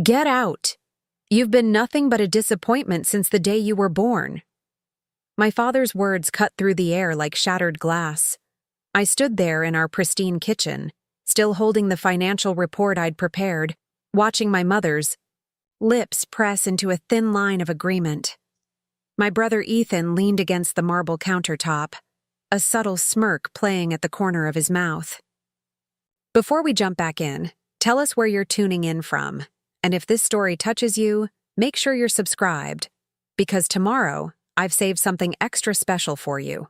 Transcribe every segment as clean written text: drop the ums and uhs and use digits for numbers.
Get out! You've been nothing but a disappointment since the day you were born." My father's words cut through the air like shattered glass. I stood there in our pristine kitchen, still holding the financial report I'd prepared, watching my mother's lips press into a thin line of agreement. My brother Ethan leaned against the marble countertop, a subtle smirk playing at the corner of his mouth. Before we jump back in, tell us where you're tuning in from, and if this story touches you, make sure you're subscribed, because tomorrow I've saved something extra special for you.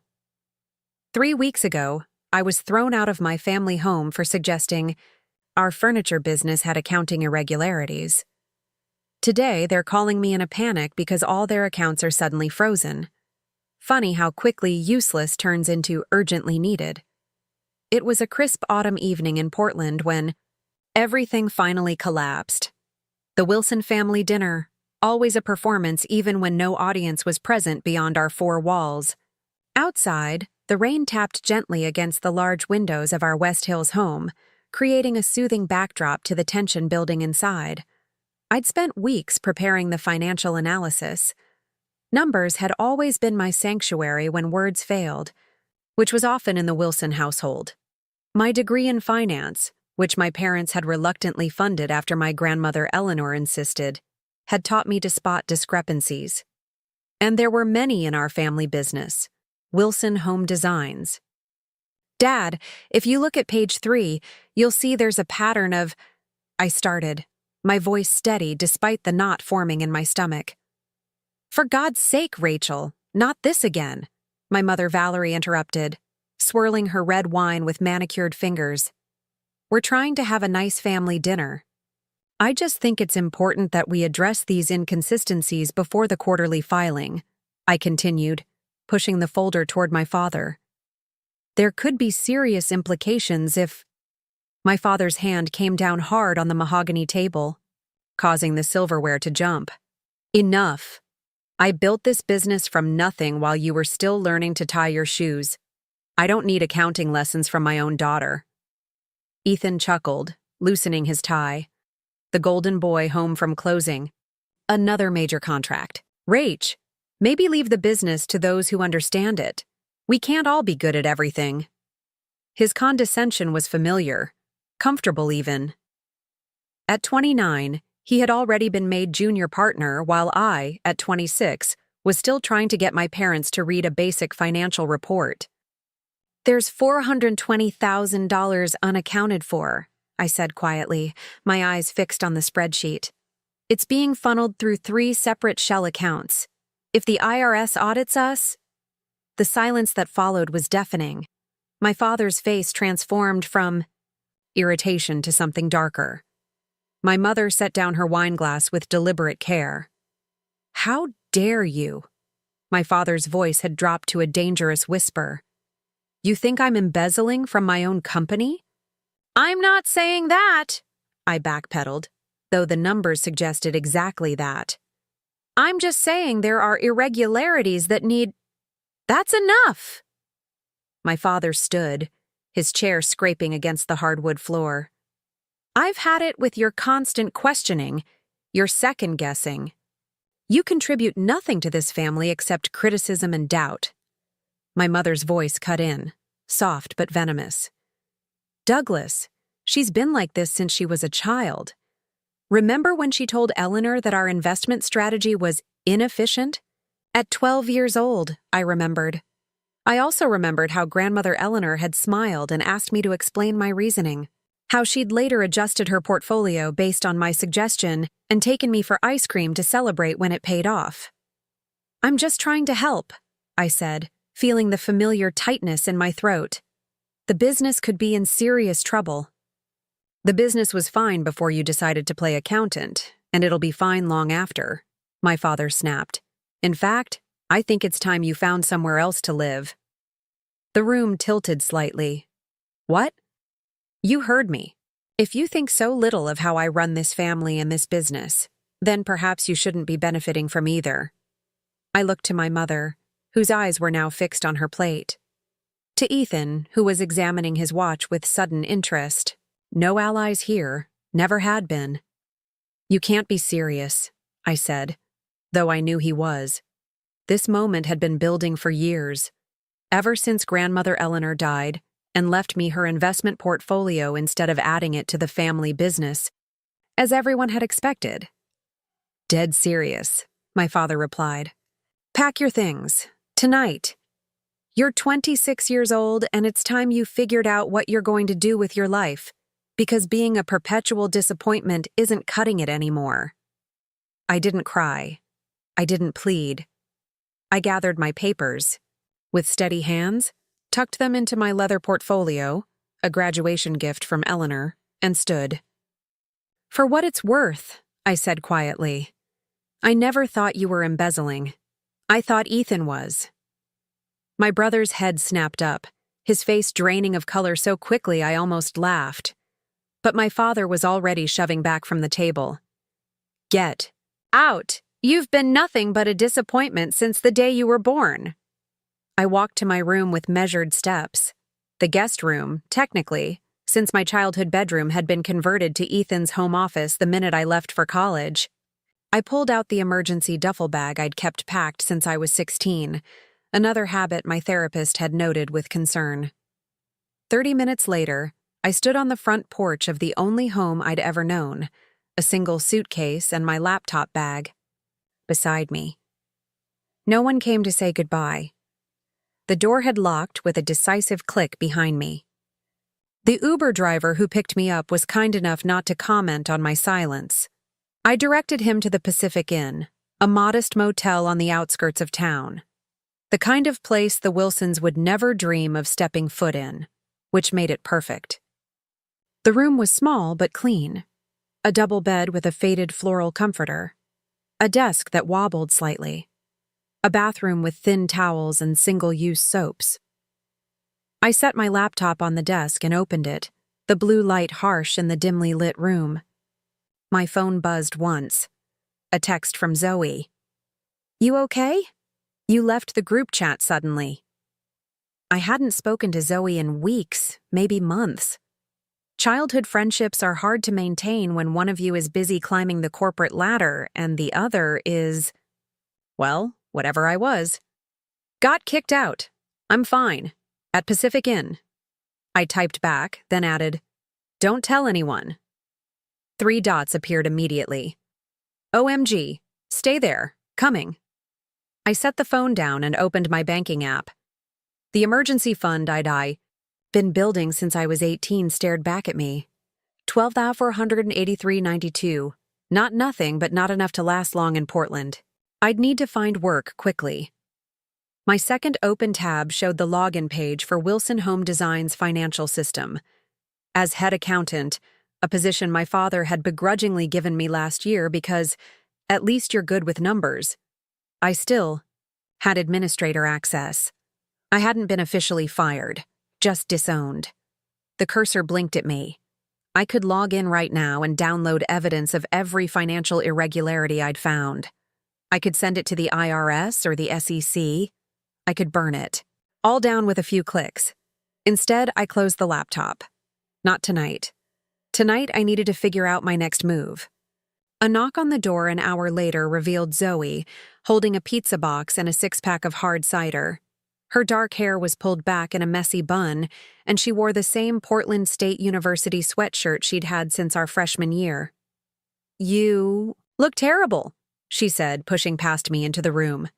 3 weeks ago, I was thrown out of my family home for suggesting our furniture business had accounting irregularities. Today, they're calling me in a panic because all their accounts are suddenly frozen. Funny how quickly useless turns into urgently needed. It was a crisp autumn evening in Portland when everything finally collapsed. The Wilson family dinner, always a performance even when no audience was present beyond our 4 walls. Outside, the rain tapped gently against the large windows of our West Hills home, creating a soothing backdrop to the tension building inside. I'd spent weeks preparing the financial analysis. Numbers had always been my sanctuary when words failed, which was often in the Wilson household. My degree in finance, which my parents had reluctantly funded after my grandmother Eleanor insisted, had taught me to spot discrepancies. And there were many in our family business, Wilson Home Designs. "Dad, if you look at page 3, you'll see there's a pattern of—" I started, my voice steady despite the knot forming in my stomach. "For God's sake, Rachel, not this again," my mother Valerie interrupted, swirling her red wine with manicured fingers. "We're trying to have a nice family dinner. I just think it's important that we address these inconsistencies before the quarterly filing," I continued, pushing the folder toward my father. "There could be serious implications if—" My father's hand came down hard on the mahogany table, causing the silverware to jump. "Enough. I built this business from nothing while you were still learning to tie your shoes. I don't need accounting lessons from my own daughter." Ethan chuckled, loosening his tie. The golden boy home from closing. Another major contract. "Rach, maybe leave the business to those who understand it. We can't all be good at everything." His condescension was familiar, comfortable even. At 29, he had already been made junior partner while I, at 26, was still trying to get my parents to read a basic financial report. "There's $420,000 unaccounted for," I said quietly, my eyes fixed on the spreadsheet. "It's being funneled through 3 separate shell accounts. If the IRS audits us—" The silence that followed was deafening. My father's face transformed from irritation to something darker. My mother set down her wineglass with deliberate care. "How dare you?" My father's voice had dropped to a dangerous whisper. "You think I'm embezzling from my own company?" "I'm not saying that," I backpedaled, though the numbers suggested exactly that. "I'm just saying there are irregularities that need—" "That's enough!" My father stood, his chair scraping against the hardwood floor. "I've had it with your constant questioning, your second-guessing. You contribute nothing to this family except criticism and doubt." My mother's voice cut in, soft but venomous. "Douglas, she's been like this since she was a child. Remember when she told Eleanor that our investment strategy was inefficient? At 12 years old, I remembered. I also remembered how grandmother Eleanor had smiled and asked me to explain my reasoning, how she'd later adjusted her portfolio based on my suggestion and taken me for ice cream to celebrate when it paid off. "I'm just trying to help," I said, feeling the familiar tightness in my throat. "The business could be in serious trouble." "The business was fine before you decided to play accountant, and it'll be fine long after," my father snapped. "In fact, I think it's time you found somewhere else to live." The room tilted slightly. "What?" "You heard me. If you think so little of how I run this family and this business, then perhaps you shouldn't be benefiting from either." I looked to my mother, whose eyes were now fixed on her plate. To Ethan, who was examining his watch with sudden interest. No allies here, never had been. You can't be serious, I said, though I knew he was. This moment had been building for years, ever since grandmother Eleanor died and left me her investment portfolio instead of adding it to the family business, as everyone had expected. Dead serious, my father replied. Pack your things. Tonight. You're 26 years old and it's time you figured out what you're going to do with your life, because being a perpetual disappointment isn't cutting it anymore. I didn't cry. I didn't plead. I gathered my papers. With steady hands, tucked them into my leather portfolio, a graduation gift from Eleanor, and stood. For what it's worth, I said quietly. I never thought you were embezzling. I thought Ethan was. My brother's head snapped up, his face draining of color so quickly I almost laughed. But my father was already shoving back from the table. Get out! You've been nothing but a disappointment since the day you were born. I walked to my room with measured steps. The guest room, technically, since my childhood bedroom had been converted to Ethan's home office the minute I left for college. I pulled out the emergency duffel bag I'd kept packed since I was 16, another habit my therapist had noted with concern. 30 minutes later, I stood on the front porch of the only home I'd ever known, a single suitcase and my laptop bag. Beside me. No one came to say goodbye. The door had locked with a decisive click behind me. The Uber driver who picked me up was kind enough not to comment on my silence. I directed him to the Pacific Inn, a modest motel on the outskirts of town. The kind of place the Wilsons would never dream of stepping foot in, which made it perfect. The room was small but clean. A double bed with a faded floral comforter. A desk that wobbled slightly. A bathroom with thin towels and single-use soaps. I set my laptop on the desk and opened it, the blue light harsh in the dimly lit room. My phone buzzed once. A text from Zoe. You okay? You left the group chat suddenly. I hadn't spoken to Zoe in weeks, maybe months. Childhood friendships are hard to maintain when one of you is busy climbing the corporate ladder and the other is, well, whatever I was. Got kicked out. I'm fine. At Pacific Inn. I typed back, then added, Don't tell anyone. 3 dots appeared immediately. OMG, stay there, coming. I set the phone down and opened my banking app. The emergency fund I'd been building since I was 18 stared back at me. $12,483.92. Not nothing, but not enough to last long in Portland. I'd need to find work quickly. My second open tab showed the login page for Wilson Home Design's financial system. As head accountant, a position my father had begrudgingly given me last year because, at least you're good with numbers, I still had administrator access. I hadn't been officially fired, just disowned. The cursor blinked at me. I could log in right now and download evidence of every financial irregularity I'd found. I could send it to the IRS or the SEC. I could burn it. All down with a few clicks. Instead, I closed the laptop. Not tonight. Tonight, I needed to figure out my next move. A knock on the door an hour later revealed Zoe, holding a pizza box and a 6-pack of hard cider. Her dark hair was pulled back in a messy bun, and she wore the same Portland State University sweatshirt she'd had since our freshman year. You look terrible, she said, pushing past me into the room.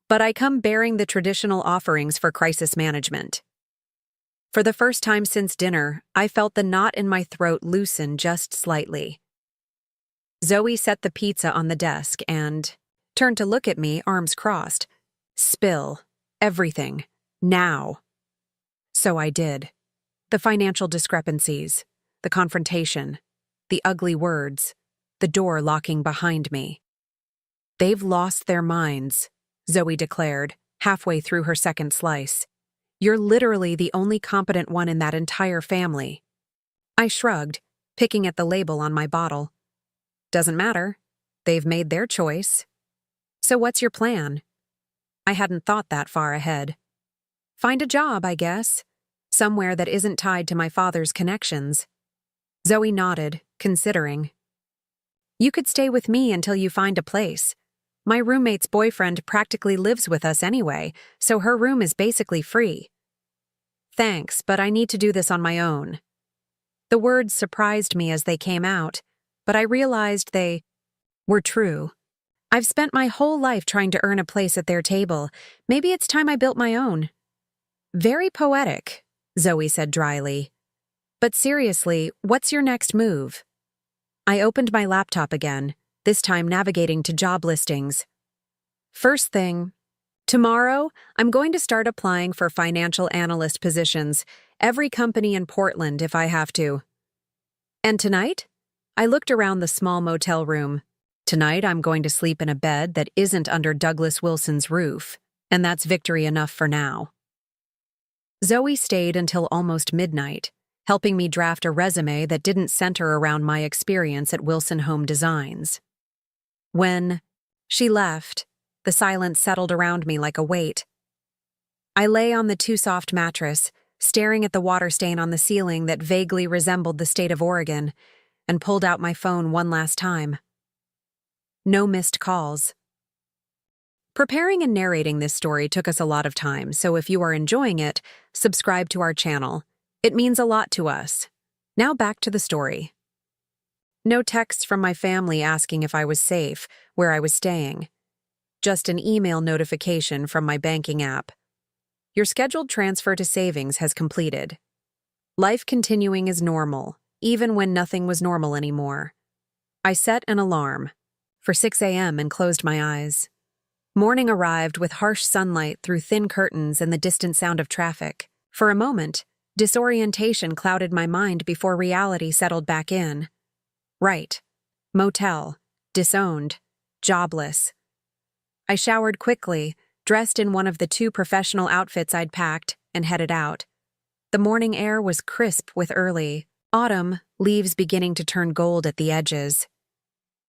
But I come bearing the traditional offerings for crisis management. For the first time since dinner, I felt the knot in my throat loosen just slightly. Zoe set the pizza on the desk and turned to look at me, arms crossed. Spill. Everything. Now. So I did. The financial discrepancies, the confrontation, the ugly words, the door locking behind me. They've lost their minds, Zoe declared, halfway through her second slice. You're literally the only competent one in that entire family. I shrugged, picking at the label on my bottle. Doesn't matter. They've made their choice. So what's your plan? I hadn't thought that far ahead. Find a job, I guess. Somewhere that isn't tied to my father's connections. Zoe nodded, considering. You could stay with me until you find a place. My roommate's boyfriend practically lives with us anyway, so her room is basically free. Thanks, but I need to do this on my own. The words surprised me as they came out, but I realized they were true. I've spent my whole life trying to earn a place at their table. Maybe it's time I built my own. Very poetic, Zoe said dryly. But seriously, what's your next move? I opened my laptop again, this time navigating to job listings. First thing, tomorrow, I'm going to start applying for financial analyst positions, every company in Portland if I have to. And tonight? I looked around the small motel room. Tonight, I'm going to sleep in a bed that isn't under Douglas Wilson's roof, and that's victory enough for now. Zoe stayed until almost midnight, helping me draft a resume that didn't center around my experience at Wilson Home Designs. When she left, the silence settled around me like a weight. I lay on the too-soft mattress, staring at the water stain on the ceiling that vaguely resembled the state of Oregon, and pulled out my phone one last time. No missed calls. Preparing and narrating this story took us a lot of time, so if you are enjoying it, subscribe to our channel. It means a lot to us. Now back to the story. No texts from my family asking if I was safe, where I was staying. Just an email notification from my banking app. Your scheduled transfer to savings has completed. Life continuing as normal, even when nothing was normal anymore. I set an alarm for 6 a.m. and closed my eyes. Morning arrived with harsh sunlight through thin curtains and the distant sound of traffic. For a moment, disorientation clouded my mind before reality settled back in. Right. Motel. Disowned. Jobless. I showered quickly, dressed in one of the 2 professional outfits I'd packed, and headed out. The morning air was crisp with early autumn, leaves beginning to turn gold at the edges.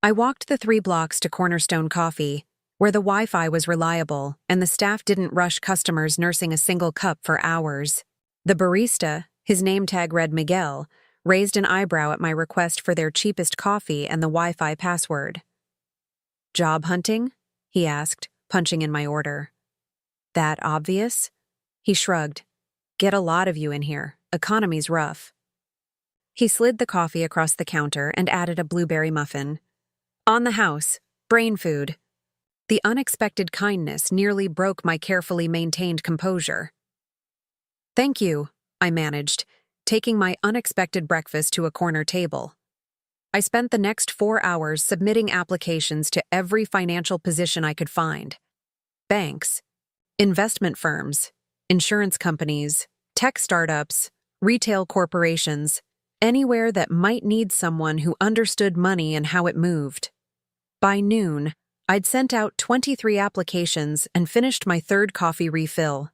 I walked the 3 blocks to Cornerstone Coffee, where the Wi-Fi was reliable and the staff didn't rush customers nursing a single cup for hours. The barista, his name tag read Miguel, raised an eyebrow at my request for their cheapest coffee and the Wi-Fi password. Job hunting? He asked, punching in my order. That obvious? He shrugged. Get a lot of you in here. Economy's rough. He slid the coffee across the counter and added a blueberry muffin. On the house. Brain food. The unexpected kindness nearly broke my carefully maintained composure. Thank you, I managed, taking my unexpected breakfast to a corner table. I spent the next 4 hours submitting applications to every financial position I could find. Banks, investment firms, insurance companies, tech startups, retail corporations, anywhere that might need someone who understood money and how it moved. By noon, I'd sent out 23 applications and finished my 3rd coffee refill.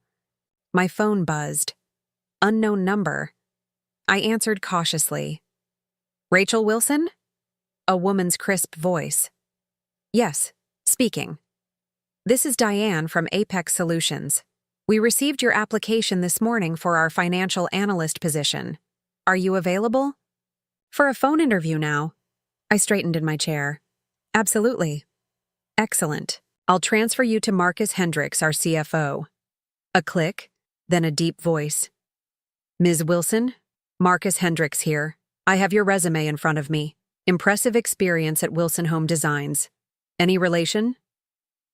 My phone buzzed. Unknown number. I answered cautiously. Rachel Wilson? A woman's crisp voice. Yes, speaking. This is Diane from Apex Solutions. We received your application this morning for our financial analyst position. Are you available? For a phone interview now. I straightened in my chair. Absolutely. Excellent. I'll transfer you to Marcus Hendricks, our CFO. A click, then a deep voice. Ms. Wilson, Marcus Hendricks here. I have your resume in front of me. Impressive experience at Wilson Home Designs. Any relation?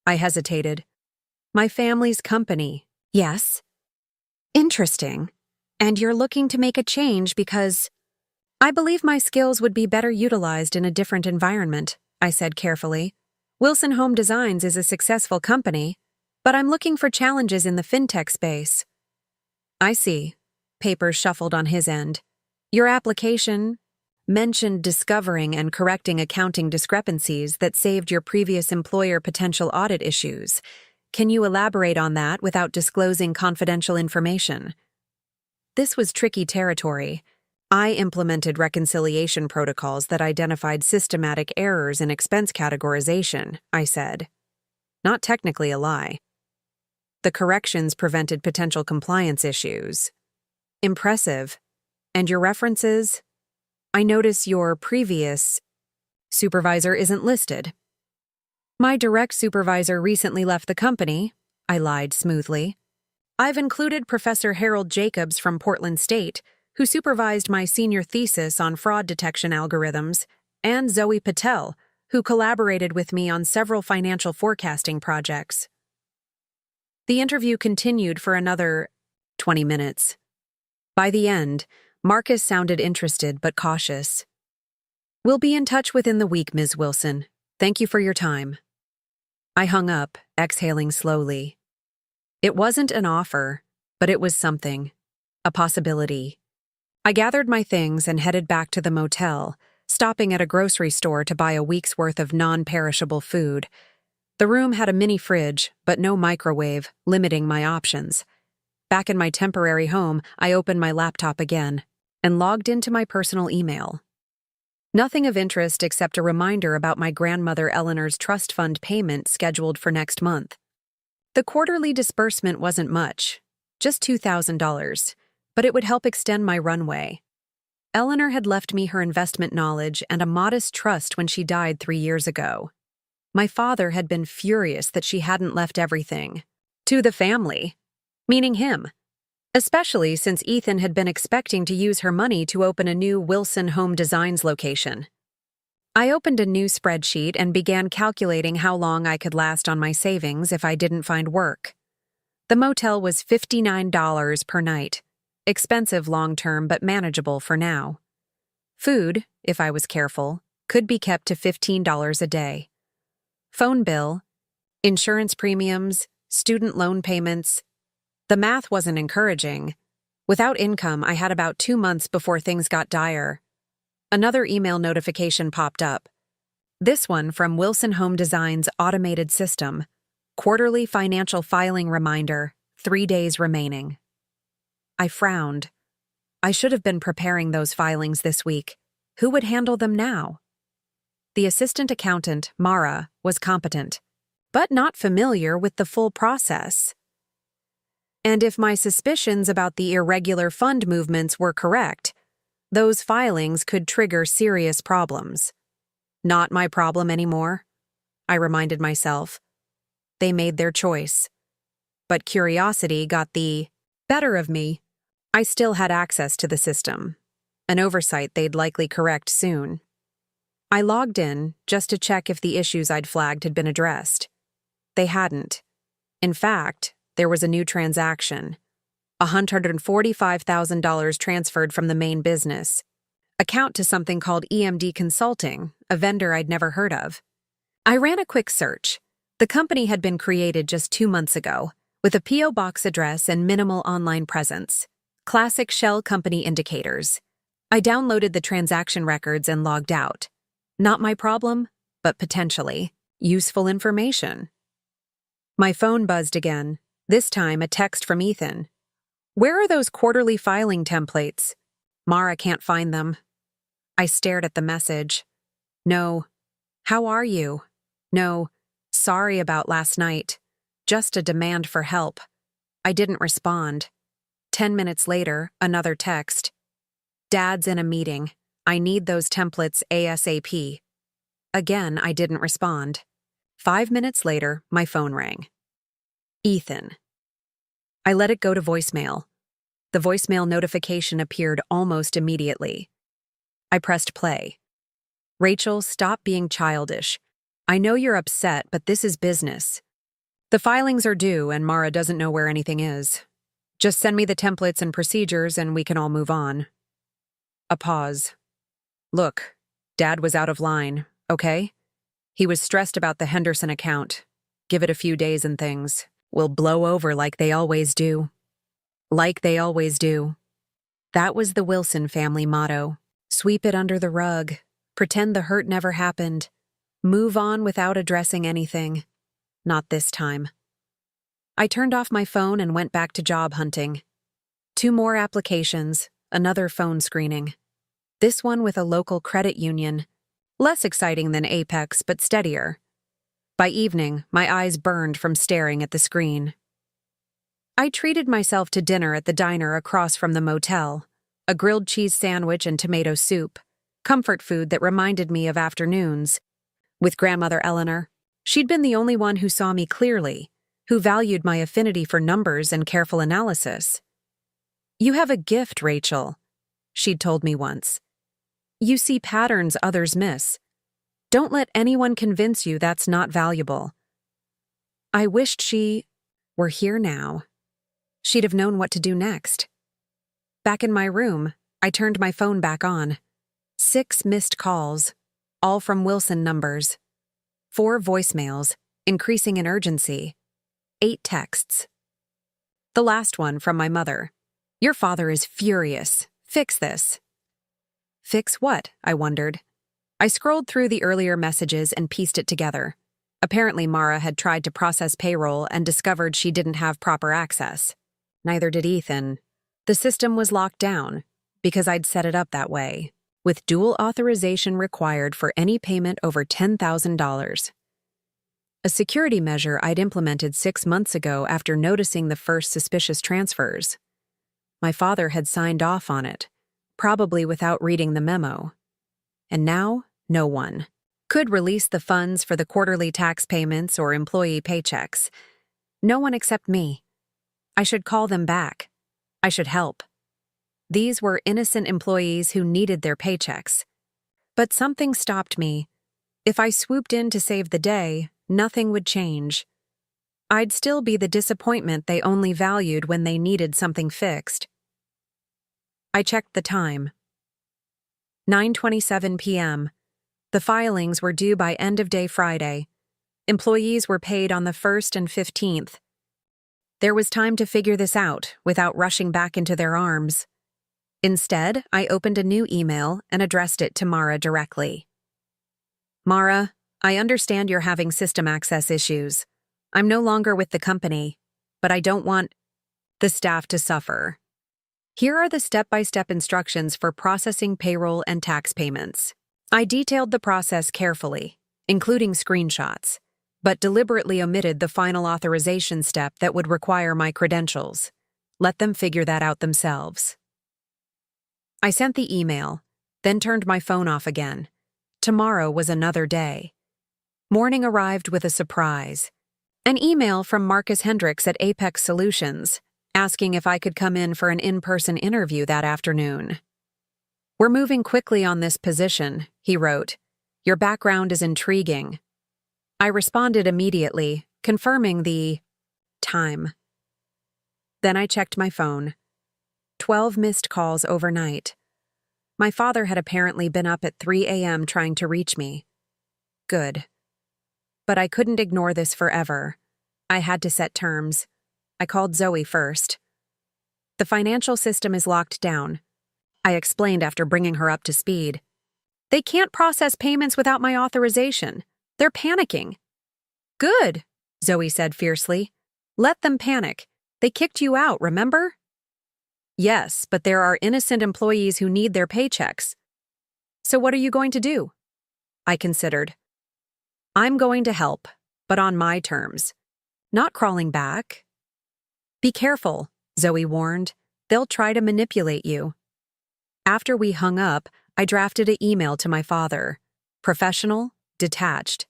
I hesitated. My family's company. Yes. Interesting. And you're looking to make a change because I believe my skills would be better utilized in a different environment, I said carefully. Wilson Home Designs is a successful company, but I'm looking for challenges in the fintech space. I see. Papers shuffled on his end. Your application mentioned discovering and correcting accounting discrepancies that saved your previous employer potential audit issues. Can you elaborate on that without disclosing confidential information? This was tricky territory. I implemented reconciliation protocols that identified systematic errors in expense categorization, I said. Not technically a lie. The corrections prevented potential compliance issues. Impressive. And your references? I notice your previous Supervisor isn't listed. My direct supervisor recently left the company, I lied smoothly. I've included Professor Harold Jacobs from Portland State, who supervised my senior thesis on fraud detection algorithms, and Zoe Patel, who collaborated with me on several financial forecasting projects. The interview continued for another 20 minutes. By the end, Marcus sounded interested but cautious. We'll be in touch within the week, Ms. Wilson. Thank you for your time. I hung up, exhaling slowly. It wasn't an offer, but it was something. A possibility. I gathered my things and headed back to the motel, stopping at a grocery store to buy a week's worth of non-perishable food. The room had a mini fridge, but no microwave, limiting my options. Back in my temporary home, I opened my laptop again and logged into my personal email. Nothing of interest except a reminder about my grandmother Eleanor's trust fund payment scheduled for next month. The quarterly disbursement wasn't much, just $2,000, but it would help extend my runway. Eleanor had left me her investment knowledge and a modest trust when she died 3 years ago. My father had been furious that she hadn't left everything to the family, meaning him, especially since Ethan had been expecting to use her money to open a new Wilson Home Designs location. I opened a new spreadsheet and began calculating how long I could last on my savings if I didn't find work. The motel was $59 per night, expensive long-term but manageable for now. Food, if I was careful, could be kept to $15 a day. Phone bill, insurance premiums, student loan payments. The math wasn't encouraging. Without income, I had about 2 months before things got dire. Another email notification popped up. This one from Wilson Home Designs' automated system. Quarterly financial filing reminder, 3 days remaining. I frowned. I should have been preparing those filings this week. Who would handle them now? The assistant accountant, Mara, was competent, but not familiar with the full process. And if my suspicions about the irregular fund movements were correct, those filings could trigger serious problems. Not my problem anymore, I reminded myself. They made their choice. But curiosity got the better of me. I still had access to the system, an oversight they'd likely correct soon. I logged in just to check if the issues I'd flagged had been addressed. They hadn't. In fact, there was a new transaction. $145,000 transferred from the main business account to something called EMD Consulting, a vendor I'd never heard of. I ran a quick search. The company had been created just 2 months ago, with a P.O. box address and minimal online presence. Classic shell company indicators. I downloaded the transaction records and logged out. Not my problem, but potentially useful information. My phone buzzed again, this time a text from Ethan. Where are those quarterly filing templates? Mara can't find them. I stared at the message. No. How are you? No. Sorry about last night. Just a demand for help. I didn't respond. 10 minutes later, another text. Dad's in a meeting. I need those templates ASAP. Again, I didn't respond. 5 minutes later, my phone rang. Ethan. I let it go to voicemail. The voicemail notification appeared almost immediately. I pressed play. Rachel, stop being childish. I know you're upset, but this is business. The filings are due and Mara doesn't know where anything is. Just send me the templates and procedures and we can all move on. A pause. Look, Dad was out of line, okay? He was stressed about the Henderson account. Give it a few days and things will blow over like they always do. Like they always do. That was the Wilson family motto. Sweep it under the rug. Pretend the hurt never happened. Move on without addressing anything. Not this time. I turned off my phone and went back to job hunting. 2 more applications, another phone screening. This one with a local credit union. Less exciting than Apex, but steadier. By evening, my eyes burned from staring at the screen. I treated myself to dinner at the diner across from the motel, a grilled cheese sandwich and tomato soup, comfort food that reminded me of afternoons with grandmother Eleanor. She'd been the only one who saw me clearly, who valued my affinity for numbers and careful analysis. "You have a gift, Rachel," she'd told me once. "You see patterns others miss. Don't let anyone convince you that's not valuable." I wished she were here now. She'd have known what to do next. Back in my room, I turned my phone back on. 6 missed calls, all from Wilson numbers. 4 voicemails, increasing in urgency. 8 texts. The last one from my mother. "Your father is furious. Fix this." Fix what? I wondered. I scrolled through the earlier messages and pieced it together. Apparently, Mara had tried to process payroll and discovered she didn't have proper access. Neither did Ethan. The system was locked down, because I'd set it up that way, with dual authorization required for any payment over $10,000. A security measure I'd implemented 6 months ago after noticing the first suspicious transfers. My father had signed off on it, probably without reading the memo. And now, no one could release the funds for the quarterly tax payments or employee paychecks. No one except me. I should call them back. I should help. These were innocent employees who needed their paychecks. But something stopped me. If I swooped in to save the day, nothing would change. I'd still be the disappointment they only valued when they needed something fixed. I checked the time. 9:27 p.m. The filings were due by end-of-day Friday. Employees were paid on the 1st and 15th. There was time to figure this out without rushing back into their arms. Instead, I opened a new email and addressed it to Mara directly. "Mara, I understand you're having system access issues. I'm no longer with the company, but I don't want the staff to suffer. Here are the step-by-step instructions for processing payroll and tax payments." I detailed the process carefully, including screenshots, but deliberately omitted the final authorization step that would require my credentials. Let them figure that out themselves. I sent the email, then turned my phone off again. Tomorrow was another day. Morning arrived with a surprise. An email from Marcus Hendricks at Apex Solutions, asking if I could come in for an in-person interview that afternoon. "We're moving quickly on this position," he wrote. "Your background is intriguing." I responded immediately, confirming the time. Then I checked my phone. 12 missed calls overnight. My father had apparently been up at 3 a.m. trying to reach me. Good. But I couldn't ignore this forever. I had to set terms. I called Zoe first. "The financial system is locked down," I explained after bringing her up to speed. "They can't process payments without my authorization. They're panicking." "Good," Zoe said fiercely. "Let them panic. They kicked you out, remember?" "Yes, but there are innocent employees who need their paychecks." "So what are you going to do?" I considered. "I'm going to help, but on my terms. Not crawling back." "Be careful," Zoe warned. "They'll try to manipulate you." After we hung up, I drafted an email to my father. Professional, detached.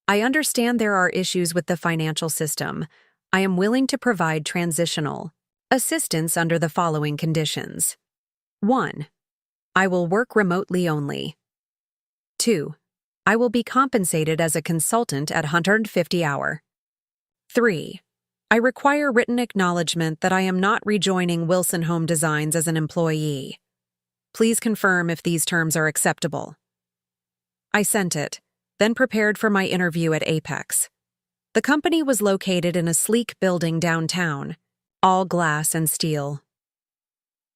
"I understand there are issues with the financial system. I am willing to provide transitional assistance under the following conditions. 1. I will work remotely only. 2. I will be compensated as a consultant at $150 hour. 3. I require written acknowledgement that I am not rejoining Wilson Home Designs as an employee. Please confirm if these terms are acceptable." I sent it, then prepared for my interview at Apex. The company was located in a sleek building downtown, all glass and steel.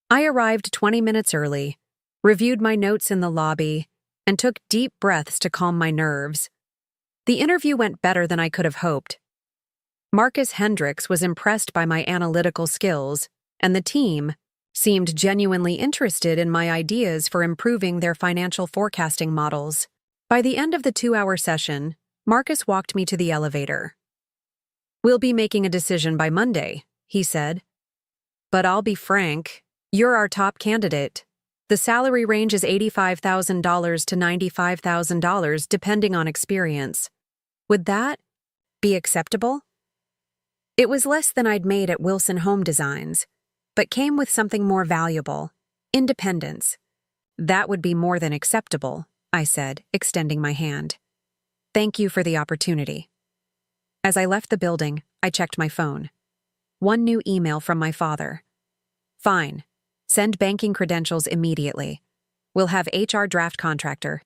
I arrived 20 minutes early, reviewed my notes in the lobby, and took deep breaths to calm my nerves. The interview went better than I could have hoped. Marcus Hendricks was impressed by my analytical skills, and the team seemed genuinely interested in my ideas for improving their financial forecasting models. By the end of the 2-hour session, Marcus walked me to the elevator. "We'll be making a decision by Monday," he said. "But I'll be frank, you're our top candidate. The salary range is $85,000 to $95,000 depending on experience. Would that be acceptable? It was less than I'd made at Wilson Home Designs, but came with something more valuable: independence. That would be more than acceptable, I said, extending my hand. Thank you for the opportunity. As I left the building, I checked my phone. One new email from my father. Fine. Send banking credentials immediately. We'll have HR draft contractor.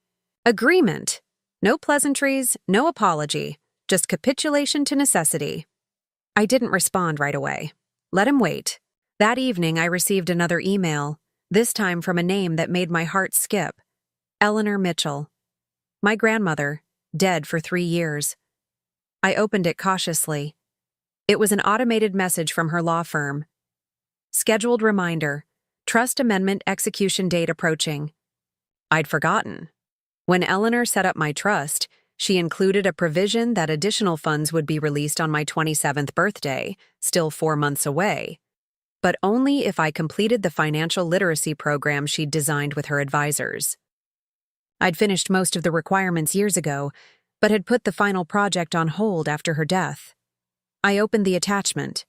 Agreement. No pleasantries, no apology. Just capitulation to necessity. I didn't respond right away. Let him wait. That evening, I received another email, this time from a name that made my heart skip. Eleanor Mitchell. My grandmother, dead for 3 years. I opened it cautiously. It was an automated message from her law firm. Scheduled reminder. Trust amendment execution date approaching. I'd forgotten. When Eleanor set up my trust, she included a provision that additional funds would be released on my 27th birthday, still 4 months away, but only if I completed the financial literacy program she'd designed with her advisors. I'd finished most of the requirements years ago, but had put the final project on hold after her death. I opened the attachment.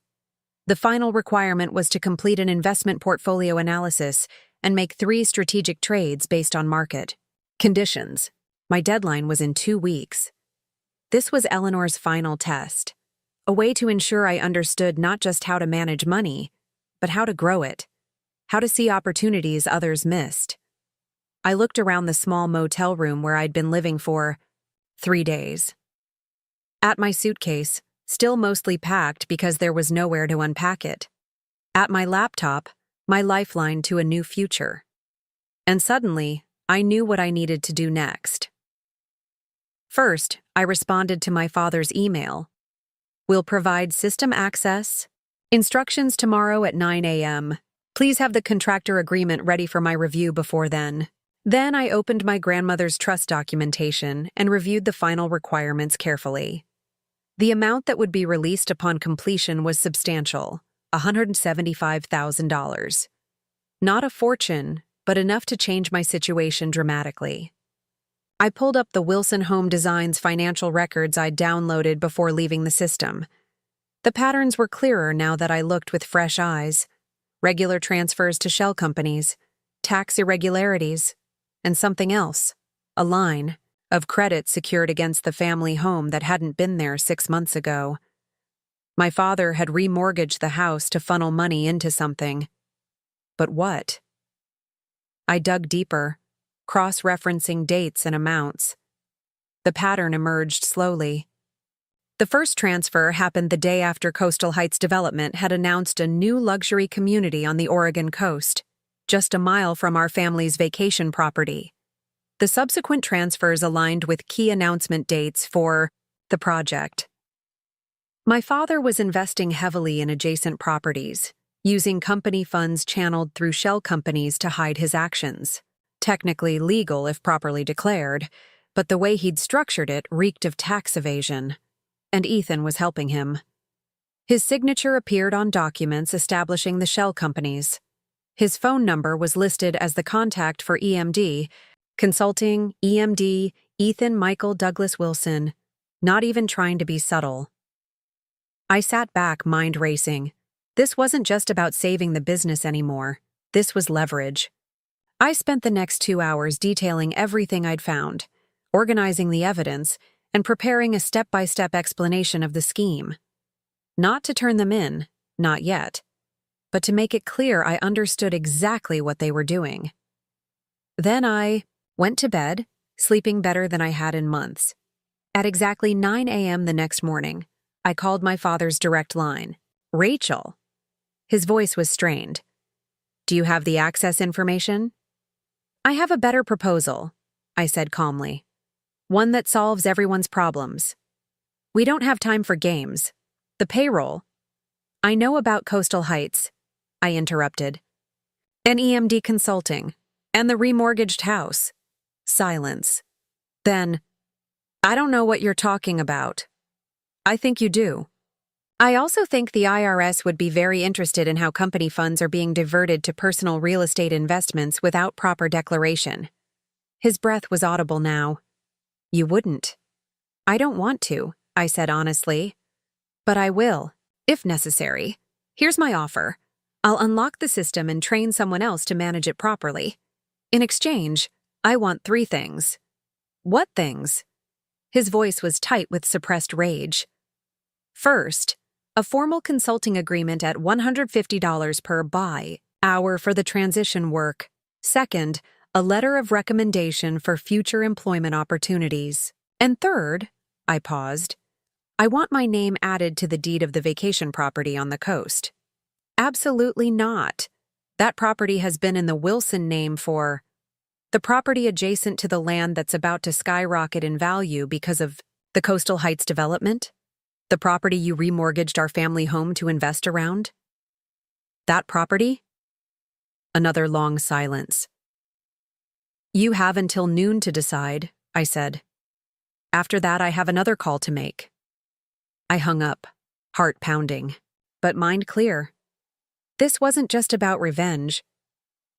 The final requirement was to complete an investment portfolio analysis and make 3 strategic trades based on market conditions. My deadline was in 2 weeks. This was Eleanor's final test, a way to ensure I understood not just how to manage money, but how to grow it, how to see opportunities others missed. I looked around the small motel room where I'd been living for 3 days. At my suitcase, still mostly packed because there was nowhere to unpack it. At my laptop, my lifeline to a new future. And suddenly, I knew what I needed to do next. First, I responded to my father's email. We'll provide system access. Instructions tomorrow at 9 a.m. Please have the contractor agreement ready for my review before then. Then I opened my grandmother's trust documentation and reviewed the final requirements carefully. The amount that would be released upon completion was substantial, $175,000. Not a fortune, but enough to change my situation dramatically. I pulled up the Wilson Home Designs financial records I'd downloaded before leaving the system. The patterns were clearer now that I looked with fresh eyes. Regular transfers to shell companies, tax irregularities, and something else, a line of credit secured against the family home that hadn't been there 6 months ago. My father had remortgaged the house to funnel money into something. But what? I dug deeper, cross-referencing dates and amounts. The pattern emerged slowly. The first transfer happened the day after Coastal Heights Development had announced a new luxury community on the Oregon coast, just a mile from our family's vacation property. The subsequent transfers aligned with key announcement dates for the project. My father was investing heavily in adjacent properties, using company funds channeled through shell companies to hide his actions. Technically legal if properly declared, but the way he'd structured it reeked of tax evasion. And Ethan was helping him. His signature appeared on documents establishing the shell companies. His phone number was listed as the contact for EMD, Consulting, EMD, Ethan Michael Douglas Wilson, not even trying to be subtle. I sat back, mind racing. This wasn't just about saving the business anymore. This was leverage. I spent the next 2 hours detailing everything I'd found, organizing the evidence, and preparing a step-by-step explanation of the scheme. Not to turn them in, not yet, but to make it clear I understood exactly what they were doing. Then I went to bed, sleeping better than I had in months. At exactly 9 a.m. the next morning, I called my father's direct line. Rachel. His voice was strained. Do you have the access information? I have a better proposal, I said calmly. One that solves everyone's problems. We don't have time for games. The payroll. I know about Coastal Heights, I interrupted. And EMD Consulting. And the remortgaged house. Silence. Then, I don't know what you're talking about. I think you do. I also think the IRS would be very interested in how company funds are being diverted to personal real estate investments without proper declaration. His breath was audible now. You wouldn't. I don't want to, I said honestly. But I will, if necessary. Here's my offer. I'll unlock the system and train someone else to manage it properly. In exchange, I want 3 things. What things? His voice was tight with suppressed rage. First, a formal consulting agreement at $150 per hour for the transition work. Second, a letter of recommendation for future employment opportunities. And third, I paused, I want my name added to the deed of the vacation property on the coast. Absolutely not. That property has been in the Wilson name for the property adjacent to the land that's about to skyrocket in value because of the Coastal Heights development. The property you remortgaged our family home to invest around? That property? Another long silence. You have until noon to decide, I said. After that, I have another call to make. I hung up, heart pounding, but mind clear. This wasn't just about revenge.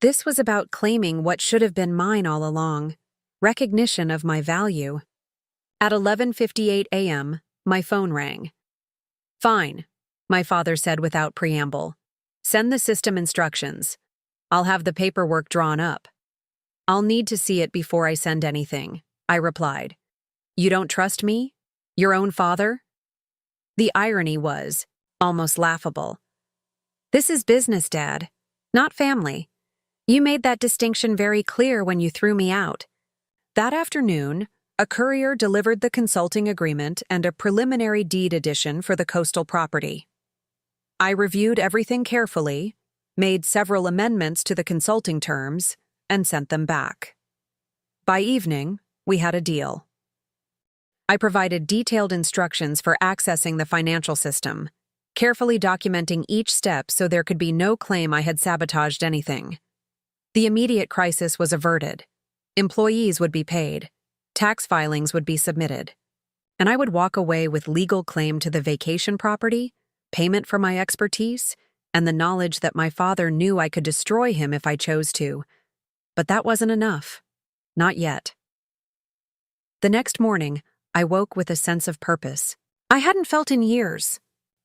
This was about claiming what should have been mine all along, recognition of my value. At 11:58 a.m., my phone rang. Fine, my father said without preamble. Send the system instructions. I'll have the paperwork drawn up. I'll need to see it before I send anything, I replied. You don't trust me? Your own father? The irony was almost laughable. This is business, Dad, not family. You made that distinction very clear when you threw me out. That afternoon, a courier delivered the consulting agreement and a preliminary deed edition for the coastal property. I reviewed everything carefully, made several amendments to the consulting terms, and sent them back. By evening, we had a deal. I provided detailed instructions for accessing the financial system, carefully documenting each step so there could be no claim I had sabotaged anything. The immediate crisis was averted. Employees would be paid. Tax filings would be submitted. And I would walk away with legal claim to the vacation property, payment for my expertise, and the knowledge that my father knew I could destroy him if I chose to. But that wasn't enough. Not yet. The next morning, I woke with a sense of purpose I hadn't felt in years.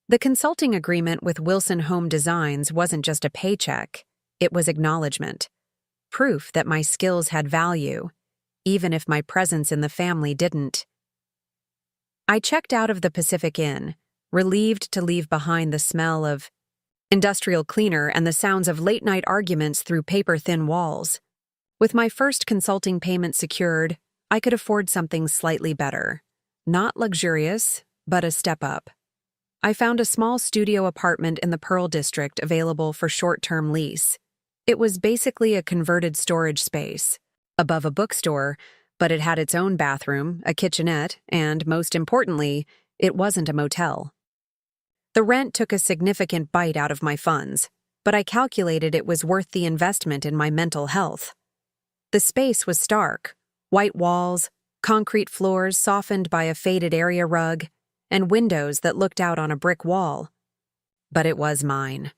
The consulting agreement with Wilson Home Designs wasn't just a paycheck, it was acknowledgement. Proof that my skills had value, even if my presence in the family didn't. I checked out of the Pacific Inn, relieved to leave behind the smell of industrial cleaner and the sounds of late-night arguments through paper-thin walls. With my first consulting payment secured, I could afford something slightly better. Not luxurious, but a step up. I found a small studio apartment in the Pearl District available for short-term lease. It was basically a converted storage space, above a bookstore, but it had its own bathroom, a kitchenette, and, most importantly, it wasn't a motel. The rent took a significant bite out of my funds, but I calculated it was worth the investment in my mental health. The space was stark, white walls, concrete floors softened by a faded area rug, and windows that looked out on a brick wall. But it was mine.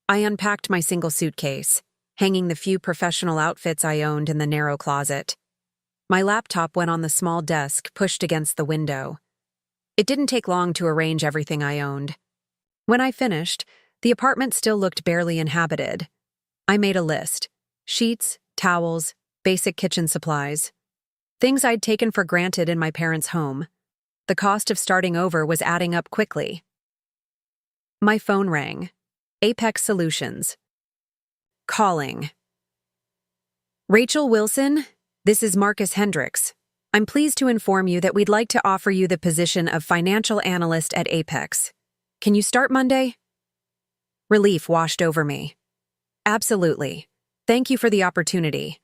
I unpacked my single suitcase, hanging the few professional outfits I owned in the narrow closet. My laptop went on the small desk pushed against the window. It didn't take long to arrange everything I owned. When I finished, the apartment still looked barely inhabited. I made a list: sheets, towels, basic kitchen supplies. Things I'd taken for granted in my parents' home. The cost of starting over was adding up quickly. My phone rang. Apex Solutions. Calling. Rachel Wilson, this is Marcus Hendricks. I'm pleased to inform you that we'd like to offer you the position of financial analyst at Apex. Can you start Monday? Relief washed over me. Absolutely. Thank you for the opportunity.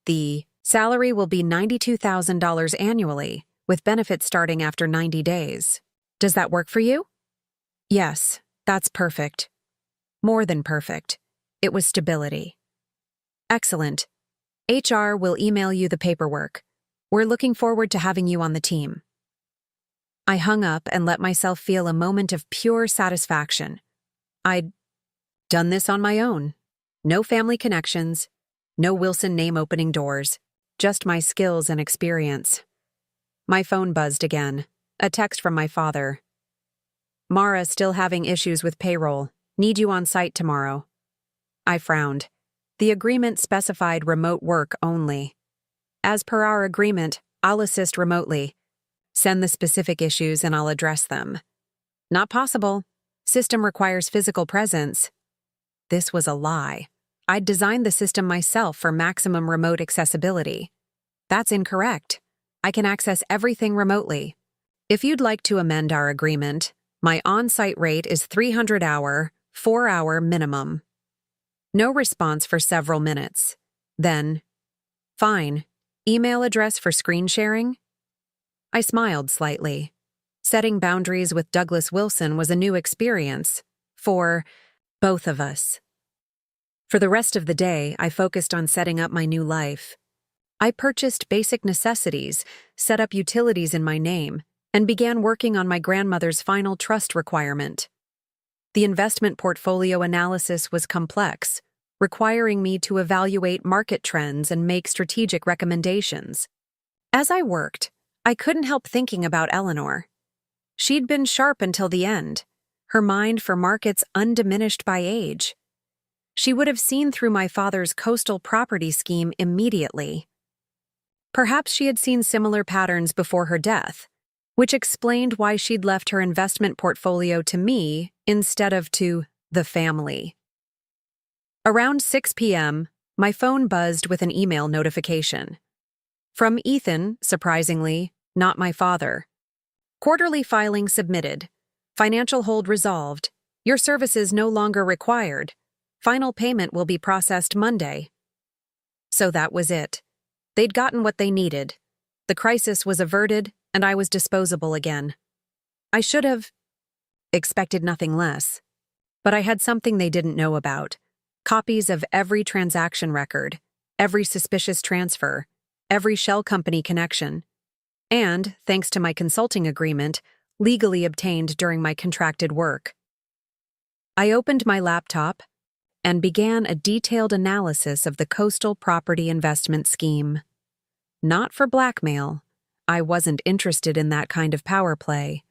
The salary will be $92,000 annually, with benefits starting after 90 days. Does that work for you? Yes, that's perfect. More than perfect. It was stability. Excellent. HR will email you the paperwork. We're looking forward to having you on the team. I hung up and let myself feel a moment of pure satisfaction. I'd done this on my own. No family connections, no Wilson name opening doors, just my skills and experience. My phone buzzed again. A text from my father. Mara still having issues with payroll. Need you on site tomorrow. I frowned. The agreement specified remote work only. As per our agreement, I'll assist remotely. Send the specific issues and I'll address them. Not possible. System requires physical presence. This was a lie. I'd designed the system myself for maximum remote accessibility. That's incorrect. I can access everything remotely. If you'd like to amend our agreement, my on-site rate is 300-hour, 4-hour minimum. No response for several minutes. Then, fine. Email address for screen sharing? I smiled slightly. Setting boundaries with Douglas Wilson was a new experience for both of us. For the rest of the day, I focused on setting up my new life. I purchased basic necessities, set up utilities in my name, and began working on my grandmother's final trust requirement. The investment portfolio analysis was complex, requiring me to evaluate market trends and make strategic recommendations. As I worked, I couldn't help thinking about Eleanor. She'd been sharp until the end, her mind for markets undiminished by age. She would have seen through my father's coastal property scheme immediately. Perhaps she had seen similar patterns before her death, which explained why she'd left her investment portfolio to me instead of to the family. Around 6 p.m., my phone buzzed with an email notification. From Ethan, surprisingly, not my father. Quarterly filing submitted. Financial hold resolved. Your services no longer required. Final payment will be processed Monday. So that was it. They'd gotten what they needed. The crisis was averted, and I was disposable again. I should have expected nothing less. But I had something they didn't know about. Copies of every transaction record, every suspicious transfer, every shell company connection, and, thanks to my consulting agreement, legally obtained during my contracted work. I opened my laptop and began a detailed analysis of the coastal property investment scheme. Not for blackmail. I wasn't interested in that kind of power play,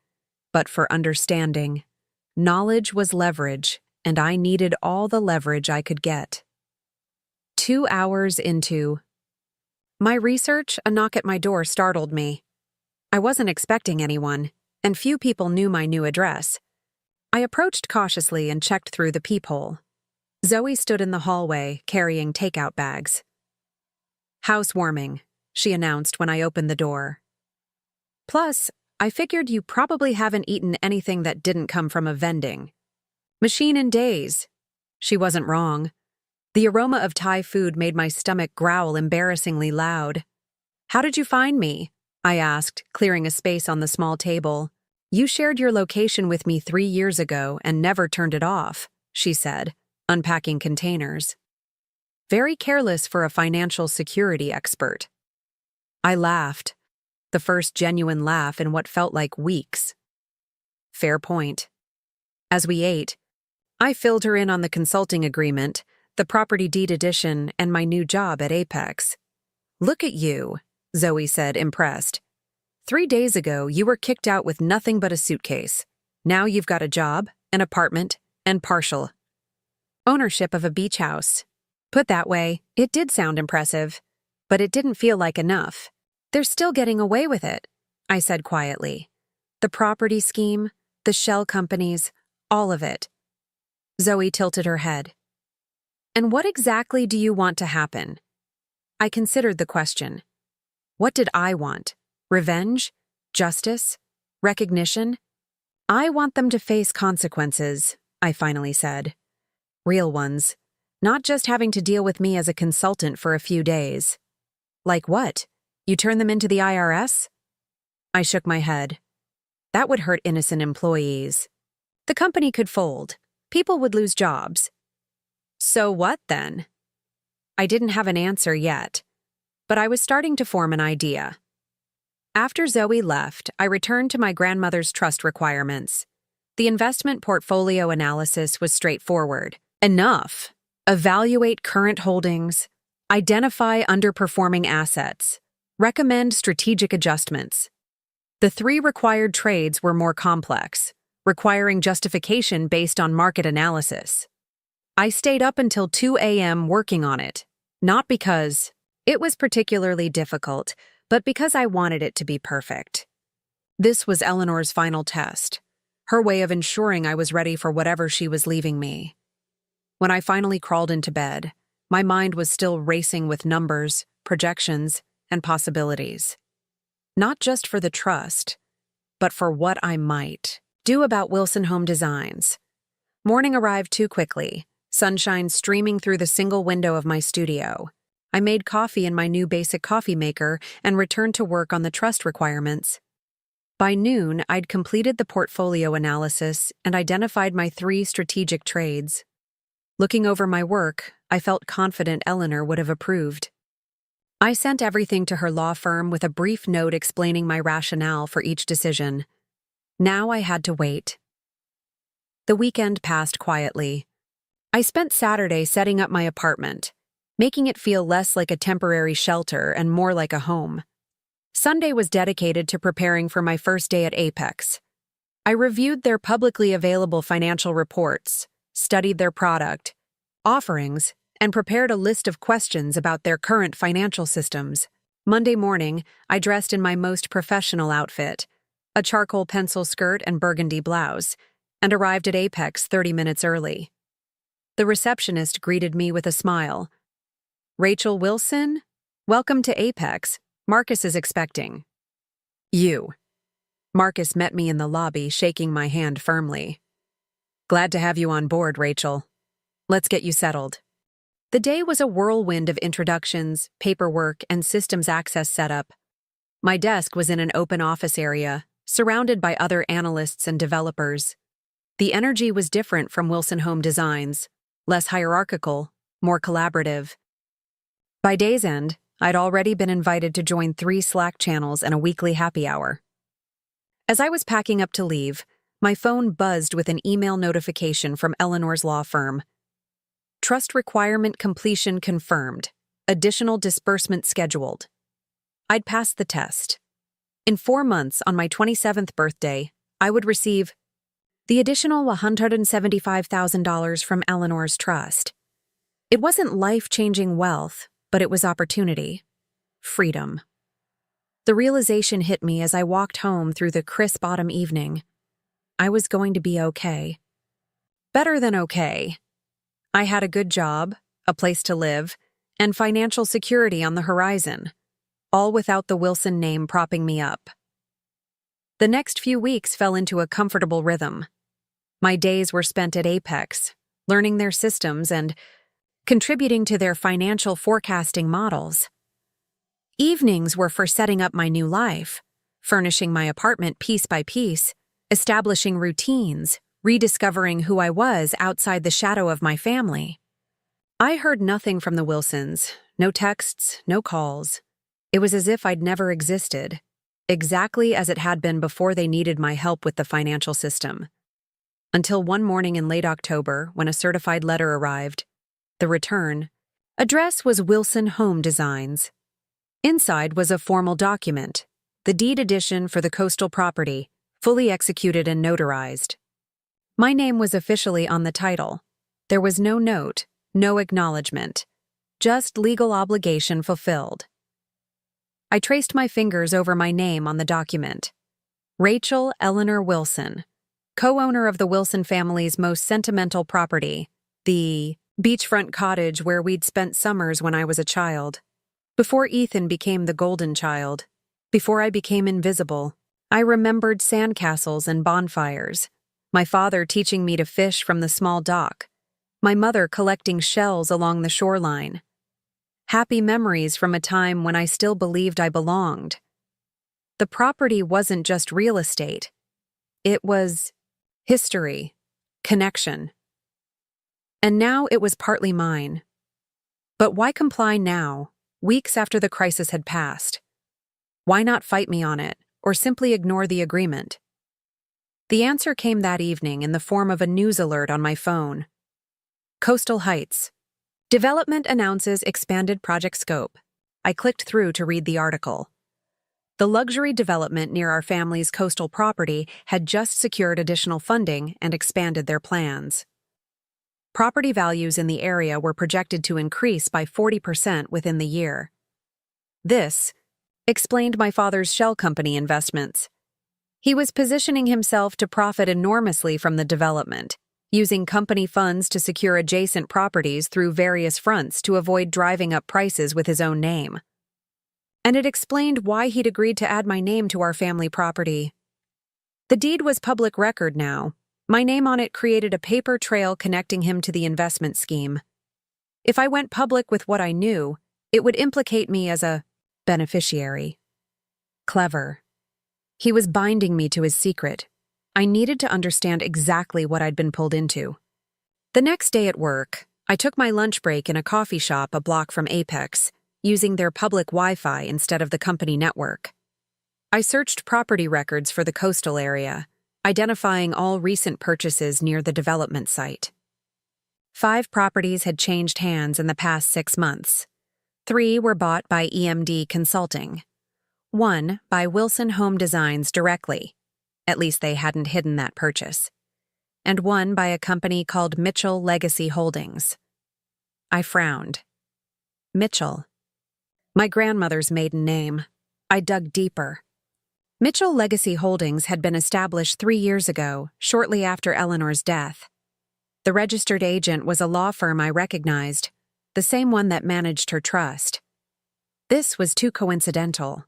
but for understanding. Knowledge was leverage, and I needed all the leverage I could get. 2 hours into my research, a knock at my door startled me. I wasn't expecting anyone, and few people knew my new address. I approached cautiously and checked through the peephole. Zoe stood in the hallway, carrying takeout bags. "Housewarming," she announced when I opened the door. "Plus, I figured you probably haven't eaten anything that didn't come from a vending machine in days." She wasn't wrong. The aroma of Thai food made my stomach growl embarrassingly loud. "How did you find me?" I asked, clearing a space on the small table. "You shared your location with me 3 years ago and never turned it off," she said, unpacking containers. Very careless for a financial security expert. I laughed, the first genuine laugh in what felt like weeks. Fair point. As we ate, I filled her in on the consulting agreement, the property deed edition, and my new job at Apex. "Look at you," Zoe said, impressed. 3 days ago, you were kicked out with nothing but a suitcase. Now you've got a job, an apartment, and partial ownership of a beach house. Put that way, it did sound impressive, but it didn't feel like enough. "They're still getting away with it," I said quietly. "The property scheme, the shell companies, all of it." Zoe tilted her head. "And what exactly do you want to happen?" I considered the question. What did I want? Revenge? Justice? Recognition? "I want them to face consequences," I finally said. "Real ones. Not just having to deal with me as a consultant for a few days." "Like what? You turn them into the IRS?" I shook my head. That would hurt innocent employees. The company could fold. People would lose jobs. So what then? I didn't have an answer yet, but I was starting to form an idea. After Zoe left, I returned to my grandmother's trust requirements. The investment portfolio analysis was straightforward. Enough. Evaluate current holdings. Identify underperforming assets. Recommend strategic adjustments. The 3 required trades were more complex, requiring justification based on market analysis. I stayed up until 2 a.m. working on it, not because it was particularly difficult, but because I wanted it to be perfect. This was Eleanor's final test, her way of ensuring I was ready for whatever she was leaving me. When I finally crawled into bed, my mind was still racing with numbers, projections, and possibilities. Not just for the trust, but for what I might do about Wilson Home Designs. Morning arrived too quickly, sunshine streaming through the single window of my studio. I made coffee in my new basic coffee maker and returned to work on the trust requirements. By noon, I'd completed the portfolio analysis and identified my 3 strategic trades. Looking over my work, I felt confident Eleanor would have approved. I sent everything to her law firm with a brief note explaining my rationale for each decision. Now I had to wait. The weekend passed quietly. I spent Saturday setting up my apartment, making it feel less like a temporary shelter and more like a home. Sunday was dedicated to preparing for my first day at Apex. I reviewed their publicly available financial reports, studied their product, offerings, and prepared a list of questions about their current financial systems. Monday morning, I dressed in my most professional outfit, a charcoal pencil skirt and burgundy blouse, and arrived at Apex 30 minutes early. The receptionist greeted me with a smile. "Rachel Wilson? Welcome to Apex. Marcus is expecting you." Marcus met me in the lobby, shaking my hand firmly. "Glad to have you on board, Rachel. Let's get you settled." The day was a whirlwind of introductions, paperwork, and systems access setup. My desk was in an open office area, surrounded by other analysts and developers. The energy was different from Wilson Home Designs, less hierarchical, more collaborative. By day's end, I'd already been invited to join 3 Slack channels and a weekly happy hour. As I was packing up to leave, my phone buzzed with an email notification from Eleanor's law firm. Trust requirement completion confirmed. Additional disbursement scheduled. I'd passed the test. In 4 months, on my 27th birthday, I would receive the additional $175,000 from Eleanor's trust. It wasn't life-changing wealth, but it was opportunity. Freedom. The realization hit me as I walked home through the crisp autumn evening. I was going to be okay. Better than okay. I had a good job, a place to live, and financial security on the horizon, all without the Wilson name propping me up. The next few weeks fell into a comfortable rhythm. My days were spent at Apex, learning their systems and contributing to their financial forecasting models. Evenings were for setting up my new life, furnishing my apartment piece by piece, establishing routines, rediscovering who I was outside the shadow of my family. I heard nothing from the Wilsons, no texts, no calls. It was as if I'd never existed, exactly as it had been before they needed my help with the financial system. Until one morning in late October, when a certified letter arrived. The return address was Wilson Home Designs. Inside was a formal document, the deed edition for the coastal property, fully executed and notarized. My name was officially on the title. There was no note, no acknowledgement, just legal obligation fulfilled. I traced my fingers over my name on the document. Rachel Eleanor Wilson, co-owner of the Wilson family's most sentimental property, the beachfront cottage where we'd spent summers when I was a child. Before Ethan became the golden child, before I became invisible, I remembered sandcastles and bonfires, my father teaching me to fish from the small dock, my mother collecting shells along the shoreline. Happy memories from a time when I still believed I belonged. The property wasn't just real estate. It was history, connection. And now it was partly mine. But why comply now, weeks after the crisis had passed? Why not fight me on it, or simply ignore the agreement? The answer came that evening in the form of a news alert on my phone. Coastal Heights. Development announces expanded project scope. I clicked through to read the article. The luxury development near our family's coastal property had just secured additional funding and expanded their plans. Property values in the area were projected to increase by 40% within the year. This explained my father's shell company investments. He was positioning himself to profit enormously from the development, using company funds to secure adjacent properties through various fronts to avoid driving up prices with his own name. And it explained why he'd agreed to add my name to our family property. The deed was public record now. My name on it created a paper trail connecting him to the investment scheme. If I went public with what I knew, it would implicate me as a beneficiary. Clever. He was binding me to his secret. I needed to understand exactly what I'd been pulled into. The next day at work, I took my lunch break in a coffee shop a block from Apex, using their public Wi-Fi instead of the company network. I searched property records for the coastal area, identifying all recent purchases near the development site. 5 properties had changed hands in the past 6 months. 3 were bought by EMD Consulting. 1 by Wilson Home Designs directly. At least they hadn't hidden that purchase. And 1 by a company called Mitchell Legacy Holdings. I frowned. Mitchell. My grandmother's maiden name. I dug deeper. Mitchell Legacy Holdings had been established 3 years ago, shortly after Eleanor's death. The registered agent was a law firm I recognized, the same one that managed her trust. This was too coincidental.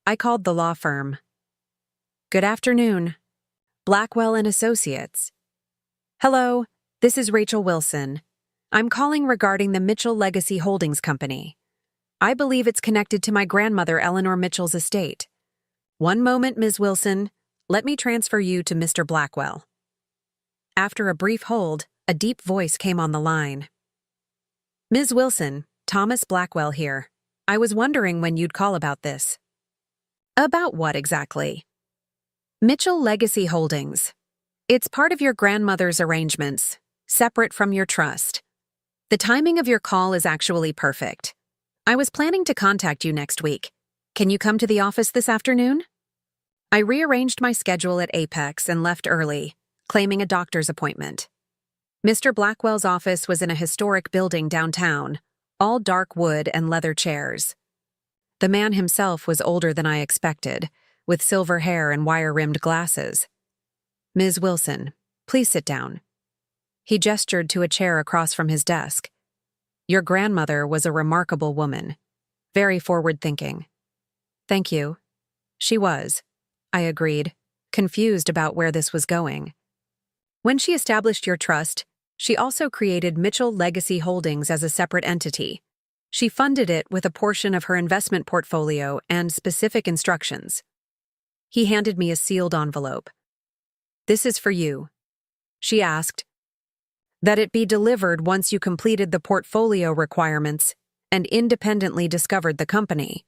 I called the law firm. Good afternoon. Blackwell and Associates. Hello, this is Rachel Wilson. I'm calling regarding the Mitchell Legacy Holdings Company. I believe it's connected to my grandmother Eleanor Mitchell's estate. One moment, Ms. Wilson. Let me transfer you to Mr. Blackwell. After a brief hold, a deep voice came on the line. Ms. Wilson, Thomas Blackwell here. I was wondering when you'd call about this. About what exactly? Mitchell Legacy Holdings. It's part of your grandmother's arrangements, separate from your trust. The timing of your call is actually perfect. I was planning to contact you next week. Can you come to the office this afternoon? I rearranged my schedule at Apex and left early, claiming a doctor's appointment. Mr. Blackwell's office was in a historic building downtown, all dark wood and leather chairs. The man himself was older than I expected, with silver hair and wire-rimmed glasses. Ms. Wilson, please sit down. He gestured to a chair across from his desk. Your grandmother was a remarkable woman, very forward-thinking. Thank you. She was, I agreed, confused about where this was going. When she established your trust, she also created Mitchell Legacy Holdings as a separate entity. She funded it with a portion of her investment portfolio and specific instructions. He handed me a sealed envelope. This is for you. She asked that it be delivered once you completed the portfolio requirements and independently discovered the company.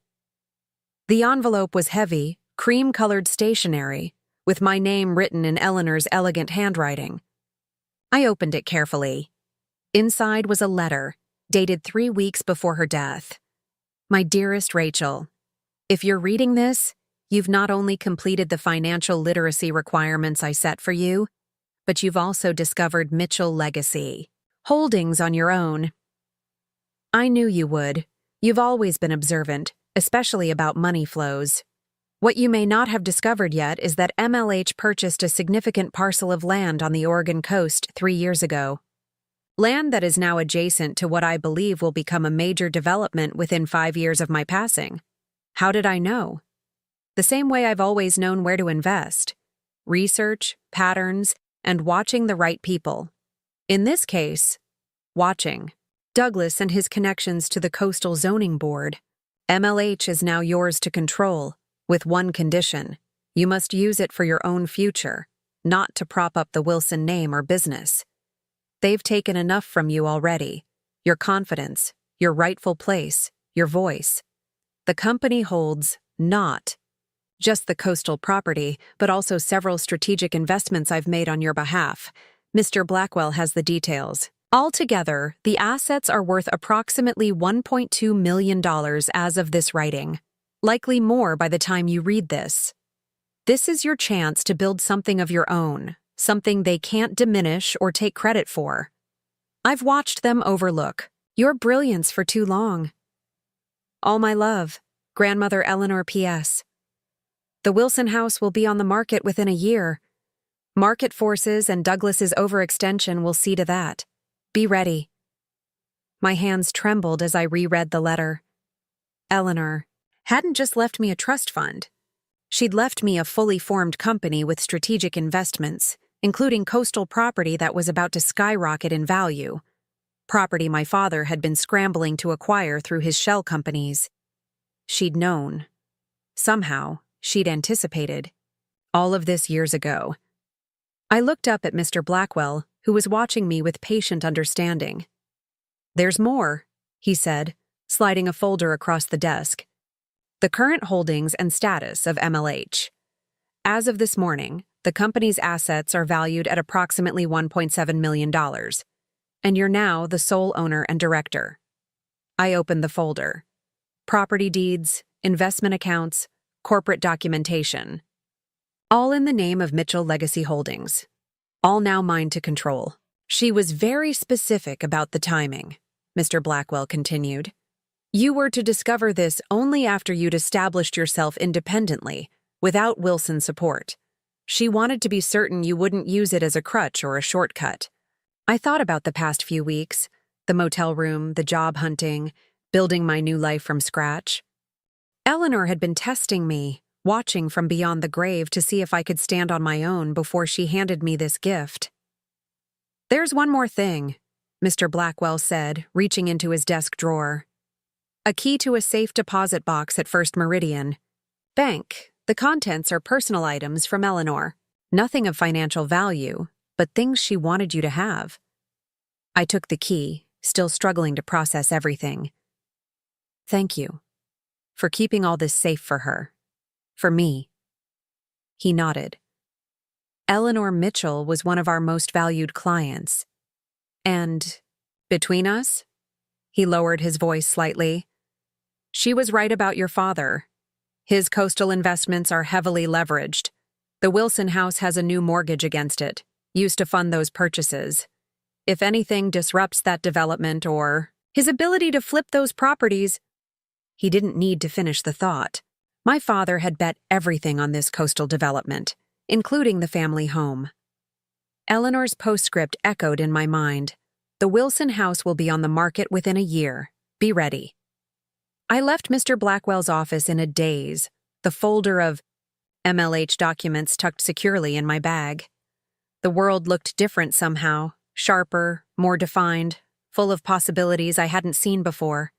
The envelope was heavy, cream-colored stationery, with my name written in Eleanor's elegant handwriting. I opened it carefully. Inside was a letter, dated 3 weeks before her death. My dearest Rachel, if you're reading this, you've not only completed the financial literacy requirements I set for you, but you've also discovered Mitchell Legacy Holdings on your own. I knew you would. You've always been observant, especially about money flows. What you may not have discovered yet is that MLH purchased a significant parcel of land on the Oregon coast 3 years ago. Land that is now adjacent to what I believe will become a major development within 5 years of my passing. How did I know? The same way I've always known where to invest. Research, patterns, and watching the right people. In this case, watching Douglas and his connections to the Coastal Zoning Board. MLH is now yours to control, with one condition. You must use it for your own future, not to prop up the Wilson name or business. They've taken enough from you already. Your confidence, your rightful place, your voice. The company holds not just the coastal property, but also several strategic investments I've made on your behalf. Mr. Blackwell has the details. Altogether, the assets are worth approximately $1.2 million as of this writing. Likely more by the time you read this. This is your chance to build something of your own, something they can't diminish or take credit for. I've watched them overlook your brilliance for too long. All my love, Grandmother Eleanor P.S. The Wilson house will be on the market within a year. Market forces and Douglas's overextension will see to that. Be ready. My hands trembled as I reread the letter. Eleanor hadn't just left me a trust fund. She'd left me a fully formed company with strategic investments, including coastal property that was about to skyrocket in value. Property my father had been scrambling to acquire through his shell companies. She'd known. Somehow, she'd anticipated. All of this years ago. I looked up at Mr. Blackwell, who was watching me with patient understanding. There's more, he said, sliding a folder across the desk. The current holdings and status of MLH. As of this morning, the company's assets are valued at approximately $1.7 million, and you're now the sole owner and director. I opened the folder. Property deeds, investment accounts, corporate documentation. All in the name of Mitchell Legacy Holdings. All now mine to control. She was very specific about the timing, Mr. Blackwell continued. You were to discover this only after you'd established yourself independently, without Wilson's support. She wanted to be certain you wouldn't use it as a crutch or a shortcut. I thought about the past few weeks, the motel room, the job hunting, building my new life from scratch. Eleanor had been testing me, watching from beyond the grave to see if I could stand on my own before she handed me this gift. There's one more thing, Mr. Blackwell said, reaching into his desk drawer. A key to a safe deposit box at First Meridian. Bank. The contents are personal items from Eleanor. Nothing of financial value, but things she wanted you to have. I took the key, still struggling to process everything. Thank you. For keeping all this safe for her. For me. He nodded. Eleanor Mitchell was one of our most valued clients. And, between us? He lowered his voice slightly. She was right about your father. His coastal investments are heavily leveraged. The Wilson house has a new mortgage against it, used to fund those purchases. If anything disrupts that development or his ability to flip those properties, he didn't need to finish the thought. My father had bet everything on this coastal development, including the family home. Eleanor's postscript echoed in my mind. The Wilson house will be on the market within a year. Be ready. I left Mr. Blackwell's office in a daze, the folder of MLH documents tucked securely in my bag. The world looked different somehow, sharper, more defined, full of possibilities I hadn't seen before.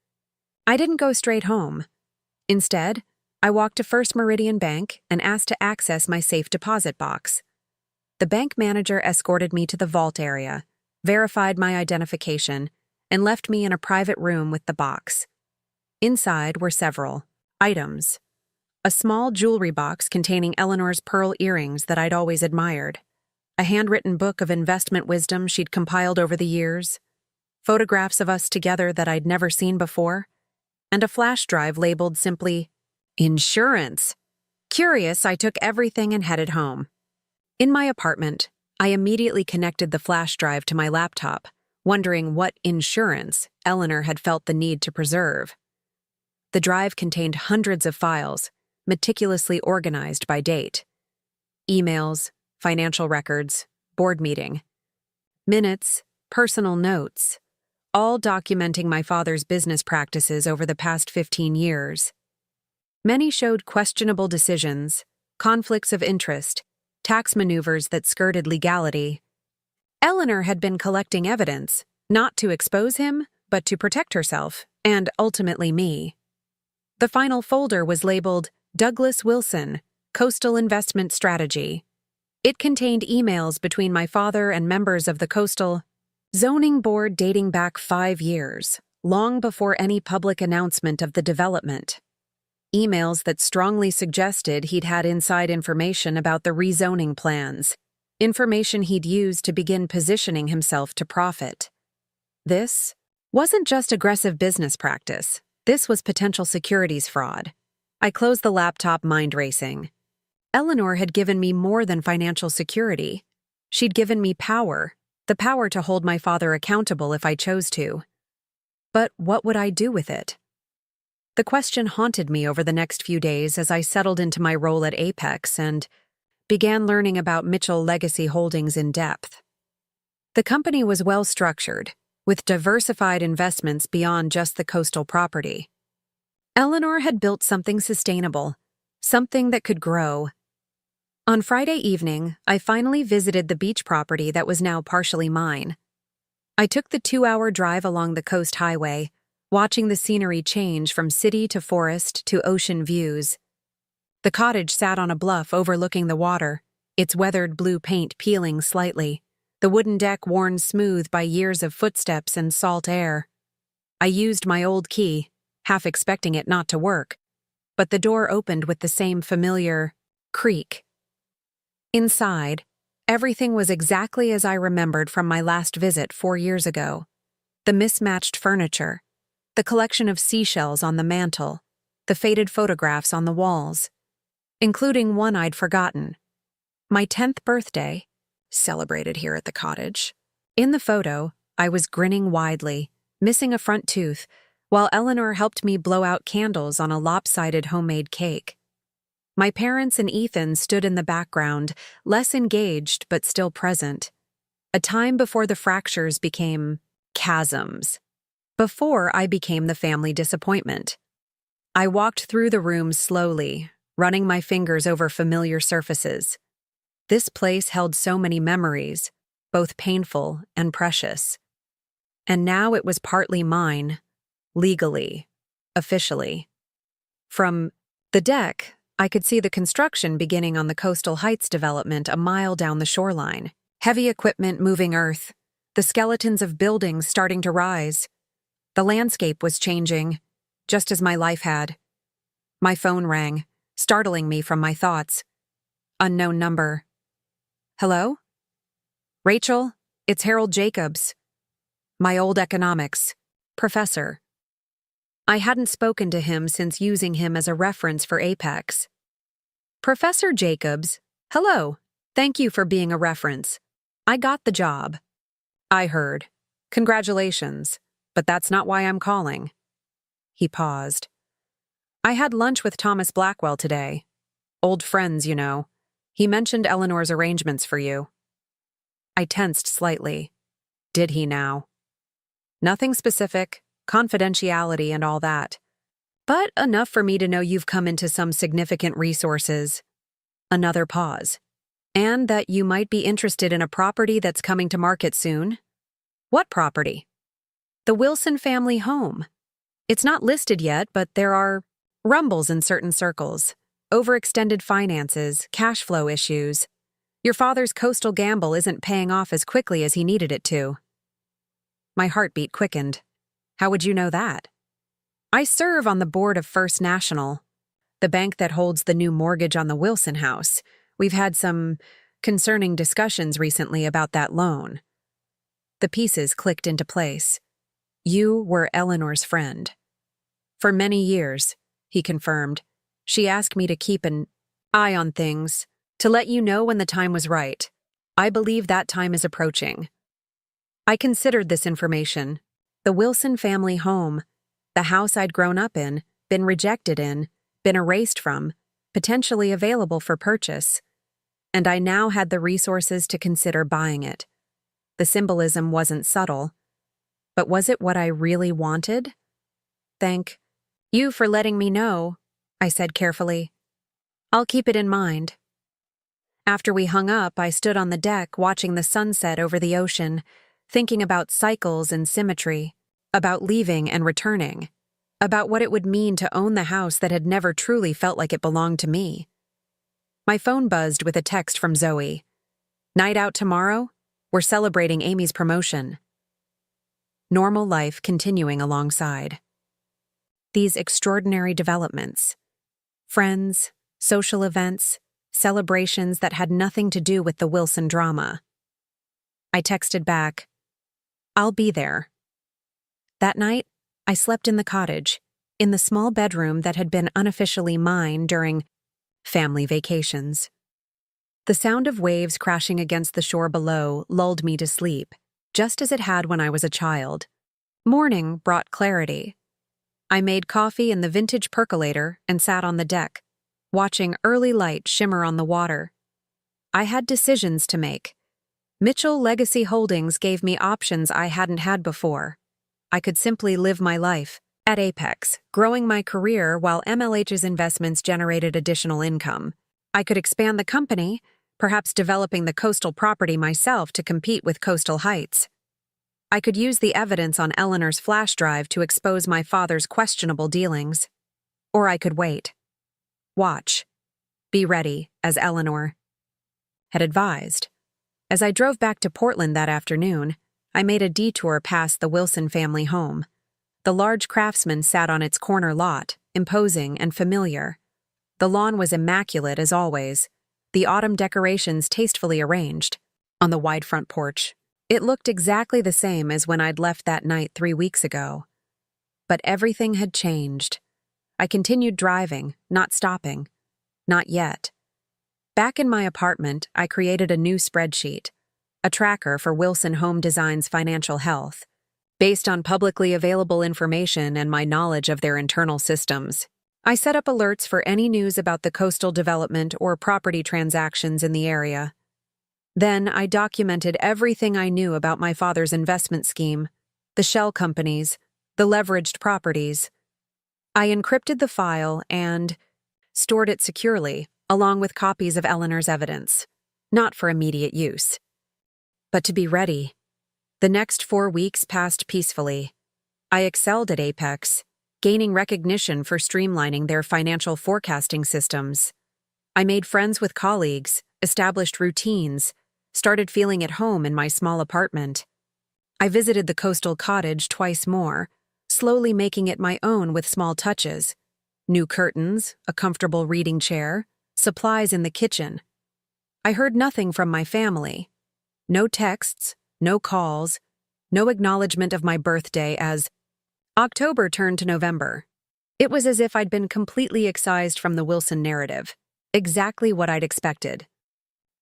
I didn't go straight home. Instead, I walked to First Meridian Bank and asked to access my safe deposit box. The bank manager escorted me to the vault area, verified my identification, and left me in a private room with the box. Inside were several items. A small jewelry box containing Eleanor's pearl earrings that I'd always admired. A handwritten book of investment wisdom she'd compiled over the years. Photographs of us together that I'd never seen before. And a flash drive labeled simply, Insurance. Curious, I took everything and headed home. In my apartment, I immediately connected the flash drive to my laptop, wondering what insurance Eleanor had felt the need to preserve. The drive contained hundreds of files, meticulously organized by date. Emails, financial records, board meeting. Minutes, personal notes, all documenting my father's business practices over the past 15 years. Many showed questionable decisions, conflicts of interest, tax maneuvers that skirted legality. Eleanor had been collecting evidence, not to expose him, but to protect herself, and ultimately me. The final folder was labeled Douglas Wilson, Coastal Investment Strategy. It contained emails between my father and members of the Coastal Zoning Board dating back 5 years, long before any public announcement of the development. emails that strongly suggested he'd had inside information about the rezoning plans, information he'd used to begin positioning himself to profit. This wasn't just aggressive business practice. This was potential securities fraud. I closed the laptop, mind racing. Eleanor had given me more than financial security. She'd given me power, the power to hold my father accountable if I chose to. But what would I do with it? The question haunted me over the next few days as I settled into my role at Apex and began learning about Mitchell Legacy Holdings in depth. The company was well structured, with diversified investments beyond just the coastal property. Eleanor had built something sustainable, something that could grow. On Friday evening, I finally visited the beach property that was now partially mine. I took the 2-hour drive along the coast highway, watching the scenery change from city to forest to ocean views. The cottage sat on a bluff overlooking the water, its weathered blue paint peeling slightly, the wooden deck worn smooth by years of footsteps and salt air. I used my old key, half expecting it not to work, but the door opened with the same familiar creak. Inside, everything was exactly as I remembered from my last visit 4 years ago. The mismatched furniture, the collection of seashells on the mantel, the faded photographs on the walls, including one I'd forgotten. My 10th birthday, celebrated here at the cottage. In the photo, I was grinning widely, missing a front tooth, while Eleanor helped me blow out candles on a lopsided homemade cake. My parents and Ethan stood in the background, less engaged but still present. A time before the fractures became chasms. Before I became the family disappointment. I walked through the room slowly, running my fingers over familiar surfaces. This place held so many memories, both painful and precious. And now it was partly mine, legally, officially. From the deck, I could see the construction beginning on the Coastal Heights development a mile down the shoreline. Heavy equipment moving earth, the skeletons of buildings starting to rise. The landscape was changing, just as my life had. My phone rang, startling me from my thoughts. Unknown number. Hello? Rachel, it's Harold Jacobs. My old economics professor. I hadn't spoken to him since using him as a reference for Apex. Professor Jacobs, hello. Thank you for being a reference. I got the job. I heard. Congratulations, but that's not why I'm calling. He paused. I had lunch with Thomas Blackwell today. Old friends, you know. He mentioned Eleanor's arrangements for you. I tensed slightly. Did he now? Nothing specific, confidentiality and all that. But enough for me to know you've come into some significant resources. Another pause. And that you might be interested in a property that's coming to market soon. What property? The Wilson family home. It's not listed yet, but there are rumbles in certain circles. Overextended finances, cash flow issues. Your father's coastal gamble isn't paying off as quickly as he needed it to. My heartbeat quickened. How would you know that? I serve on the board of First National, the bank that holds the new mortgage on the Wilson house. We've had some concerning discussions recently about that loan. The pieces clicked into place. You were Eleanor's friend. For many years, he confirmed. She asked me to keep an eye on things, to let you know when the time was right. I believe that time is approaching. I considered this information. The Wilson family home, the house I'd grown up in, been rejected in, been erased from, potentially available for purchase. And I now had the resources to consider buying it. The symbolism wasn't subtle. But was it what I really wanted? Thank you for letting me know, I said carefully. I'll keep it in mind. After we hung up, I stood on the deck watching the sunset over the ocean, thinking about cycles and symmetry, about leaving and returning, about what it would mean to own the house that had never truly felt like it belonged to me. My phone buzzed with a text from Zoe. Night out tomorrow? We're celebrating Amy's promotion. Normal life continuing alongside. These extraordinary developments, Friends, social events, celebrations that had nothing to do with the Wilson drama. I texted back, "I'll be there." That night, I slept in the cottage, in the small bedroom that had been unofficially mine during family vacations. The sound of waves crashing against the shore below lulled me to sleep, just as it had when I was a child. Morning brought clarity. I made coffee in the vintage percolator and sat on the deck, watching early light shimmer on the water. I had decisions to make. Mitchell Legacy Holdings gave me options I hadn't had before. I could simply live my life at Apex, growing my career while MLH's investments generated additional income. I could expand the company, perhaps developing the coastal property myself to compete with Coastal Heights. I could use the evidence on Eleanor's flash drive to expose my father's questionable dealings. Or I could wait. Watch. Be ready, as Eleanor had advised. As I drove back to Portland that afternoon, I made a detour past the Wilson family home. The large Craftsman sat on its corner lot, imposing and familiar. The lawn was immaculate as always, the autumn decorations tastefully arranged. On the wide front porch, it looked exactly the same as when I'd left that night 3 weeks ago. But everything had changed. I continued driving, not stopping. Not yet. Back in my apartment, I created a new spreadsheet, a tracker for Wilson Home Design's financial health, based on publicly available information and my knowledge of their internal systems. I set up alerts for any news about the coastal development or property transactions in the area. Then I documented everything I knew about my father's investment scheme, the shell companies, the leveraged properties. I encrypted the file and stored it securely, along with copies of Eleanor's evidence, not for immediate use, but to be ready. The next 4 weeks passed peacefully. I excelled at Apex, gaining recognition for streamlining their financial forecasting systems. I made friends with colleagues, established routines, started feeling at home in my small apartment. I visited the coastal cottage twice more, slowly making it my own with small touches. New curtains, a comfortable reading chair, supplies in the kitchen. I heard nothing from my family. No texts, no calls, no acknowledgement of my birthday as October turned to November. It was as if I'd been completely excised from the Wilson narrative, exactly what I'd expected.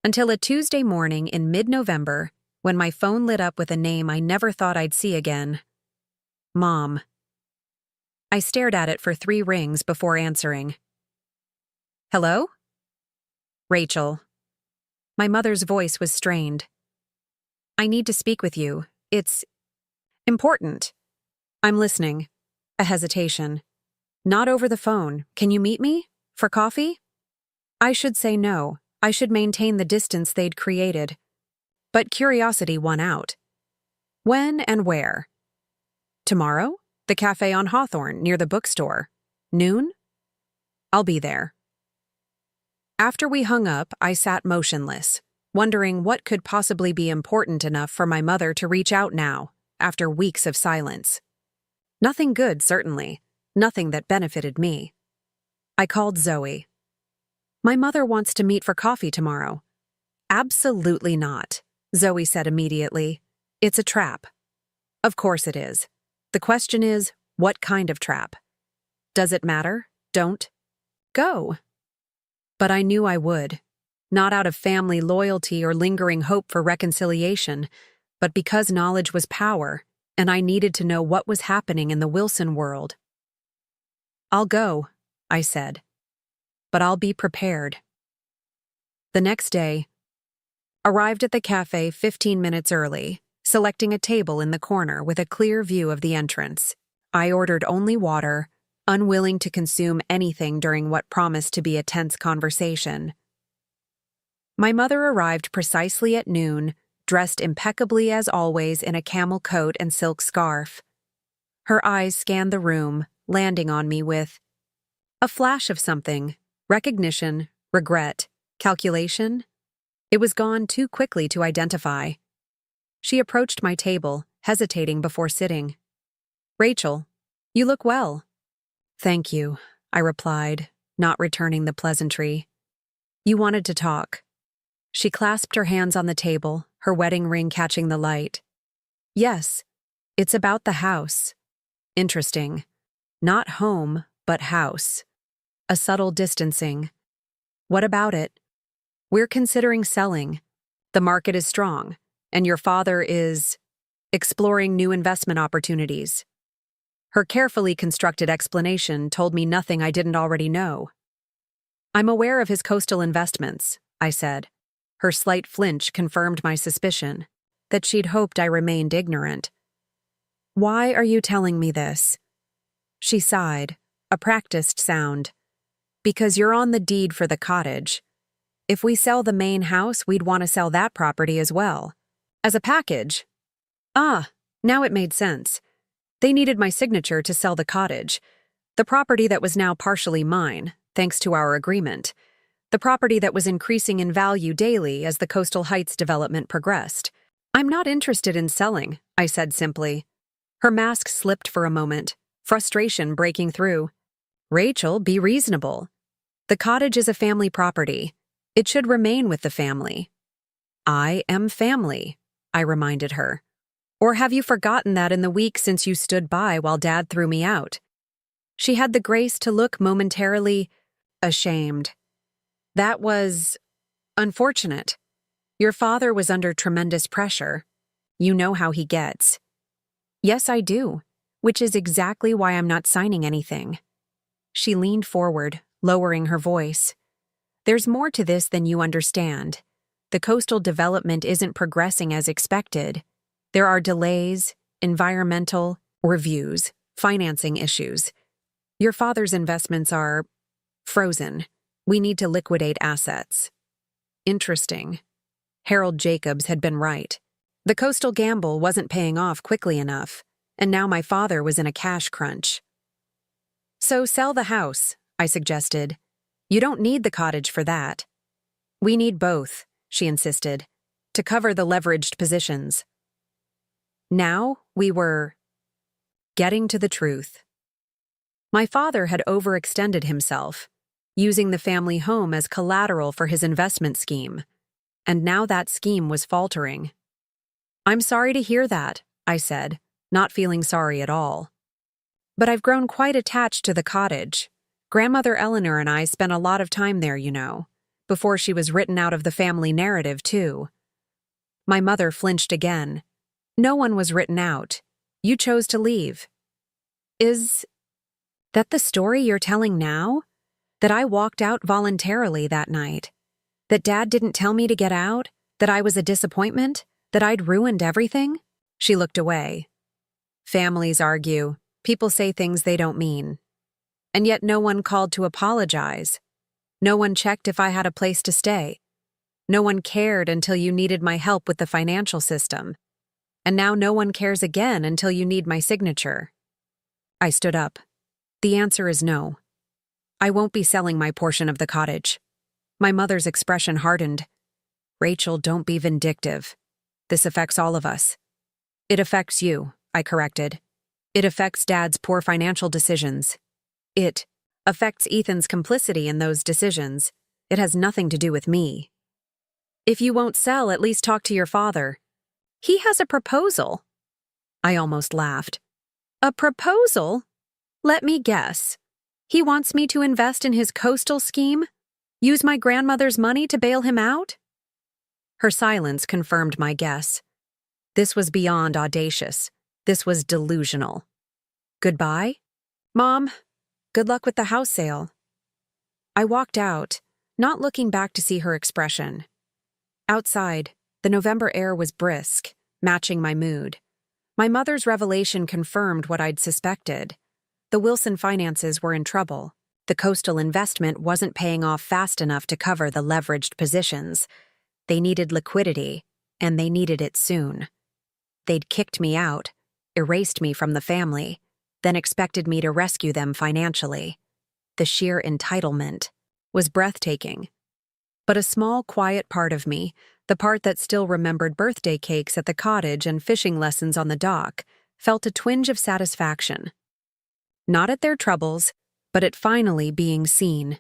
Until a Tuesday morning in mid-November, when my phone lit up with a name I never thought I'd see again. Mom. I stared at it for 3 rings before answering. Hello? Rachel. My mother's voice was strained. I need to speak with you. It's important. I'm listening. A hesitation. Not over the phone. Can you meet me? For coffee? I should say no. I should maintain the distance they'd created. But curiosity won out. When and where? Tomorrow? The cafe on Hawthorne, near the bookstore. Noon? I'll be there. After we hung up, I sat motionless, wondering what could possibly be important enough for my mother to reach out now, after weeks of silence. Nothing good, certainly. Nothing that benefited me. I called Zoe. My mother wants to meet for coffee tomorrow. Absolutely not, Zoe said immediately. It's a trap. Of course it is. The question is, what kind of trap? Does it matter? Don't. Go. But I knew I would. Not out of family loyalty or lingering hope for reconciliation, but because knowledge was power, and I needed to know what was happening in the Wilson world. I'll go, I said. But I'll be prepared. The next day, arrived at the cafe 15 minutes early, selecting a table in the corner with a clear view of the entrance. I ordered only water, unwilling to consume anything during what promised to be a tense conversation. My mother arrived precisely at noon, dressed impeccably as always in a camel coat and silk scarf. Her eyes scanned the room, landing on me with a flash of something, recognition, regret, calculation. It was gone too quickly to identify. She approached my table, hesitating before sitting. Rachel, you look well. Thank you, I replied, not returning the pleasantry. You wanted to talk. She clasped her hands on the table, her wedding ring catching the light. Yes, it's about the house. Interesting. Not home, but house. A subtle distancing. What about it? We're considering selling. The market is strong, and your father is exploring new investment opportunities. Her carefully constructed explanation told me nothing I didn't already know. I'm aware of his coastal investments, I said. Her slight flinch confirmed my suspicion, that she'd hoped I remained ignorant. Why are you telling me this? She sighed, a practiced sound. Because you're on the deed for the cottage. If we sell the main house, we'd want to sell that property as well. As a package. Ah, now it made sense. They needed my signature to sell the cottage, the property that was now partially mine, thanks to our agreement, the property that was increasing in value daily as the Coastal Heights development progressed. I'm not interested in selling, I said simply. Her mask slipped for a moment, frustration breaking through. Rachel, be reasonable. The cottage is a family property. It should remain with the family. I am family, I reminded her. Or have you forgotten that in the week since you stood by while Dad threw me out? She had the grace to look momentarily ashamed. That was unfortunate. Your father was under tremendous pressure. You know how he gets. Yes, I do, which is exactly why I'm not signing anything. She leaned forward, lowering her voice. There's more to this than you understand. The coastal development isn't progressing as expected. There are delays, environmental reviews, financing issues. Your father's investments are frozen. We need to liquidate assets. Interesting. Harold Jacobs had been right. The coastal gamble wasn't paying off quickly enough, and now my father was in a cash crunch. So sell the house, I suggested. You don't need the cottage for that. We need both, she insisted, to cover the leveraged positions. Now we were getting to the truth. My father had overextended himself, using the family home as collateral for his investment scheme, and now that scheme was faltering. I'm sorry to hear that, I said, not feeling sorry at all. But I've grown quite attached to the cottage. Grandmother Eleanor and I spent a lot of time there, you know, before she was written out of the family narrative, too. My mother flinched again. No one was written out. You chose to leave. Is that the story you're telling now? That I walked out voluntarily that night? That Dad didn't tell me to get out? That I was a disappointment? That I'd ruined everything? She looked away. Families argue. People say things they don't mean. And yet no one called to apologize. No one checked if I had a place to stay. No one cared until you needed my help with the financial system. And now no one cares again until you need my signature. I stood up. The answer is no. I won't be selling my portion of the cottage. My mother's expression hardened. Rachel, don't be vindictive. This affects all of us. It affects you, I corrected. It affects Dad's poor financial decisions. It affects Ethan's complicity in those decisions. It has nothing to do with me. If you won't sell, at least talk to your father. He has a proposal. I almost laughed. A proposal? Let me guess. He wants me to invest in his coastal scheme? Use my grandmother's money to bail him out? Her silence confirmed my guess. This was beyond audacious. This was delusional. Goodbye? Mom, good luck with the house sale. I walked out, not looking back to see her expression. Outside, the November air was brisk, matching my mood. My mother's revelation confirmed what I'd suspected. The Wilson finances were in trouble. The coastal investment wasn't paying off fast enough to cover the leveraged positions. They needed liquidity, and they needed it soon. They'd kicked me out, erased me from the family, then expected me to rescue them financially. The sheer entitlement was breathtaking. But a small, quiet part of me, the part that still remembered birthday cakes at the cottage and fishing lessons on the dock, felt a twinge of satisfaction. Not at their troubles, but at finally being seen.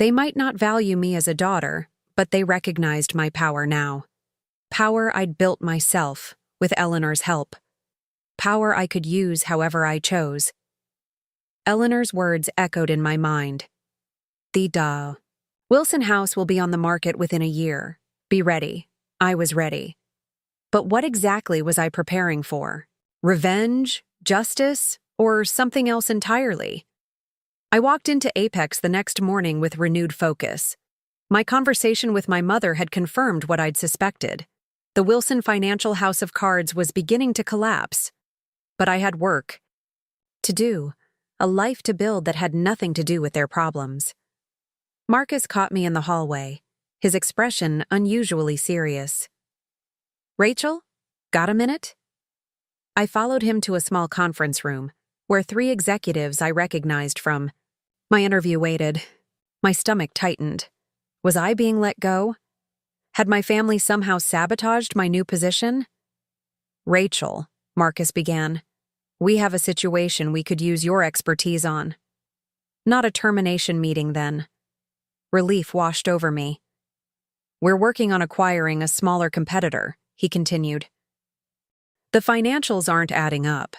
They might not value me as a daughter, but they recognized my power now. Power I'd built myself, with Eleanor's help. Power I could use however I chose. Eleanor's words echoed in my mind. The Wilson House will be on the market within a year. Be ready. I was ready. But what exactly was I preparing for? Revenge? Justice? Or something else entirely? I walked into Apex the next morning with renewed focus. My conversation with my mother had confirmed what I'd suspected. The Wilson financial house of cards was beginning to collapse. But I had work to do, a life to build that had nothing to do with their problems. Marcus caught me in the hallway, his expression unusually serious. "Rachel, got a minute?" I followed him to a small conference room, where 3 executives I recognized from. My interview waited. My stomach tightened. Was I being let go? Had my family somehow sabotaged my new position? "Rachel," Marcus began, "we have a situation we could use your expertise on." Not a termination meeting, then. Relief washed over me. "We're working on acquiring a smaller competitor," he continued. "The financials aren't adding up.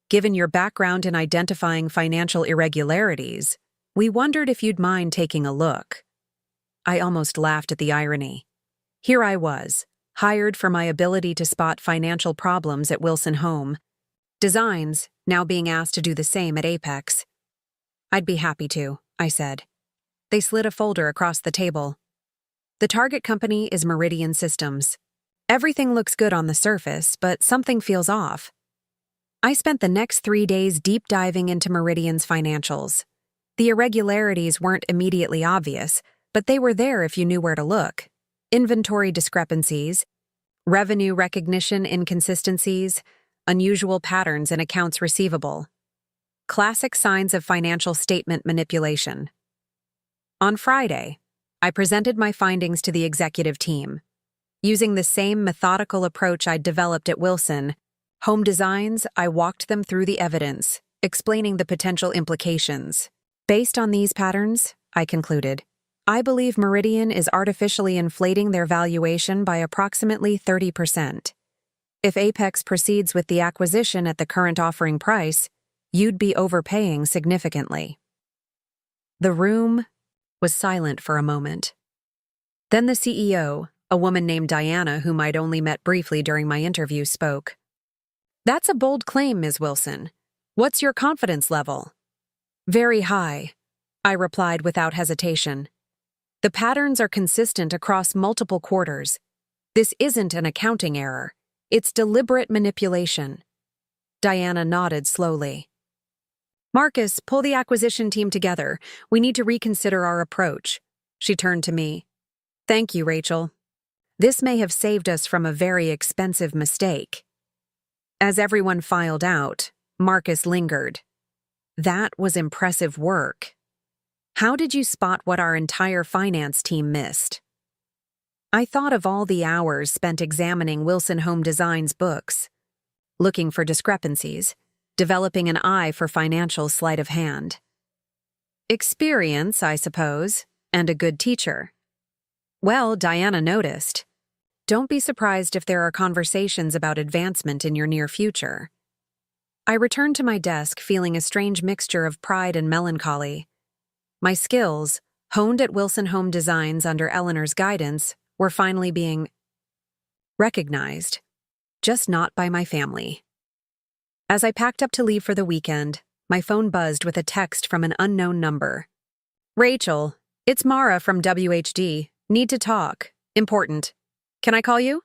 Given your background in identifying financial irregularities, we wondered if you'd mind taking a look." I almost laughed at the irony. Here I was, hired for my ability to spot financial problems at Wilson Home Designs, now being asked to do the same at Apex. "I'd be happy to," I said. They slid a folder across the table. "The target company is Meridian Systems. Everything looks good on the surface, but something feels off." I spent the next 3 days deep diving into Meridian's financials. The irregularities weren't immediately obvious, but they were there if you knew where to look. Inventory discrepancies, revenue recognition inconsistencies, unusual patterns in accounts receivable. Classic signs of financial statement manipulation. On Friday, I presented my findings to the executive team. Using the same methodical approach I'd developed at Wilson Home Designs, I walked them through the evidence, explaining the potential implications. Based on these patterns, I concluded, I believe Meridian is artificially inflating their valuation by approximately 30%. If Apex proceeds with the acquisition at the current offering price, you'd be overpaying significantly. The room was silent for a moment. Then the CEO, a woman named Diana, whom I'd only met briefly during my interview, spoke. "That's a bold claim, Ms. Wilson. What's your confidence level?" "Very high," I replied without hesitation. "The patterns are consistent across multiple quarters. This isn't an accounting error. It's deliberate manipulation." Diana nodded slowly. "Marcus, pull the acquisition team together. We need to reconsider our approach." She turned to me. "Thank you, Rachel. This may have saved us from a very expensive mistake." As everyone filed out, Marcus lingered. "That was impressive work. How did you spot what our entire finance team missed?" I thought of all the hours spent examining Wilson Home Designs books, looking for discrepancies, developing an eye for financial sleight of hand. Experience, I suppose, and a good teacher. Well, Diana noticed. Don't be surprised if there are conversations about advancement in your near future. I returned to my desk feeling a strange mixture of pride and melancholy. My skills, honed at Wilson Home Designs under Eleanor's guidance, were finally being recognized, just not by my family. As I packed up to leave for the weekend, my phone buzzed with a text from an unknown number. "Rachel, it's Mara from WHD. Need to talk. Important. Can I call you?"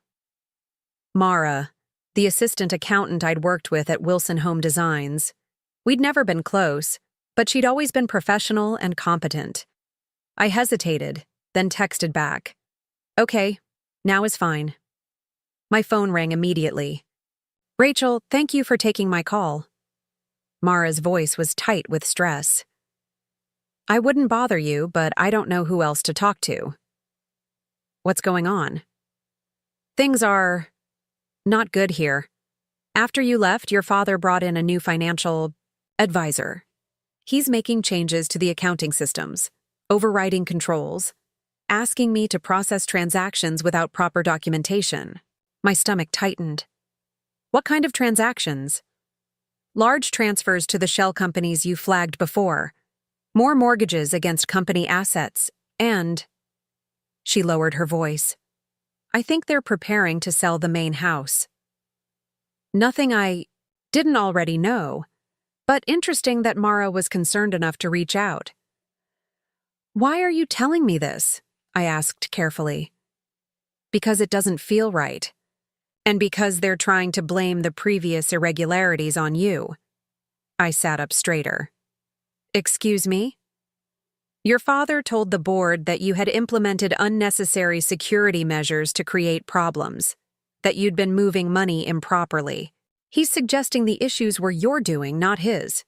Mara, the assistant accountant I'd worked with at Wilson Home Designs. We'd never been close, but she'd always been professional and competent. I hesitated, then texted back. "Okay, now is fine." My phone rang immediately. "Rachel, thank you for taking my call." Mara's voice was tight with stress. "I wouldn't bother you, but I don't know who else to talk to." "What's going on?" "Things are not good here. After you left, your father brought in a new financial advisor. He's making changes to the accounting systems. overriding controls, asking me to process transactions without proper documentation. My stomach tightened. What kind of transactions? Large transfers to the shell companies you flagged before, more mortgages against company assets, and... She lowered her voice. I think they're preparing to sell the main house. Nothing I didn't already know, but interesting that Mara was concerned enough to reach out. Why are you telling me this? I asked carefully. Because it doesn't feel right. And because they're trying to blame the previous irregularities on you. I sat up straighter. Excuse me? Your father told the board that you had implemented unnecessary security measures to create problems, that you'd been moving money improperly. He's suggesting the issues were your doing, not his.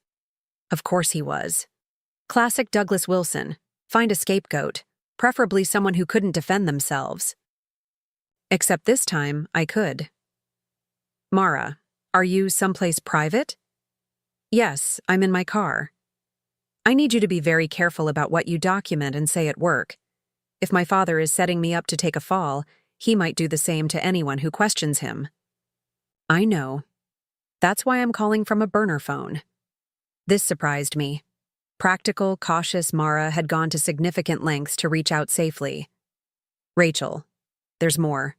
Of course he was. Classic Douglas Wilson. Find a scapegoat, preferably someone who couldn't defend themselves. Except this time, I could. Mara, are you someplace private? Yes, I'm in my car. I need you to be very careful about what you document and say at work. If my father is setting me up to take a fall, he might do the same to anyone who questions him. I know. That's why I'm calling from a burner phone. This surprised me. Practical, cautious Mara had gone to significant lengths to reach out safely. Rachel, there's more.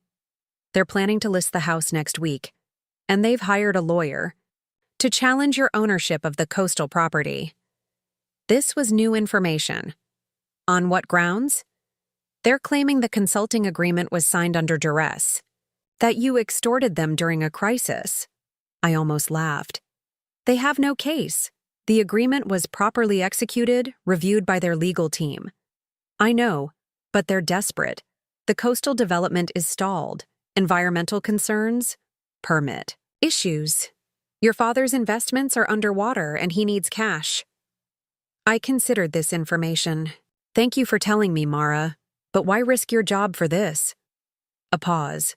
They're planning to list the house next week, and they've hired a lawyer to challenge your ownership of the coastal property. This was new information. On what grounds? They're claiming the consulting agreement was signed under duress, that you extorted them during a crisis. I almost laughed. They have no case. The agreement was properly executed, reviewed by their legal team. I know, but they're desperate. The coastal development is stalled. Environmental concerns, permit issues. Your father's investments are underwater and he needs cash. I considered this information. Thank you for telling me, Mara, but why risk your job for this? A pause.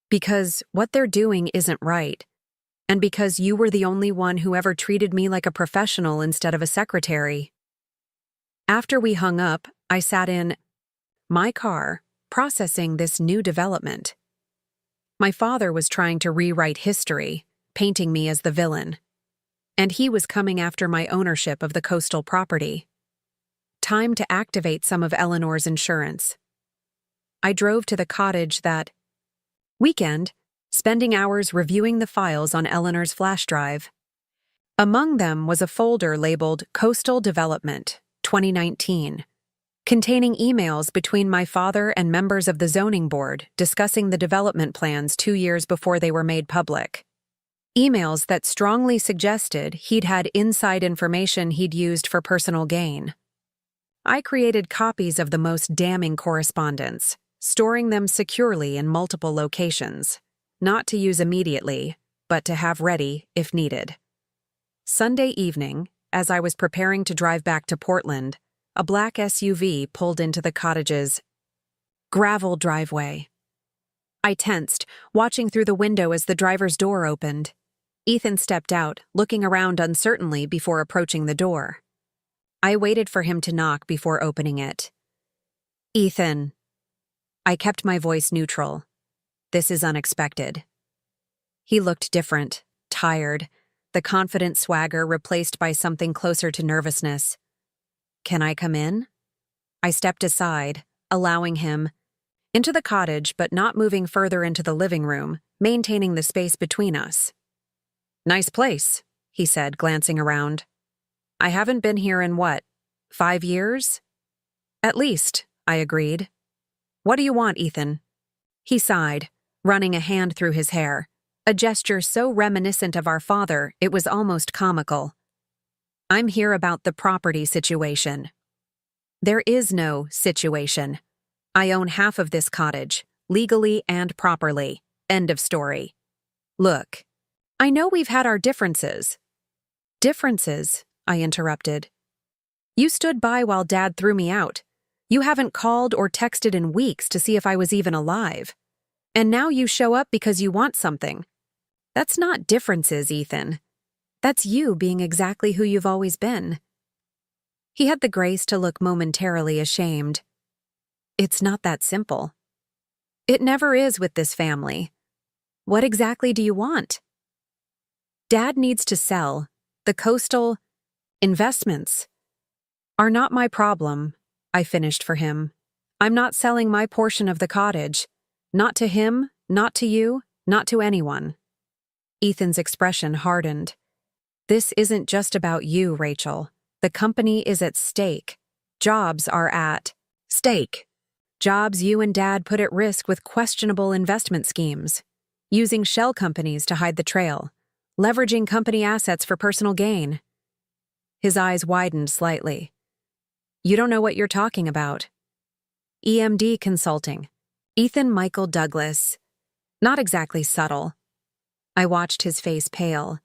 Because what they're doing isn't right. And because you were the only one who ever treated me like a professional instead of a secretary. After we hung up, I sat in my car, processing this new development. My father was trying to rewrite history, painting me as the villain. And he was coming after my ownership of the coastal property. Time to activate some of Eleanor's insurance. I drove to the cottage that weekend, spending hours reviewing the files on Eleanor's flash drive. Among them was a folder labeled Coastal Development, 2019. Containing emails between my father and members of the zoning board discussing the development plans 2 years before they were made public. Emails that strongly suggested he'd had inside information he'd used for personal gain. I created copies of the most damning correspondence, storing them securely in multiple locations, not to use immediately, but to have ready if needed. Sunday evening, as I was preparing to drive back to Portland, a black SUV pulled into the cottage's gravel driveway. I tensed, watching through the window as the driver's door opened. Ethan stepped out, looking around uncertainly before approaching the door. I waited for him to knock before opening it. Ethan. I kept my voice neutral. This is unexpected. He looked different, tired, the confident swagger replaced by something closer to nervousness. Can I come in? I stepped aside, allowing him into the cottage but not moving further into the living room, maintaining the space between us. Nice place, he said, glancing around. I haven't been here in 5 years? At least, I agreed. What do you want, Ethan? He sighed, running a hand through his hair, a gesture so reminiscent of our father it was almost comical. I'm here about the property situation. There is no situation. I own half of this cottage, legally and properly. End of story. Look, I know we've had our differences. Differences, I interrupted. You stood by while Dad threw me out. You haven't called or texted in weeks to see if I was even alive. And now you show up because you want something. That's not differences, Ethan. That's you being exactly who you've always been. He had the grace to look momentarily ashamed. It's not that simple. It never is with this family. What exactly do you want? Dad needs to sell. The coastal investments are not my problem, I finished for him. I'm not selling my portion of the cottage. Not to him, not to you, not to anyone. Ethan's expression hardened. This isn't just about you, Rachel. The company is at stake. Jobs are at stake. Jobs you and Dad put at risk with questionable investment schemes. Using shell companies to hide the trail. Leveraging company assets for personal gain. His eyes widened slightly. You don't know what you're talking about. EMD Consulting. Ethan Michael Douglas. Not exactly subtle. I watched his face pale.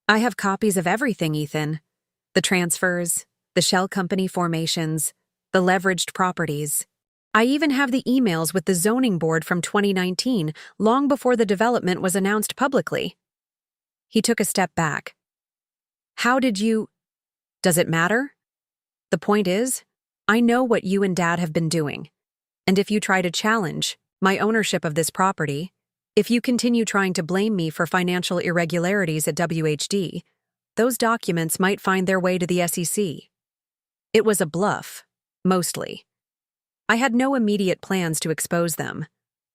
I have copies of everything, Ethan. The transfers, the shell company formations, the leveraged properties. I even have the emails with the zoning board from 2019, long before the development was announced publicly. He took a step back. How did you... Does it matter? The point is, I know what you and Dad have been doing. And if you try to challenge my ownership of this property, if you continue trying to blame me for financial irregularities at WHD, those documents might find their way to the SEC. It was a bluff, mostly. I had no immediate plans to expose them,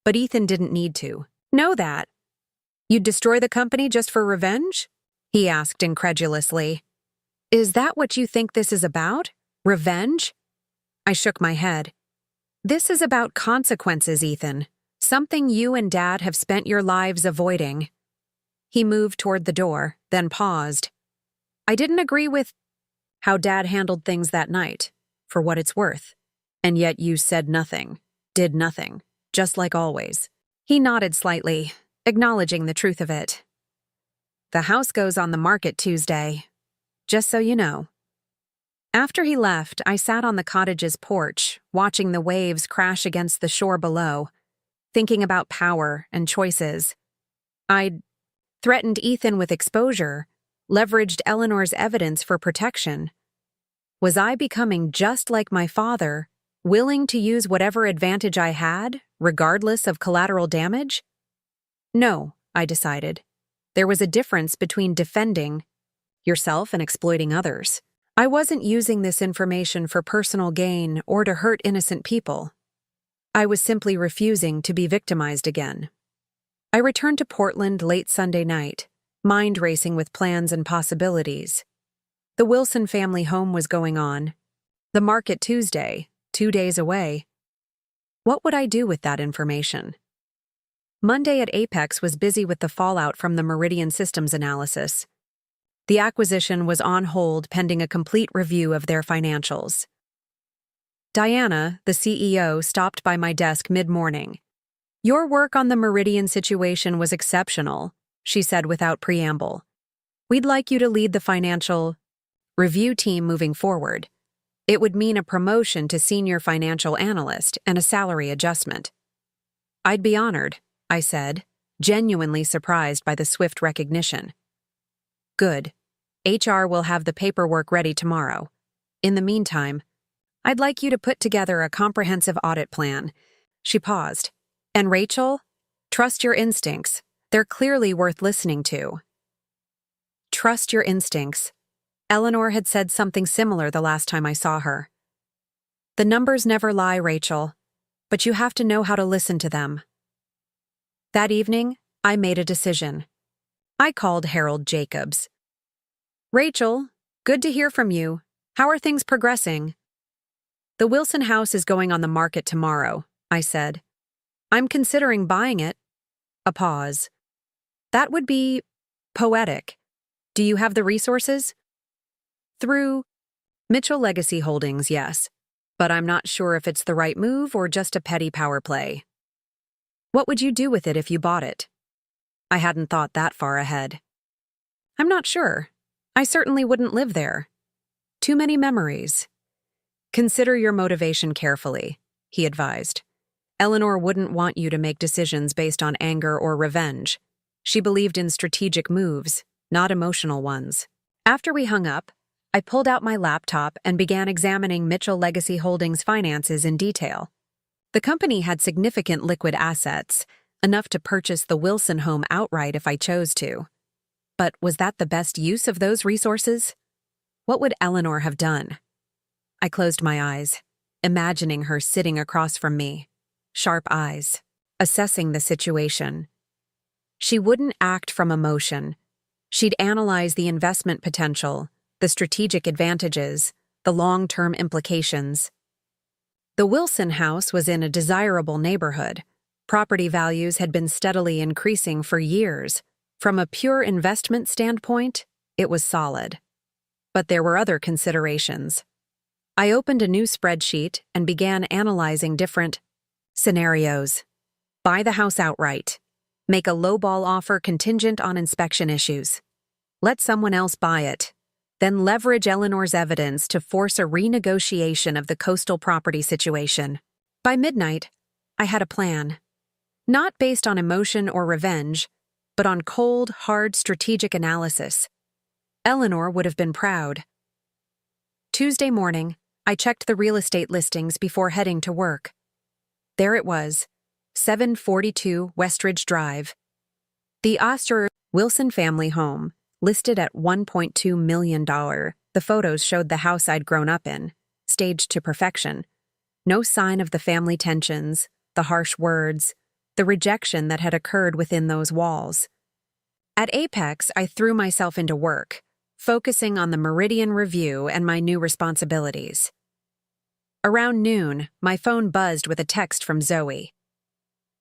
but Ethan didn't need to. Know that. You'd destroy the company just for revenge? He asked incredulously. Is that what you think this is about? Revenge? I shook my head. This is about consequences, Ethan. Something you and Dad have spent your lives avoiding. He moved toward the door, then paused. I didn't agree with how Dad handled things that night, for what it's worth. And yet you said nothing, did nothing, just like always. He nodded slightly, acknowledging the truth of it. The house goes on the market Tuesday, just so you know. After he left, I sat on the cottage's porch, watching the waves crash against the shore below, thinking about power and choices. I'd threatened Ethan with exposure, leveraged Eleanor's evidence for protection. Was I becoming just like my father, willing to use whatever advantage I had, regardless of collateral damage? No, I decided. There was a difference between defending yourself and exploiting others. I wasn't using this information for personal gain or to hurt innocent people. I was simply refusing to be victimized again. I returned to Portland late Sunday night, mind racing with plans and possibilities. The Wilson family home was going on. The market Tuesday, 2 days away. What would I do with that information? Monday at Apex was busy with the fallout from the Meridian Systems analysis. The acquisition was on hold pending a complete review of their financials. Diana, the CEO, stopped by my desk mid-morning. Your work on the Meridian situation was exceptional, she said without preamble. We'd like you to lead the financial review team moving forward. It would mean a promotion to senior financial analyst and a salary adjustment. I'd be honored, I said, genuinely surprised by the swift recognition. Good. HR will have the paperwork ready tomorrow. In the meantime, I'd like you to put together a comprehensive audit plan. She paused. And Rachel, trust your instincts. They're clearly worth listening to. Trust your instincts. Eleanor had said something similar the last time I saw her. The numbers never lie, Rachel, but you have to know how to listen to them. That evening, I made a decision. I called Harold Jacobs. Rachel, good to hear from you. How are things progressing? The Wilson house is going on the market tomorrow, I said. I'm considering buying it. A pause. That would be poetic. Do you have the resources? Through Mitchell Legacy Holdings, yes, but I'm not sure if it's the right move or just a petty power play. What would you do with it if you bought it? I hadn't thought that far ahead. I'm not sure. I certainly wouldn't live there. Too many memories. Consider your motivation carefully, he advised. Eleanor wouldn't want you to make decisions based on anger or revenge. She believed in strategic moves, not emotional ones. After we hung up, I pulled out my laptop and began examining Mitchell Legacy Holdings' finances in detail. The company had significant liquid assets, enough to purchase the Wilson home outright if I chose to. But was that the best use of those resources? What would Eleanor have done? I closed my eyes, imagining her sitting across from me, sharp eyes, assessing the situation. She wouldn't act from emotion. She'd analyze the investment potential, the strategic advantages, the long-term implications. The Wilson house was in a desirable neighborhood. Property values had been steadily increasing for years. From a pure investment standpoint, it was solid. But there were other considerations. I opened a new spreadsheet and began analyzing different scenarios. Buy the house outright. Make a lowball offer contingent on inspection issues. Let someone else buy it. Then leverage Eleanor's evidence to force a renegotiation of the coastal property situation. By midnight, I had a plan. Not based on emotion or revenge, but on cold, hard strategic analysis. Eleanor would have been proud. Tuesday morning, I checked the real estate listings before heading to work. There it was, 742 Westridge Drive. The Oster Wilson family home, listed at $1.2 million. The photos showed the house I'd grown up in, staged to perfection. No sign of the family tensions, the harsh words, the rejection that had occurred within those walls. At Apex, I threw myself into work, focusing on the Meridian Review and my new responsibilities. Around noon, my phone buzzed with a text from Zoe.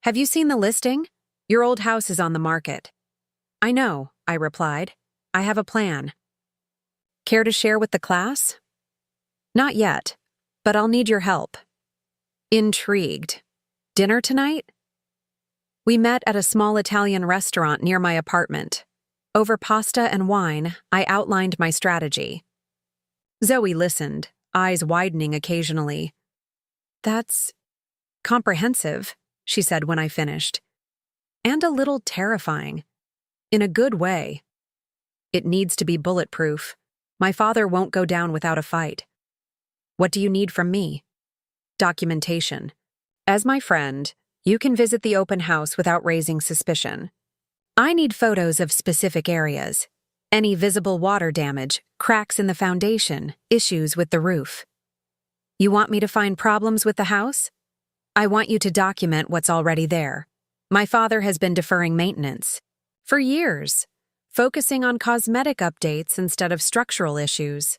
"Have you seen the listing? Your old house is on the market." "I know," I replied. "I have a plan." "Care to share with the class?" "Not yet, but I'll need your help." Intrigued. "Dinner tonight?" We met at a small Italian restaurant near my apartment. Over pasta and wine, I outlined my strategy. Zoe listened, eyes widening occasionally. "That's comprehensive," she said when I finished. "And a little terrifying. In a good way. It needs to be bulletproof. My father won't go down without a fight." "What do you need from me?" "Documentation. As my friend, you can visit the open house without raising suspicion. I need photos of specific areas. Any visible water damage, cracks in the foundation, issues with the roof." "You want me to find problems with the house?" "I want you to document what's already there. My father has been deferring maintenance. For years, focusing on cosmetic updates instead of structural issues.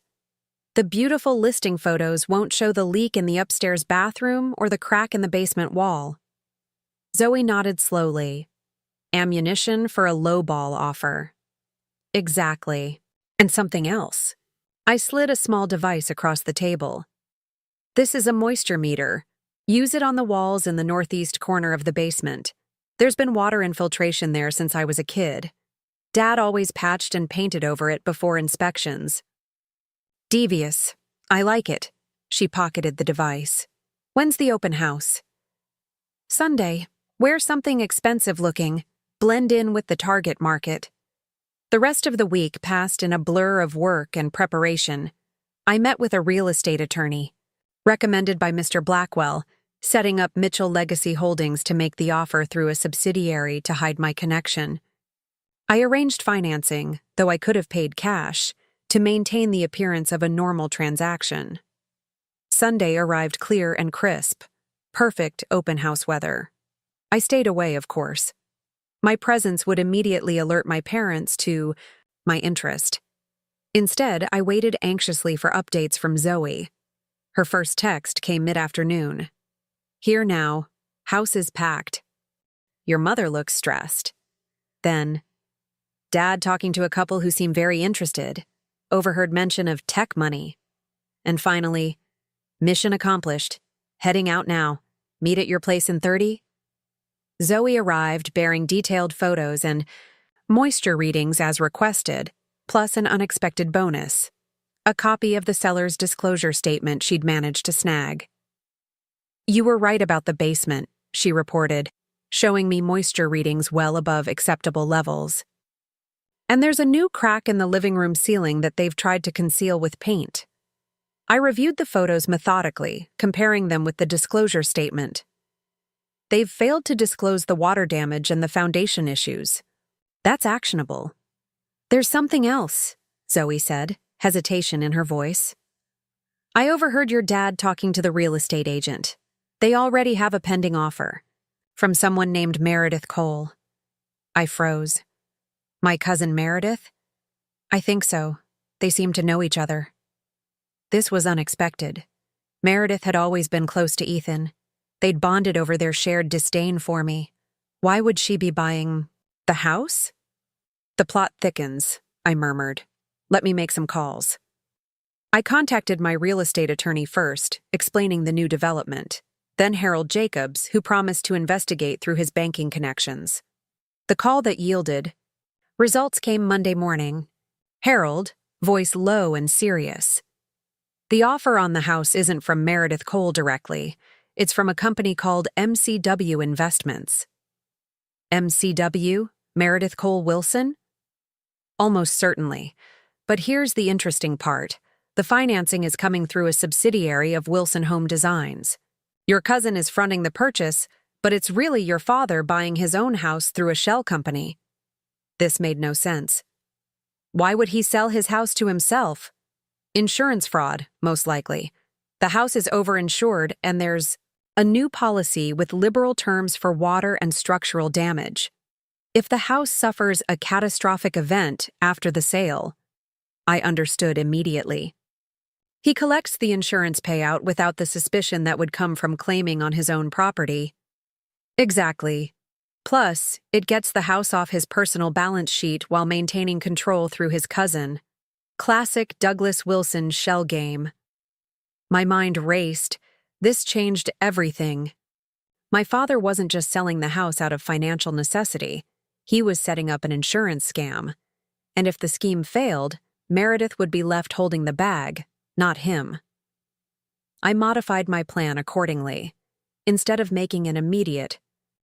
The beautiful listing photos won't show the leak in the upstairs bathroom or the crack in the basement wall." Zoe nodded slowly. Ammunition for a lowball offer. Exactly. And something else. I slid a small device across the table. "This is a moisture meter. Use it on the walls in the northeast corner of the basement. There's been water infiltration there since I was a kid. Dad always patched and painted over it before inspections." "Devious. I like it." She pocketed the device. "When's the open house?" "Sunday. Wear something expensive looking. Blend in with the target market." The rest of the week passed in a blur of work and preparation. I met with a real estate attorney, recommended by Mr. Blackwell, setting up Mitchell Legacy Holdings to make the offer through a subsidiary to hide my connection. I arranged financing, though I could have paid cash, to maintain the appearance of a normal transaction. Sunday arrived clear and crisp. Perfect open house weather. I stayed away, of course. My presence would immediately alert my parents to my interest. Instead, I waited anxiously for updates from Zoe. Her first text came mid-afternoon. "Here now. House is packed. Your mother looks stressed." Then, "Dad talking to a couple who seem very interested. Overheard mention of tech money." And finally, "Mission accomplished. Heading out now. Meet at your place in 30? Zoe arrived bearing detailed photos and moisture readings as requested, plus an unexpected bonus. A copy of the seller's disclosure statement she'd managed to snag. "You were right about the basement," she reported, showing me moisture readings well above acceptable levels. And there's a new crack in the living room ceiling that they've tried to conceal with paint. I reviewed the photos methodically, comparing them with the disclosure statement. They've failed to disclose the water damage and the foundation issues. That's actionable. There's something else, Zoe said, hesitation in her voice. I overheard your dad talking to the real estate agent. They already have a pending offer. From someone named Meredith Cole. I froze. My cousin Meredith? I think so. They seem to know each other. This was unexpected. Meredith had always been close to Ethan. They'd bonded over their shared disdain for me. Why would she be buying the house? The plot thickens, I murmured. Let me make some calls. I contacted my real estate attorney first, explaining the new development, then Harold Jacobs, who promised to investigate through his banking connections. The call that yielded. Results came Monday morning. Harold, voice low and serious. The offer on the house isn't from Meredith Cole directly. It's from a company called MCW Investments. MCW? Meredith Cole Wilson? Almost certainly. But here's the interesting part. The financing is coming through a subsidiary of Wilson Home Designs. Your cousin is fronting the purchase, but it's really your father buying his own house through a shell company. This made no sense. Why would he sell his house to himself? Insurance fraud, most likely. The house is overinsured and there's a new policy with liberal terms for water and structural damage. If the house suffers a catastrophic event after the sale, I understood immediately. He collects the insurance payout without the suspicion that would come from claiming on his own property. Exactly. Plus, it gets the house off his personal balance sheet while maintaining control through his cousin. Classic Douglas Wilson shell game. My mind raced. This changed everything. My father wasn't just selling the house out of financial necessity. He was setting up an insurance scam. And if the scheme failed, Meredith would be left holding the bag, not him. I modified my plan accordingly. Instead of making an immediate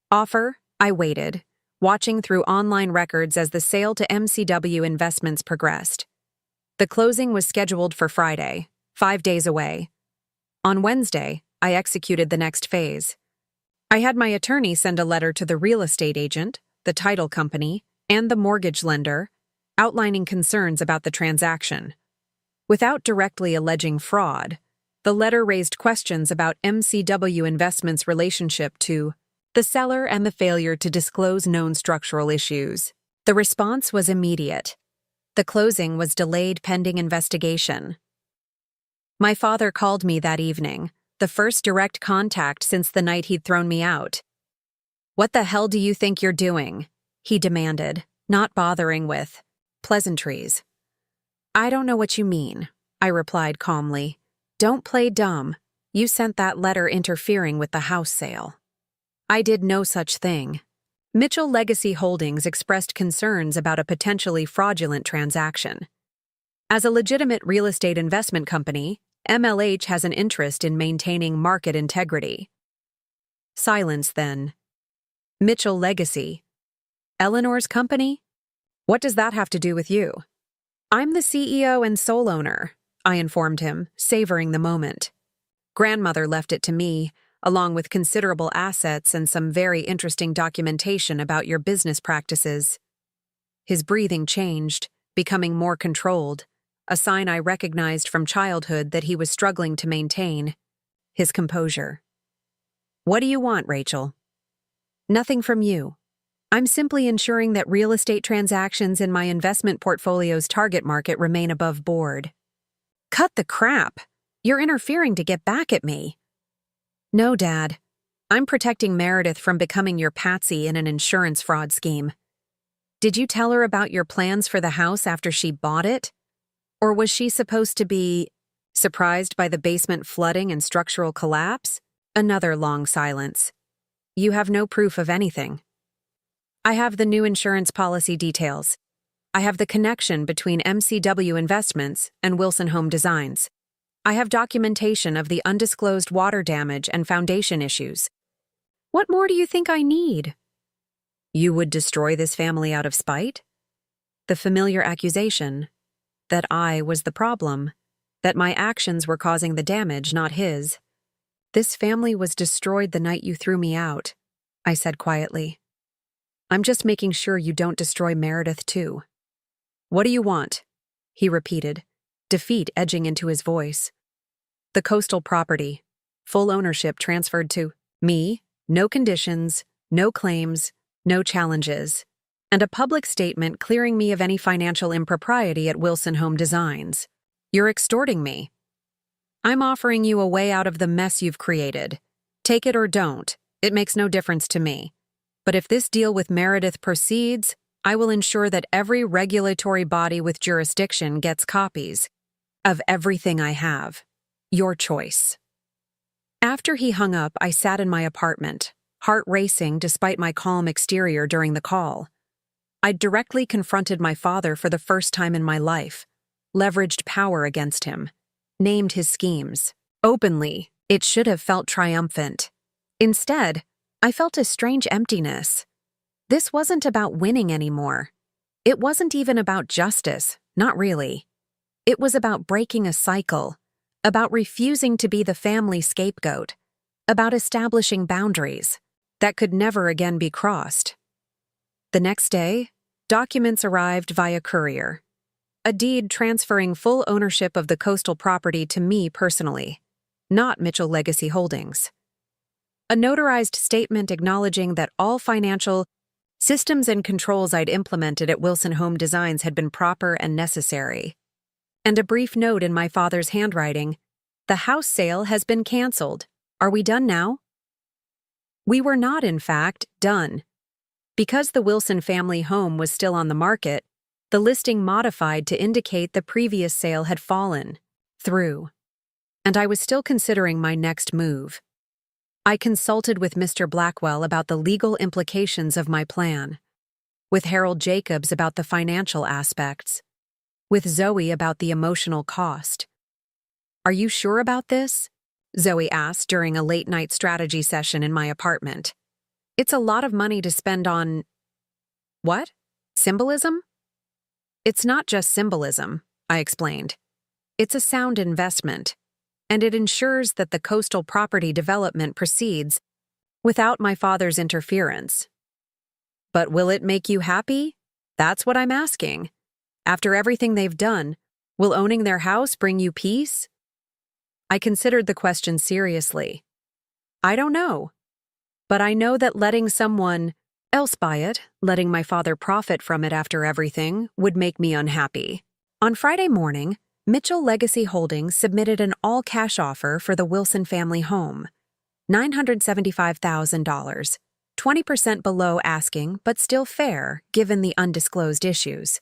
offer, I waited, watching through online records as the sale to MCW Investments progressed. The closing was scheduled for Friday, 5 days away. On Wednesday, I executed the next phase. I had my attorney send a letter to the real estate agent, the title company, and the mortgage lender, outlining concerns about the transaction. Without directly alleging fraud, the letter raised questions about MCW Investments' relationship to the seller and the failure to disclose known structural issues. The response was immediate. The closing was delayed pending investigation. My father called me that evening, the first direct contact since the night he'd thrown me out. "What the hell do you think you're doing?" he demanded, not bothering with pleasantries. "I don't know what you mean," I replied calmly. "Don't play dumb. You sent that letter interfering with the house sale." I did no such thing. Mitchell Legacy Holdings expressed concerns about a potentially fraudulent transaction. As a legitimate real estate investment company, MLH has an interest in maintaining market integrity. Silence then. Mitchell Legacy. Eleanor's company? What does that have to do with you? I'm the CEO and sole owner, I informed him, savoring the moment. Grandmother left it to me, along with considerable assets and some very interesting documentation about your business practices. His breathing changed, becoming more controlled, a sign I recognized from childhood that he was struggling to maintain. His composure. "What do you want, Rachel?" "Nothing from you. I'm simply ensuring that real estate transactions in my investment portfolio's target market remain above board." "Cut the crap! You're interfering to get back at me." "No, Dad. I'm protecting Meredith from becoming your patsy in an insurance fraud scheme. Did you tell her about your plans for the house after she bought it? Or was she supposed to be surprised by the basement flooding and structural collapse?" Another long silence. "You have no proof of anything." "I have the new insurance policy details. I have the connection between MCW Investments and Wilson Home Designs. I have documentation of the undisclosed water damage and foundation issues. What more do you think I need?" "You would destroy this family out of spite?" The familiar accusation that I was the problem, that my actions were causing the damage, not his. This family was destroyed the night you threw me out, I said quietly. I'm just making sure you don't destroy Meredith too. What do you want? He repeated, defeat edging into his voice. The coastal property, full ownership transferred to me, no conditions, no claims, no challenges, and a public statement clearing me of any financial impropriety at Wilson Home Designs. You're extorting me. I'm offering you a way out of the mess you've created. Take it or don't. It makes no difference to me. But if this deal with Meredith proceeds, I will ensure that every regulatory body with jurisdiction gets copies of everything I have. Your choice. After he hung up, I sat in my apartment, heart racing despite my calm exterior during the call. I'd directly confronted my father for the first time in my life, leveraged power against him, named his schemes. Openly, it should have felt triumphant. Instead, I felt a strange emptiness. This wasn't about winning anymore. It wasn't even about justice, not really. It was about breaking a cycle, about refusing to be the family scapegoat, about establishing boundaries that could never again be crossed. The next day, documents arrived via courier. A deed transferring full ownership of the coastal property to me personally, not Mitchell Legacy Holdings. A notarized statement acknowledging that all financial systems and controls I'd implemented at Wilson Home Designs had been proper and necessary. And a brief note in my father's handwriting, the house sale has been canceled. Are we done now? We were not, in fact, done. Because the Wilson family home was still on the market, the listing modified to indicate the previous sale had fallen through, and I was still considering my next move. I consulted with Mr. Blackwell about the legal implications of my plan, with Harold Jacobs about the financial aspects, with Zoe about the emotional cost. Are you sure about this? Zoe asked during a late-night strategy session in my apartment. It's a lot of money to spend on… What? Symbolism? It's not just symbolism, I explained. It's a sound investment, and it ensures that the coastal property development proceeds without my father's interference. But will it make you happy? That's what I'm asking. After everything they've done, will owning their house bring you peace? I considered the question seriously. I don't know. But I know that letting someone else buy it, letting my father profit from it after everything, would make me unhappy. On Friday morning, Mitchell Legacy Holdings submitted an all-cash offer for the Wilson family home, $975,000, 20% below asking but still fair given the undisclosed issues.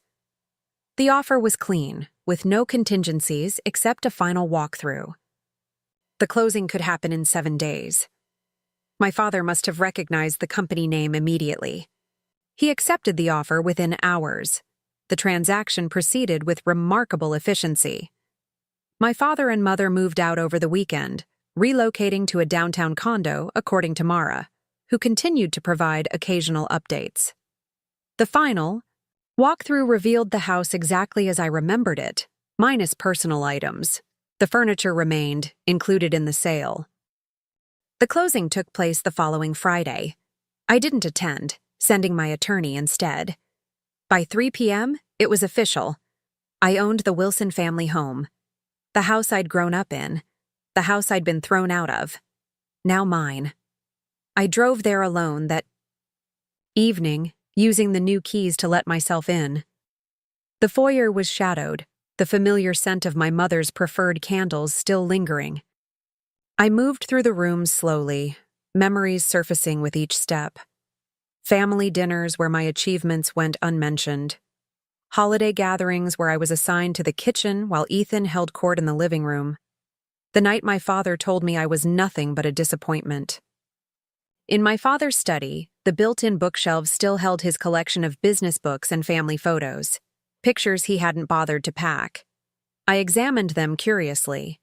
The offer was clean, with no contingencies except a final walkthrough. The closing could happen in 7 days. My father must have recognized the company name immediately. He accepted the offer within hours. The transaction proceeded with remarkable efficiency. My father and mother moved out over the weekend, relocating to a downtown condo, according to Mara, who continued to provide occasional updates. The final walkthrough revealed the house exactly as I remembered it, minus personal items. The furniture remained, included in the sale. The closing took place the following Friday. I didn't attend, sending my attorney instead. By 3 p.m., it was official. I owned the Wilson family home. The house I'd grown up in. The house I'd been thrown out of. Now mine. I drove there alone that evening, using the new keys to let myself in. The foyer was shadowed, the familiar scent of my mother's preferred candles still lingering. I moved through the rooms slowly, memories surfacing with each step. Family dinners where my achievements went unmentioned. Holiday gatherings where I was assigned to the kitchen while Ethan held court in the living room. The night my father told me I was nothing but a disappointment. In my father's study, the built-in bookshelves still held his collection of business books and family photos, pictures he hadn't bothered to pack. I examined them curiously.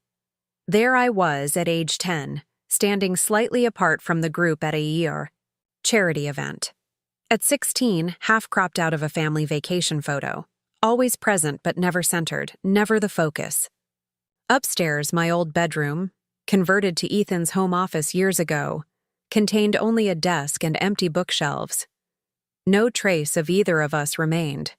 There I was at age 10, standing slightly apart from the group at a charity event. At 16, half cropped out of a family vacation photo. always present but never centered, never the focus. Upstairs, my old bedroom, converted to Ethan's home office years ago, contained only a desk and empty bookshelves. No trace of either of us remained.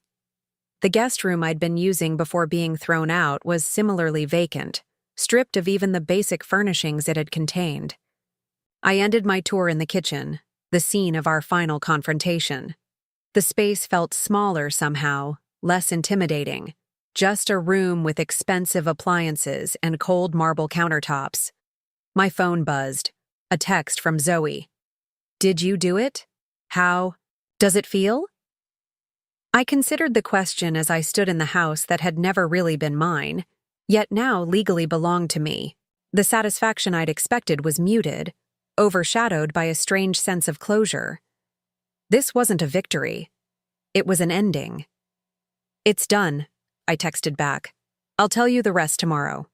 The guest room I'd been using before being thrown out was similarly vacant, stripped of even the basic furnishings it had contained. I ended my tour in the kitchen, the scene of our final confrontation. The space felt smaller somehow, less intimidating. Just a room with expensive appliances and cold marble countertops. My phone buzzed. A text from Zoe. "Did you do it? How? Does it feel?" I considered the question as I stood in the house that had never really been mine, yet now legally belonged to me. The satisfaction I'd expected was muted, overshadowed by a strange sense of closure. This wasn't a victory. It was an ending. "It's done," I texted back. "I'll tell you the rest tomorrow."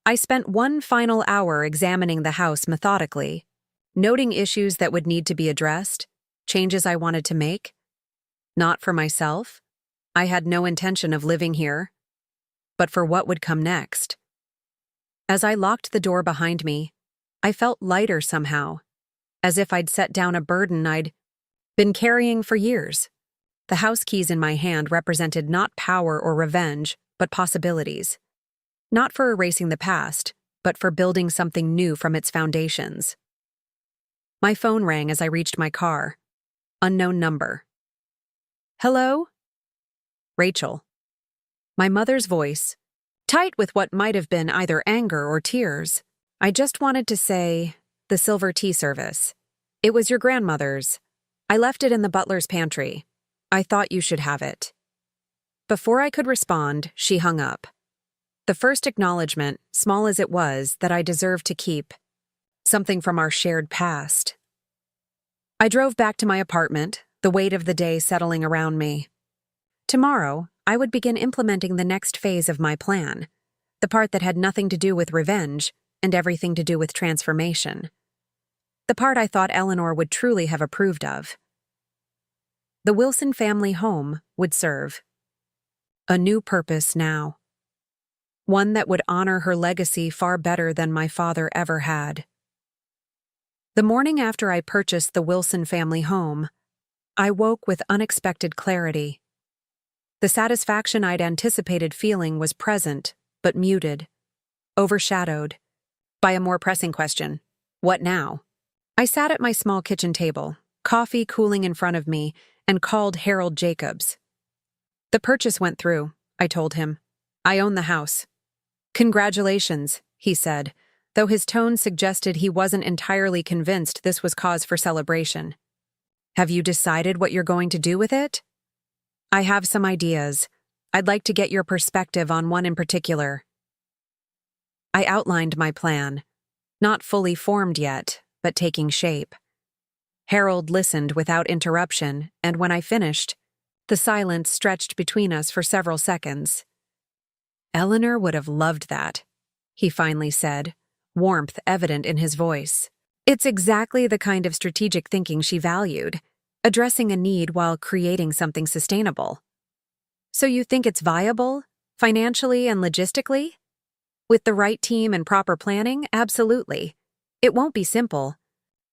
I spent one final hour examining the house methodically, noting issues that would need to be addressed, changes I wanted to make. Not for myself. I had no intention of living here. But for what would come next. As I locked the door behind me, I felt lighter somehow, as if I'd set down a burden I'd been carrying for years. The house keys in my hand represented not power or revenge, but possibilities. Not for erasing the past, but for building something new from its foundations. My phone rang as I reached my car. Unknown number. "Hello?" Rachel. My mother's voice, tight with what might have been either anger or tears. "I just wanted to say, the silver tea service. It was your grandmother's. I left it in the butler's pantry. I thought you should have it." Before I could respond, she hung up. The first acknowledgement, small as it was, that I deserved to keep. Something from our shared past. I drove back to my apartment, the weight of the day settling around me. Tomorrow, I would begin implementing the next phase of my plan, the part that had nothing to do with revenge and everything to do with transformation. The part I thought Eleanor would truly have approved of. The Wilson family home would serve a new purpose now. One that would honor her legacy far better than my father ever had. The morning after I purchased the Wilson family home, I woke with unexpected clarity. The satisfaction I'd anticipated feeling was present, but muted, overshadowed by a more pressing question: what now? I sat at my small kitchen table, coffee cooling in front of me, and called Harold Jacobs. "The purchase went through," I told him. "I own the house." "Congratulations," he said, though his tone suggested he wasn't entirely convinced this was cause for celebration. "Have you decided what you're going to do with it?" "I have some ideas. I'd like to get your perspective on one in particular." I outlined my plan, not fully formed yet, but taking shape. Harold listened without interruption, and when I finished, the silence stretched between us for several seconds. "Eleanor would have loved that," he finally said, warmth evident in his voice. "It's exactly the kind of strategic thinking she valued, addressing a need while creating something sustainable." "So you think it's viable, financially and logistically?" "With the right team and proper planning, absolutely. It won't be simple,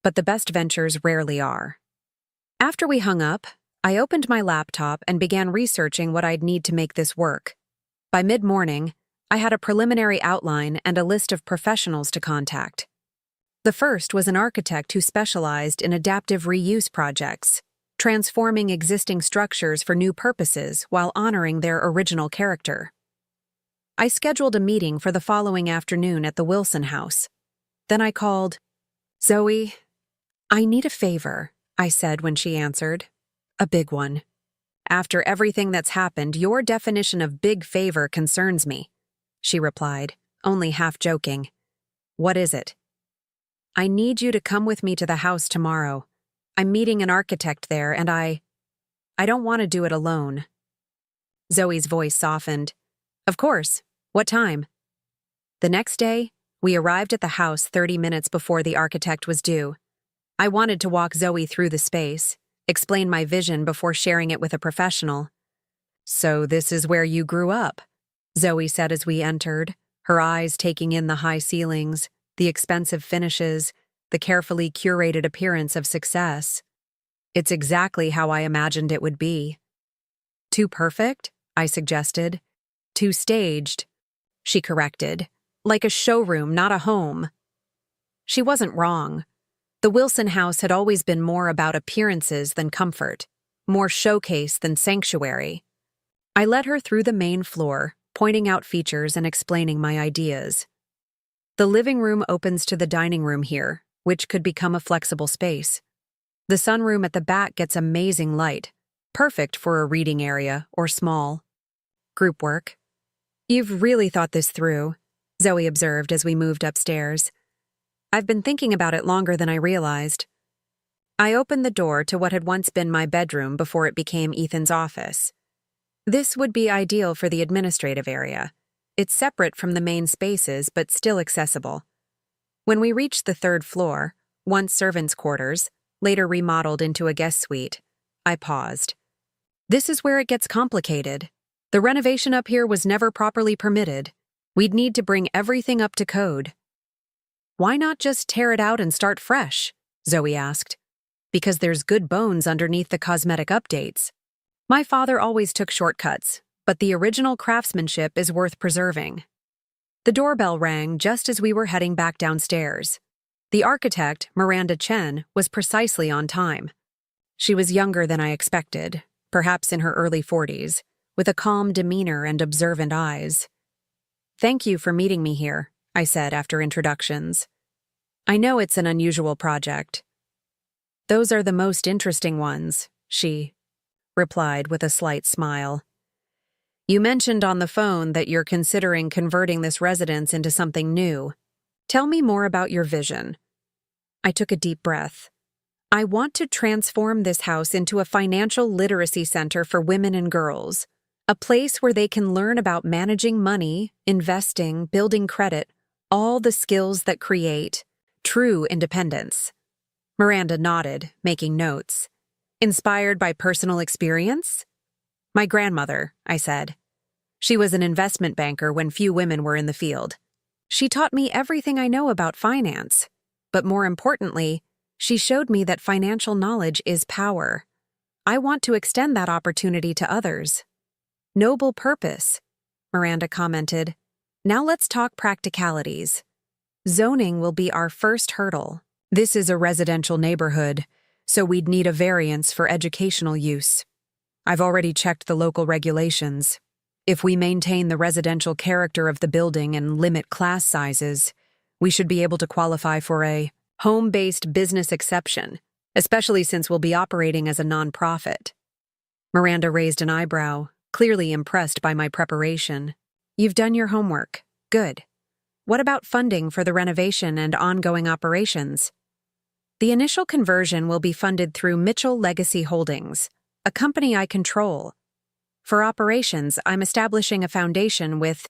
but the best ventures rarely are." After we hung up, I opened my laptop and began researching what I'd need to make this work. By mid-morning, I had a preliminary outline and a list of professionals to contact. The first was an architect who specialized in adaptive reuse projects, transforming existing structures for new purposes while honoring their original character. I scheduled a meeting for the following afternoon at the Wilson house. Then I called. "Zoe, I need a favor," I said when she answered. "A big one. After everything that's happened, your definition of big favor concerns me," she replied, only half joking. "What is it?" "I need you to come with me to the house tomorrow. I'm meeting an architect there, and I don't want to do it alone." Zoe's voice softened. "Of course. What time?" The next day, we arrived at the house 30 minutes before the architect was due. I wanted to walk Zoe through the space, explain my vision before sharing it with a professional. So this is where you grew up, Zoe said as we entered, her eyes taking in the high ceilings, the expensive finishes, the carefully curated appearance of success. It's exactly how I imagined it would be. Too perfect? I suggested. Too staged, she corrected. Like a showroom, not a home. She wasn't wrong. The Wilson house had always been more about appearances than comfort, more showcase than sanctuary. I led her through the main floor, pointing out features and explaining my ideas. The living room opens to the dining room here, which could become a flexible space. The sunroom at the back gets amazing light, perfect for a reading area or small group work. You've really thought this through, Zoe observed as we moved upstairs. I've been thinking about it longer than I realized. I opened the door to what had once been my bedroom before it became Ethan's office. This would be ideal for the administrative area. It's separate from the main spaces, but still accessible. When we reached the third floor, once servants' quarters, later remodeled into a guest suite, I paused. This is where it gets complicated. The renovation up here was never properly permitted. We'd need to bring everything up to code. Why not just tear it out and start fresh? Zoe asked. Because there's good bones underneath the cosmetic updates. My father always took shortcuts, but the original craftsmanship is worth preserving. The doorbell rang just as we were heading back downstairs. The architect, Miranda Chen, was precisely on time. She was younger than I expected, perhaps in her early 40s, with a calm demeanor and observant eyes. Thank you for meeting me here, I said after introductions. I know it's an unusual project. Those are the most interesting ones, she replied with a slight smile. You mentioned on the phone that you're considering converting this residence into something new. Tell me more about your vision. I took a deep breath. I want to transform this house into a financial literacy center for women and girls, a place where they can learn about managing money, investing, building credit, all the skills that create true independence. Miranda nodded, making notes. Inspired by personal experience? My grandmother, I said. She was an investment banker when few women were in the field. She taught me everything I know about finance. But more importantly, she showed me that financial knowledge is power. I want to extend that opportunity to others. Noble purpose, Miranda commented. Now let's talk practicalities. Zoning will be our first hurdle. This is a residential neighborhood, so we'd need a variance for educational use. I've already checked the local regulations. If we maintain the residential character of the building and limit class sizes, we should be able to qualify for a home-based business exception, especially since we'll be operating as a nonprofit. Miranda raised an eyebrow, clearly impressed by my preparation. You've done your homework. Good. What about funding for the renovation and ongoing operations? The initial conversion will be funded through Mitchell Legacy Holdings, a company I control. For operations, I'm establishing a foundation with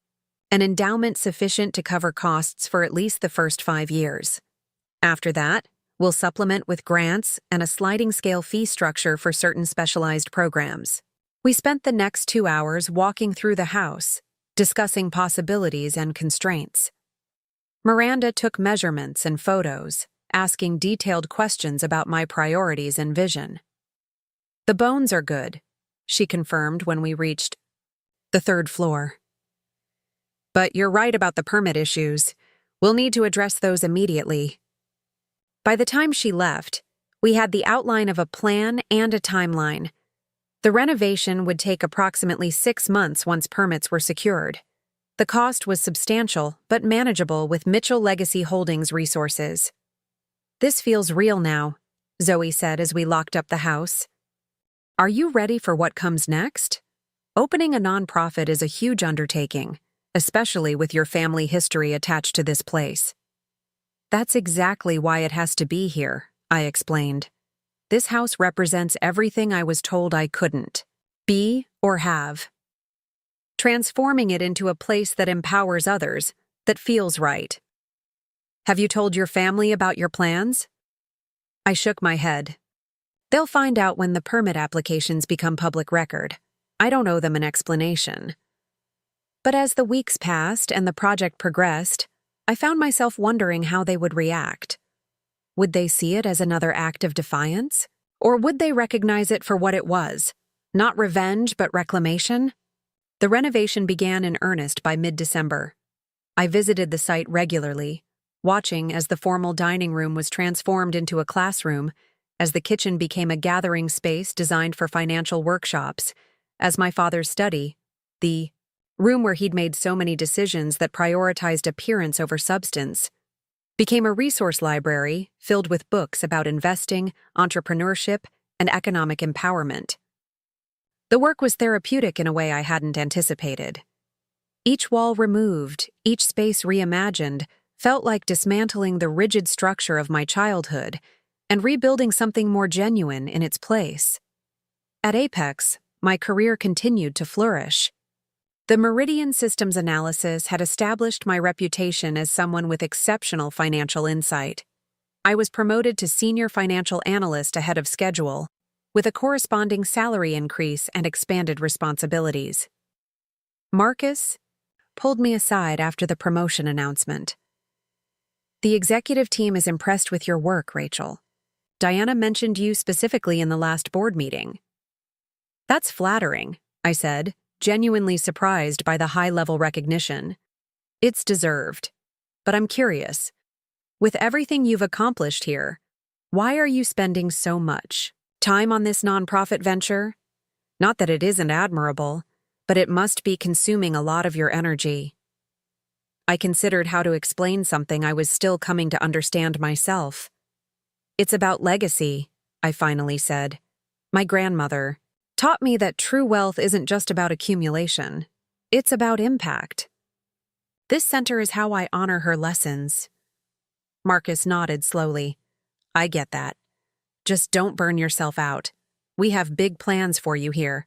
an endowment sufficient to cover costs for at least the first 5 years. After that, we'll supplement with grants and a sliding scale fee structure for certain specialized programs. We spent the next 2 hours walking through the house, discussing possibilities and constraints. Miranda took measurements and photos, asking detailed questions about my priorities and vision. The bones are good, she confirmed when we reached the third floor. But you're right about the permit issues. We'll need to address those immediately. By the time she left, we had the outline of a plan and a timeline. The renovation would take approximately 6 months once permits were secured. The cost was substantial, but manageable with Mitchell Legacy Holdings resources. This feels real now, Zoe said as we locked up the house. Are you ready for what comes next? Opening a nonprofit is a huge undertaking, especially with your family history attached to this place. That's exactly why it has to be here, I explained. This house represents everything I was told I couldn't be or have. Transforming it into a place that empowers others, that feels right. Have you told your family about your plans? I shook my head. They'll find out when the permit applications become public record. I don't owe them an explanation. But as the weeks passed and the project progressed, I found myself wondering how they would react. Would they see it as another act of defiance? Or would they recognize it for what it was? Not revenge, but reclamation? The renovation began in earnest by mid-December. I visited the site regularly, watching as the formal dining room was transformed into a classroom, as the kitchen became a gathering space designed for financial workshops, as my father's study, the room where he'd made so many decisions that prioritized appearance over substance, became a resource library filled with books about investing, entrepreneurship, and economic empowerment. The work was therapeutic in a way I hadn't anticipated. Each wall removed, each space reimagined, felt like dismantling the rigid structure of my childhood and rebuilding something more genuine in its place. At Apex, my career continued to flourish. The Meridian Systems analysis had established my reputation as someone with exceptional financial insight. I was promoted to senior financial analyst ahead of schedule, with a corresponding salary increase and expanded responsibilities. Marcus pulled me aside after the promotion announcement. "The executive team is impressed with your work, Rachel. Diana mentioned you specifically in the last board meeting." "That's flattering," I said, genuinely surprised by the high-level recognition. "It's deserved. But I'm curious. With everything you've accomplished here, why are you spending so much time on this nonprofit venture? Not that it isn't admirable, but it must be consuming a lot of your energy." I considered how to explain something I was still coming to understand myself. "It's about legacy," I finally said. "My grandmother taught me that true wealth isn't just about accumulation. It's about impact. This center is how I honor her lessons." Marcus nodded slowly. "I get that. Just don't burn yourself out. We have big plans for you here."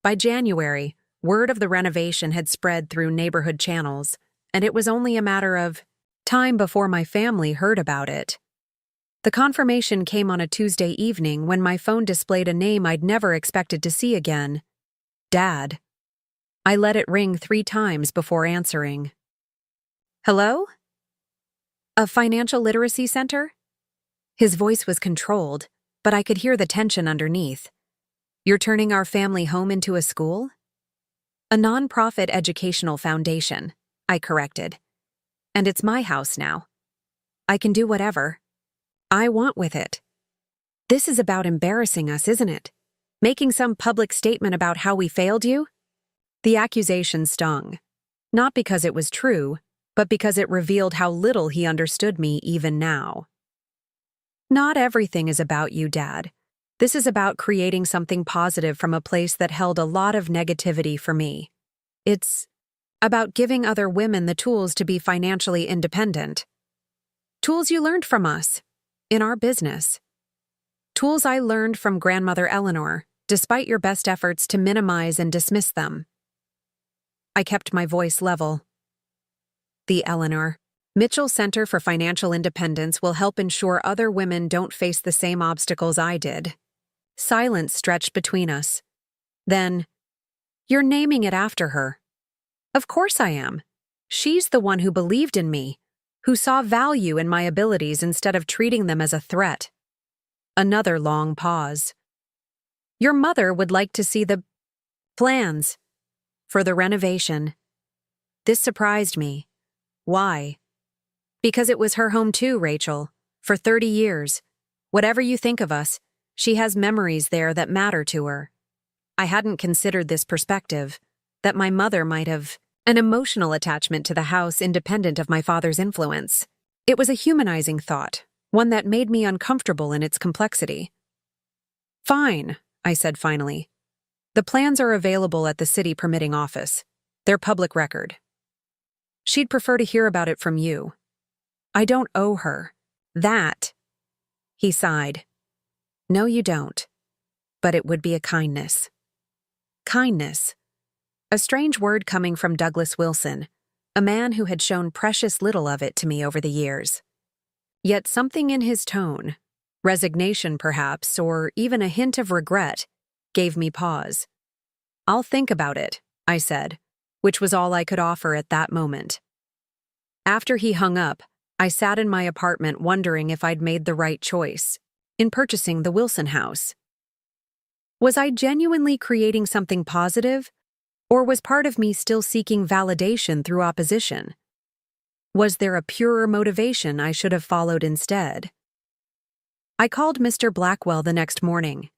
By January, word of the renovation had spread through neighborhood channels, and it was only a matter of time before my family heard about it. The confirmation came on a Tuesday evening when my phone displayed a name I'd never expected to see again: Dad. I let it ring 3 times before answering. "Hello? A financial literacy center?" His voice was controlled, but I could hear the tension underneath. "You're turning our family home into a school?" "A nonprofit educational foundation," I corrected. "And it's my house now. I can do whatever I want with it." "This is about embarrassing us, isn't it? Making some public statement about how we failed you?" The accusation stung, not because it was true, but because it revealed how little he understood me even now. "Not everything is about you, Dad. This is about creating something positive from a place that held a lot of negativity for me. It's about giving other women the tools to be financially independent. Tools you learned from us, in our business. Tools I learned from Grandmother Eleanor, despite your best efforts to minimize and dismiss them." I kept my voice level. "The Eleanor Mitchell Center for Financial Independence will help ensure other women don't face the same obstacles I did." Silence stretched between us. Then, "You're naming it after her." "Of course I am. She's the one who believed in me, who saw value in my abilities instead of treating them as a threat." Another long pause. "Your mother would like to see the plans for the renovation." This surprised me. Why? "Because it was her home too, Rachel. For 30 years. Whatever you think of us, she has memories there that matter to her." I hadn't considered this perspective, that my mother might have an emotional attachment to the house independent of my father's influence. It was a humanizing thought, one that made me uncomfortable in its complexity. "Fine," I said finally. "The plans are available at the city permitting office. They're public record. She'd prefer to hear about it from you. I don't owe her that." He sighed. "No, you don't. But it would be a kindness." Kindness. A strange word coming from Douglas Wilson, a man who had shown precious little of it to me over the years. Yet something in his tone, resignation perhaps, or even a hint of regret, gave me pause. I'll think about it, I said, which was all I could offer at that moment. After he hung up, I sat in my apartment wondering if I'd made the right choice in purchasing the Wilson house. Was I genuinely creating something positive, or was part of me still seeking validation through opposition? Was there a purer motivation I should have followed instead? I called Mr. Blackwell the next morning.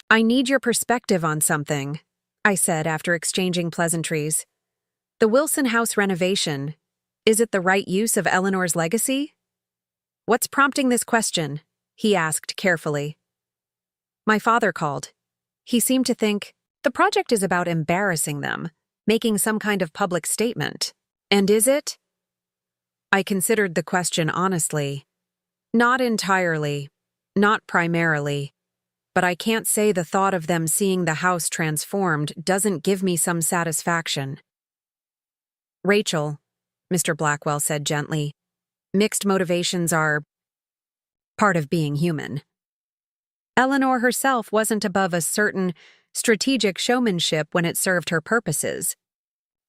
"I need your perspective on something," I said after exchanging pleasantries. "The Wilson house renovation, is it the right use of Eleanor's legacy?" "What's prompting this question?" he asked carefully. My father called. He seemed to think, the project is about embarrassing them, making some kind of public statement. And is it? I considered the question honestly. Not entirely, not primarily, but I can't say the thought of them seeing the house transformed doesn't give me some satisfaction. "Rachel," Mr. Blackwell said gently, "mixed motivations are part of being human. Eleanor herself wasn't above a certain strategic showmanship when it served her purposes.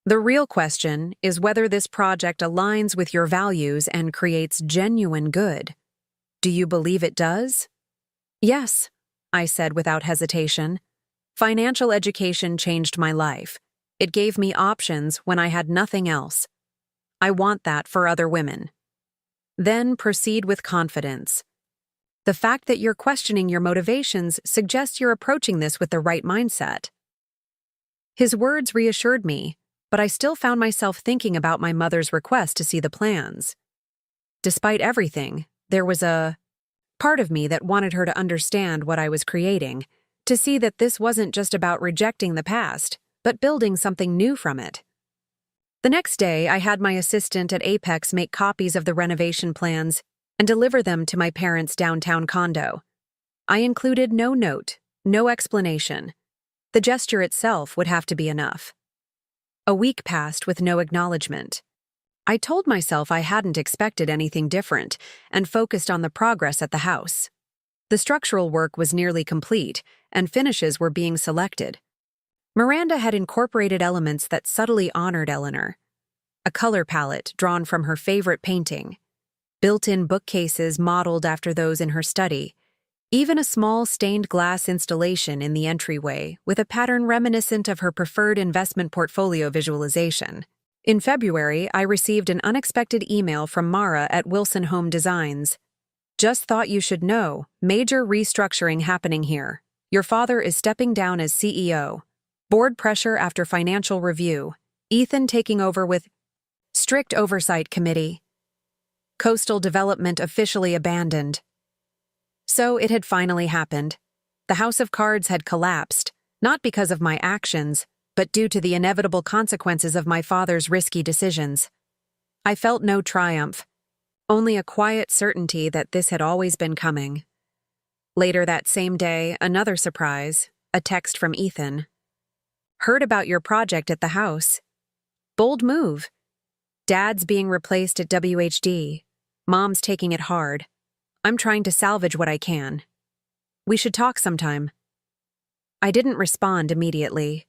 The real question is whether this project aligns with your values and creates genuine good. Do you believe it does?" "Yes," I said without hesitation. "Financial education changed my life. It gave me options when I had nothing else. I want that for other women." "Then proceed with confidence. The fact that you're questioning your motivations suggests you're approaching this with the right mindset." His words reassured me, but I still found myself thinking about my mother's request to see the plans. Despite everything, there was a part of me that wanted her to understand what I was creating, to see that this wasn't just about rejecting the past, but building something new from it. The next day, I had my assistant at Apex make copies of the renovation plans and deliver them to my parents' downtown condo. I included no note, no explanation. The gesture itself would have to be enough. A week passed with no acknowledgement. I told myself I hadn't expected anything different and focused on the progress at the house. The structural work was nearly complete, and finishes were being selected. Miranda had incorporated elements that subtly honored Eleanor. A color palette drawn from her favorite painting, built-in bookcases modeled after those in her study, even a small stained glass installation in the entryway with a pattern reminiscent of her preferred investment portfolio visualization. In February, I received an unexpected email from Mara at Wilson Home Designs. "Just thought you should know, major restructuring happening here. Your father is stepping down as CEO. Board pressure after financial review. Ethan taking over with strict oversight committee. Coastal development officially abandoned." So it had finally happened. The House of Cards had collapsed, not because of my actions, but due to the inevitable consequences of my father's risky decisions. I felt no triumph, only a quiet certainty that this had always been coming. Later that same day, another surprise, a text from Ethan. "Heard about your project at the house. Bold move. Dad's being replaced at WHD. Mom's taking it hard. I'm trying to salvage what I can. We should talk sometime." I didn't respond immediately.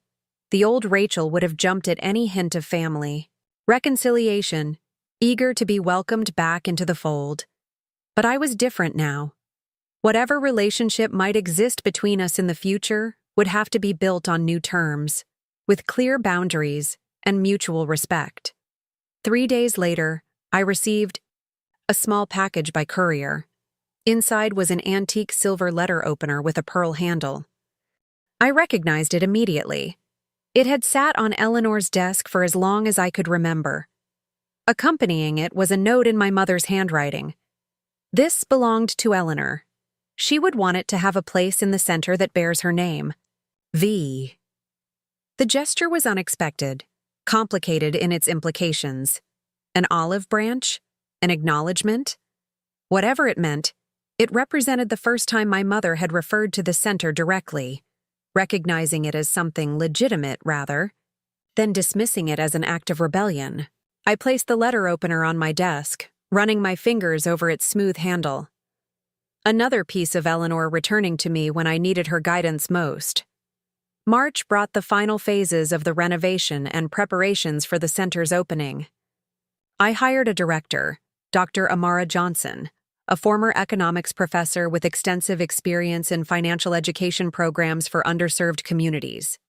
The old Rachel would have jumped at any hint of family, reconciliation, eager to be welcomed back into the fold. But I was different now. Whatever relationship might exist between us in the future would have to be built on new terms, with clear boundaries and mutual respect. 3 days later, I received a small package by courier. Inside was an antique silver letter opener with a pearl handle. I recognized it immediately. It had sat on Eleanor's desk for as long as I could remember. Accompanying it was a note in my mother's handwriting. This belonged to Eleanor. She would want it to have a place in the center that bears her name. V. The gesture was unexpected, complicated in its implications. An olive branch? An acknowledgement? Whatever it meant, it represented the first time my mother had referred to the center directly, recognizing it as something legitimate, rather, than dismissing it as an act of rebellion. I placed the letter opener on my desk, running my fingers over its smooth handle. Another piece of Eleanor returning to me when I needed her guidance most. March brought the final phases of the renovation and preparations for the center's opening. I hired a director, Dr. Amara Johnson, a former economics professor with extensive experience in financial education programs for underserved communities.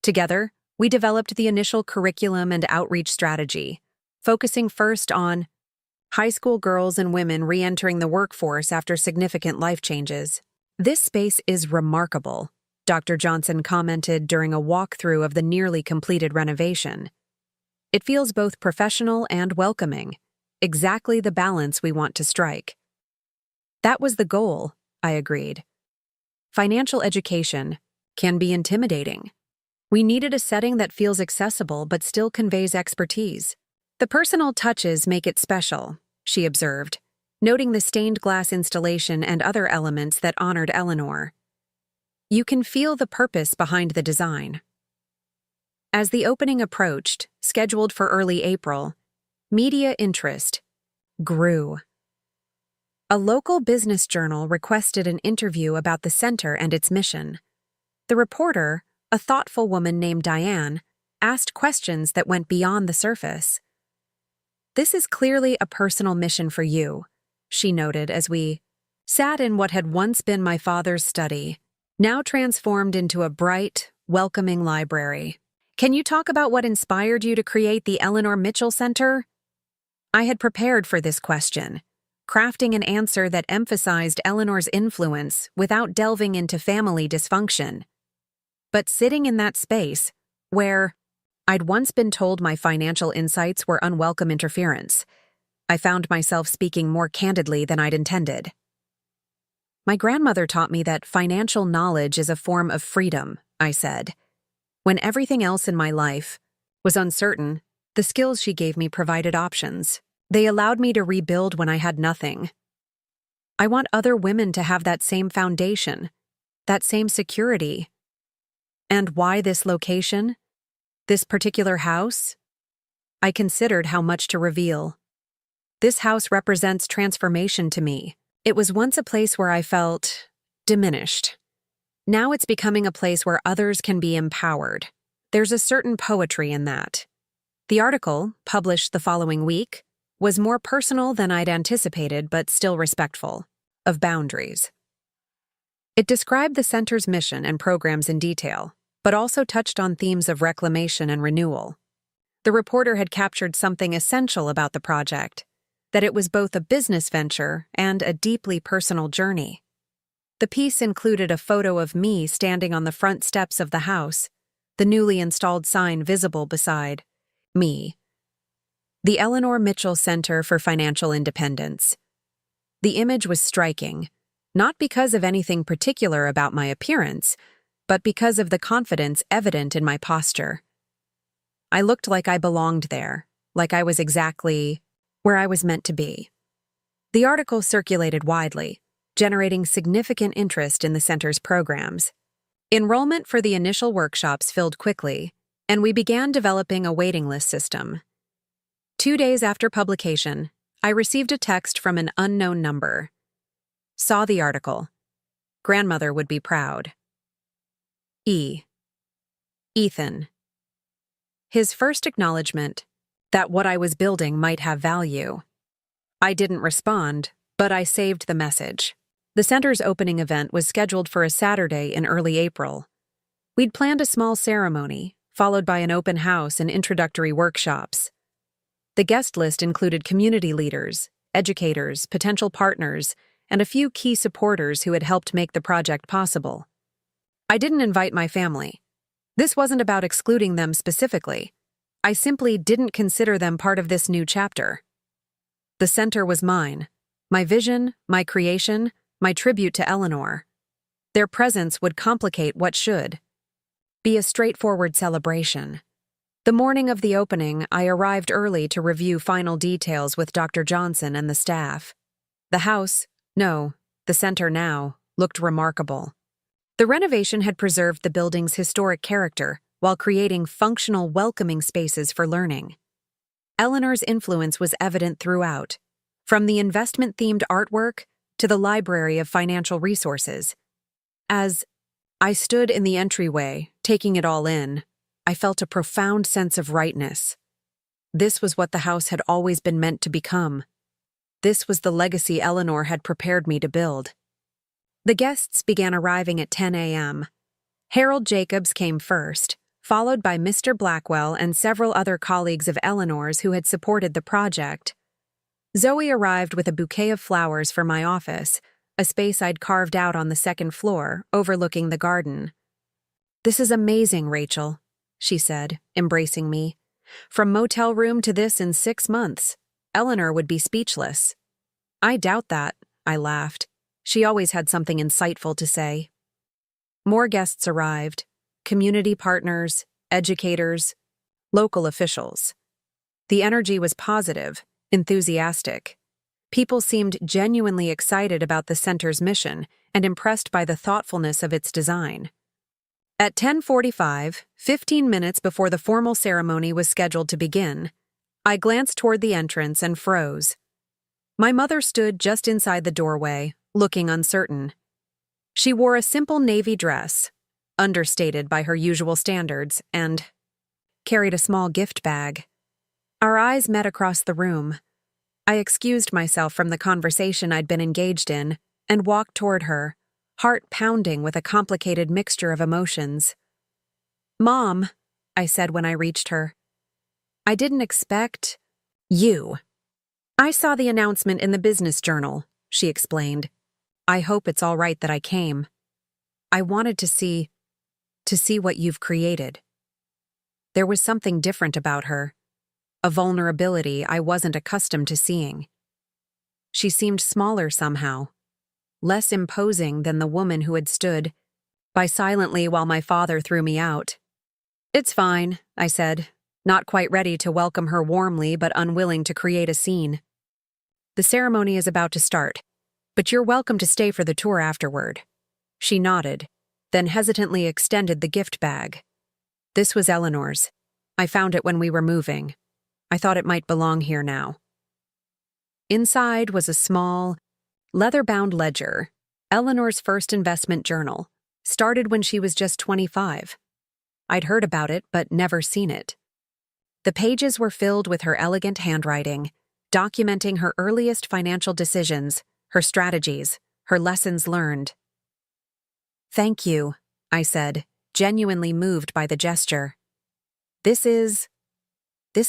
Together, we developed the initial curriculum and outreach strategy, focusing first on high school girls and women re-entering the workforce after significant life changes. "This space is remarkable," Dr. Johnson commented during a walkthrough of the nearly completed renovation. "It feels both professional and welcoming, exactly the balance we want to strike." That was the goal, I agreed. Financial education can be intimidating. We needed a setting that feels accessible but still conveys expertise. "The personal touches make it special," she observed, noting the stained glass installation and other elements that honored Eleanor. "You can feel the purpose behind the design." As the opening approached, scheduled for early April, media interest grew. A local business journal requested an interview about the center and its mission. The reporter, a thoughtful woman named Diane, asked questions that went beyond the surface. "This is clearly a personal mission for you," she noted as we sat in what had once been my father's study, now transformed into a bright, welcoming library. "Can you talk about what inspired you to create the Eleanor Mitchell Center?" I had prepared for this question, crafting an answer that emphasized Eleanor's influence without delving into family dysfunction. But sitting in that space, where I'd once been told my financial insights were unwelcome interference, I found myself speaking more candidly than I'd intended. "My grandmother taught me that financial knowledge is a form of freedom," I said. "When everything else in my life was uncertain, the skills she gave me provided options. They allowed me to rebuild when I had nothing. I want other women to have that same foundation, that same security." And why this location? This particular house? I considered how much to reveal. This house represents transformation to me. It was once a place where I felt diminished. Now it's becoming a place where others can be empowered. There's a certain poetry in that. The article, published the following week, was more personal than I'd anticipated but still respectful of boundaries. It described the center's mission and programs in detail, but also touched on themes of reclamation and renewal. The reporter had captured something essential about the project, that it was both a business venture and a deeply personal journey. The piece included a photo of me standing on the front steps of the house, the newly installed sign visible beside me. The Eleanor Mitchell Center for Financial Independence. The image was striking, not because of anything particular about my appearance, but because of the confidence evident in my posture. I looked like I belonged there, like I was exactly where I was meant to be. The article circulated widely, generating significant interest in the center's programs. Enrollment for the initial workshops filled quickly, and we began developing a waiting list system. 2 days after publication, I received a text from an unknown number. Saw the article. Grandmother would be proud. Ethan. His first acknowledgement that what I was building might have value. I didn't respond, but I saved the message. The center's opening event was scheduled for a Saturday in early April. We'd planned a small ceremony, followed by an open house and introductory workshops. The guest list included community leaders, educators, potential partners, and a few key supporters who had helped make the project possible. I didn't invite my family. This wasn't about excluding them specifically. I simply didn't consider them part of this new chapter. The center was mine, my vision, my creation, my tribute to Eleanor. Their presence would complicate what should be a straightforward celebration. The morning of the opening, I arrived early to review final details with Dr. Johnson and the staff. The center now, looked remarkable. The renovation had preserved the building's historic character while creating functional, welcoming spaces for learning. Eleanor's influence was evident throughout, from the investment-themed artwork to the library of financial resources. As I stood in the entryway Taking it all in, I felt a profound sense of rightness. This was what the house had always been meant to become. This was the legacy Eleanor had prepared me to build. The guests began arriving at 10 a.m. Harold Jacobs came first, followed by Mr. Blackwell and several other colleagues of Eleanor's who had supported the project. Zoe arrived with a bouquet of flowers for my office, a space I'd carved out on the second floor, overlooking the garden. "This is amazing, Rachel," she said, embracing me. "From motel room to this in 6 months. Eleanor would be speechless." "I doubt that," I laughed. She always had something insightful to say. More guests arrived: community partners, educators, local officials. The energy was positive, enthusiastic. People seemed genuinely excited about the center's mission and impressed by the thoughtfulness of its design. At 10:45, 15 minutes before the formal ceremony was scheduled to begin, I glanced toward the entrance and froze. My mother stood just inside the doorway, looking uncertain. She wore a simple navy dress, understated by her usual standards, and carried a small gift bag. Our eyes met across the room. I excused myself from the conversation I'd been engaged in and walked toward her, heart pounding with a complicated mixture of emotions. "Mom," I said when I reached her, "I didn't expect you." "I saw the announcement in the business journal," she explained. "I hope it's all right that I came. I wanted to see what you've created." There was something different about her, a vulnerability I wasn't accustomed to seeing. She seemed smaller somehow, less imposing than the woman who had stood by silently while my father threw me out. "It's fine," I said, not quite ready to welcome her warmly but unwilling to create a scene. "The ceremony is about to start, but you're welcome to stay for the tour afterward." She nodded, then hesitantly extended the gift bag. This was Eleanor's. I found it when we were moving. I thought it might belong here now. Inside was a small, leather-bound ledger, Eleanor's first investment journal, started when she was just 25. I'd heard about it but never seen it. The pages were filled with her elegant handwriting, documenting her earliest financial decisions, her strategies, her lessons learned. "Thank you," I said, genuinely moved by the gesture. This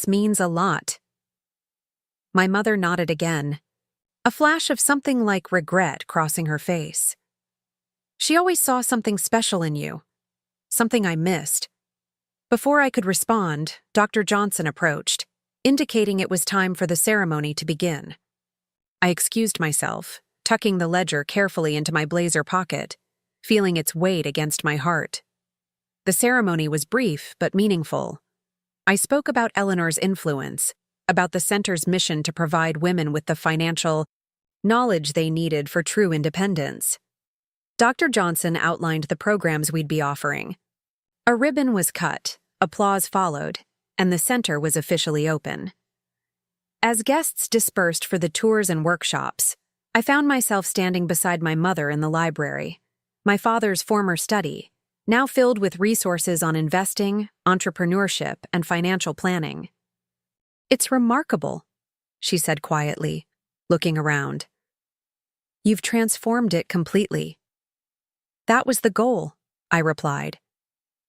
means a lot." My mother nodded again, a flash of something like regret crossing her face. "She always saw something special in you, something I missed." Before I could respond, Dr. Johnson approached, indicating it was time for the ceremony to begin. I excused myself, tucking the ledger carefully into my blazer pocket, feeling its weight against my heart. The ceremony was brief but meaningful. I spoke about Eleanor's influence, about the center's mission to provide women with the financial knowledge they needed for true independence. Dr. Johnson outlined the programs we'd be offering. A ribbon was cut, applause followed, and the center was officially open. As guests dispersed for the tours and workshops, I found myself standing beside my mother in the library, my father's former study, now filled with resources on investing, entrepreneurship, and financial planning. "It's remarkable," she said quietly, looking around. "You've transformed it completely." "That was the goal," I replied,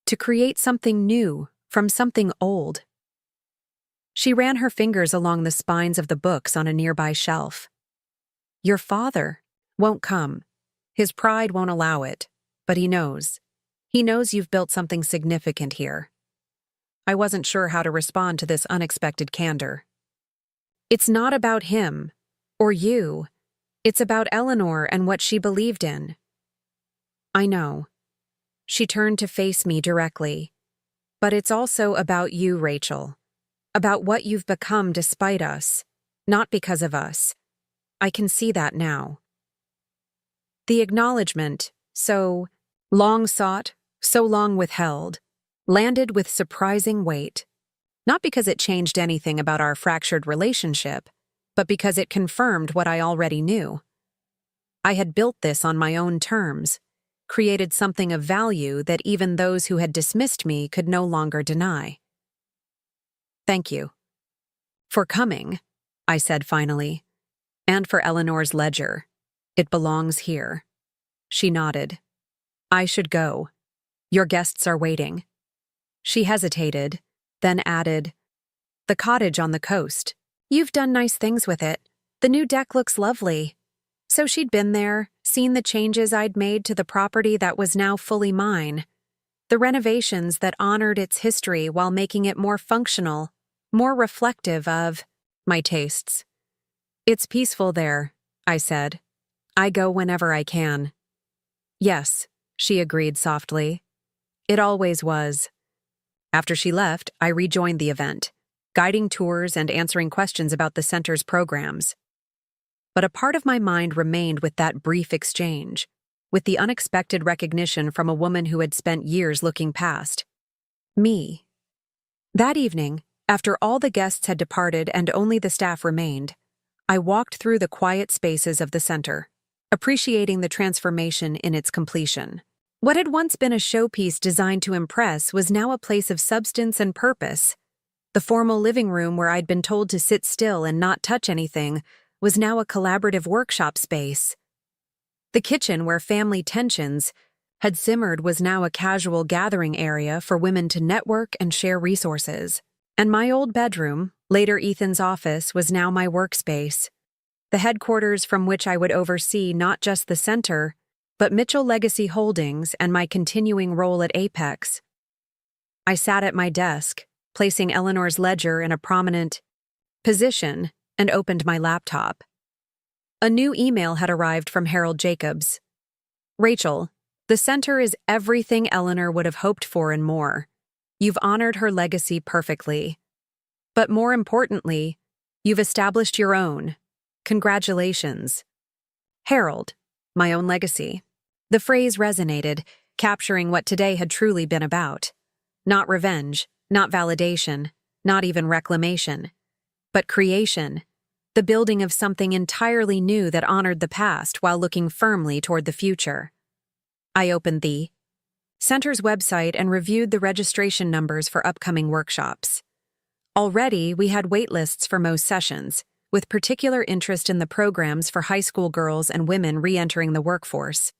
"to create something new from something old." She ran her fingers along the spines of the books on a nearby shelf. "Your father won't come. His pride won't allow it, but he knows. He knows you've built something significant here." I wasn't sure how to respond to this unexpected candor. "It's not about him, or you. It's about Eleanor and what she believed in." "I know." She turned to face me directly. "But it's also about you, Rachel. About what you've become despite us, not because of us. I can see that now." The acknowledgement, so long sought, so long withheld, landed with surprising weight. Not because it changed anything about our fractured relationship, but because it confirmed what I already knew. I had built this on my own terms, created something of value that even those who had dismissed me could no longer deny. "Thank you for coming," I said finally, "and for Eleanor's ledger. It belongs here." She nodded. "I should go. Your guests are waiting." She hesitated, then added, "The cottage on the coast. You've done nice things with it. The new deck looks lovely." So she'd been there, seen the changes I'd made to the property that was now fully mine. The renovations that honored its history while making it more functional, more reflective of my tastes. "It's peaceful there," I said. "I go whenever I can." "Yes," she agreed softly. "It always was." After she left, I rejoined the event, guiding tours and answering questions about the center's programs. But a part of my mind remained with that brief exchange, with the unexpected recognition from a woman who had spent years looking past me. That evening, after all the guests had departed and only the staff remained, I walked through the quiet spaces of the center, appreciating the transformation in its completion. What had once been a showpiece designed to impress was now a place of substance and purpose. The formal living room where I'd been told to sit still and not touch anything was now a collaborative workshop space. The kitchen where family tensions had simmered was now a casual gathering area for women to network and share resources. And my old bedroom, later Ethan's office, was now my workspace, the headquarters from which I would oversee not just the center, but Mitchell Legacy Holdings and my continuing role at Apex. I sat at my desk, placing Eleanor's ledger in a prominent position, and opened my laptop. A new email had arrived from Harold Jacobs. "Rachel, the center is everything Eleanor would have hoped for and more. You've honored her legacy perfectly. But more importantly, you've established your own. Congratulations." Harold, my own legacy. The phrase resonated, capturing what today had truly been about. Not revenge, not validation, not even reclamation, but creation. The building of something entirely new that honored the past while looking firmly toward the future. I opened the center's website and reviewed the registration numbers for upcoming workshops. Already, we had waitlists for most sessions, with particular interest in the programs for high school girls and women re-entering the workforce.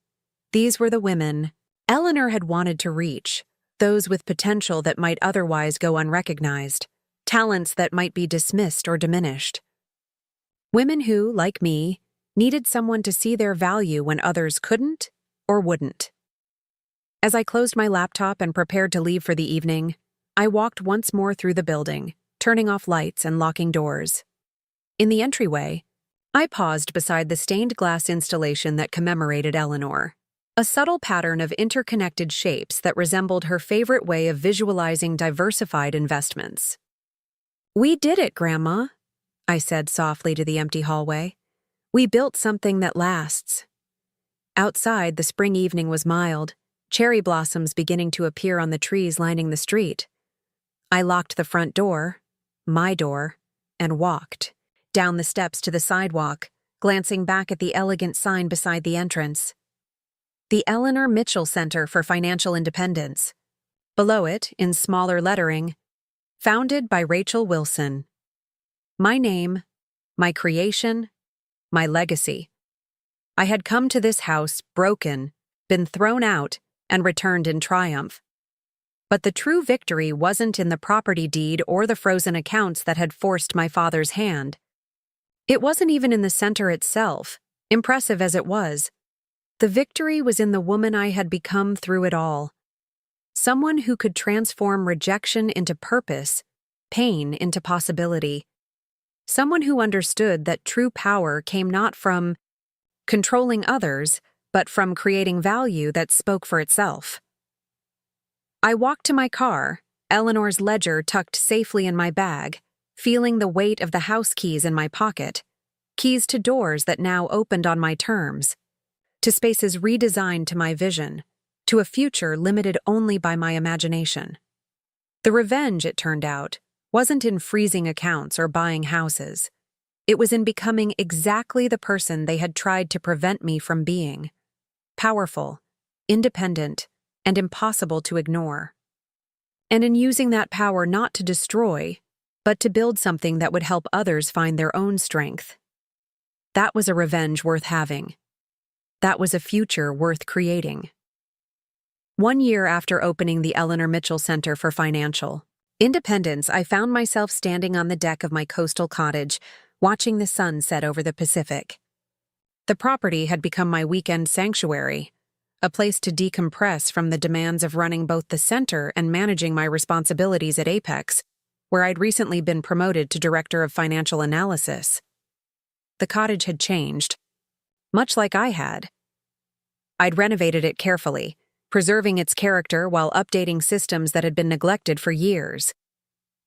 These were the women Eleanor had wanted to reach, those with potential that might otherwise go unrecognized, talents that might be dismissed or diminished. Women who, like me, needed someone to see their value when others couldn't or wouldn't. As I closed my laptop and prepared to leave for the evening, I walked once more through the building, turning off lights and locking doors. In the entryway, I paused beside the stained glass installation that commemorated Eleanor, a subtle pattern of interconnected shapes that resembled her favorite way of visualizing diversified investments. "We did it, Grandma," I said softly to the empty hallway. "We built something that lasts." Outside, the spring evening was mild, cherry blossoms beginning to appear on the trees lining the street. I locked the front door, my door, and walked down the steps to the sidewalk, glancing back at the elegant sign beside the entrance. The Eleanor Mitchell Center for Financial Independence. Below it, in smaller lettering, "Founded by Rachel Wilson." My name, my creation, my legacy. I had come to this house broken, been thrown out, and returned in triumph. But the true victory wasn't in the property deed or the frozen accounts that had forced my father's hand. It wasn't even in the center itself, impressive as it was. The victory was in the woman I had become through it all. Someone who could transform rejection into purpose, pain into possibility. Someone who understood that true power came not from controlling others, but from creating value that spoke for itself. I walked to my car, Eleanor's ledger tucked safely in my bag, feeling the weight of the house keys in my pocket, keys to doors that now opened on my terms, to spaces redesigned to my vision, to a future limited only by my imagination. The revenge, it turned out, wasn't in freezing accounts or buying houses. It was in becoming exactly the person they had tried to prevent me from being. Powerful, independent, and impossible to ignore. And in using that power not to destroy, but to build something that would help others find their own strength. That was a revenge worth having. That was a future worth creating. 1 year after opening the Eleanor Mitchell Center for Financial Independence, I found myself standing on the deck of my coastal cottage, watching the sun set over the Pacific. The property had become my weekend sanctuary, a place to decompress from the demands of running both the center and managing my responsibilities at Apex, where I'd recently been promoted to Director of Financial Analysis. The cottage had changed, much like I had. I'd renovated it carefully, preserving its character while updating systems that had been neglected for years.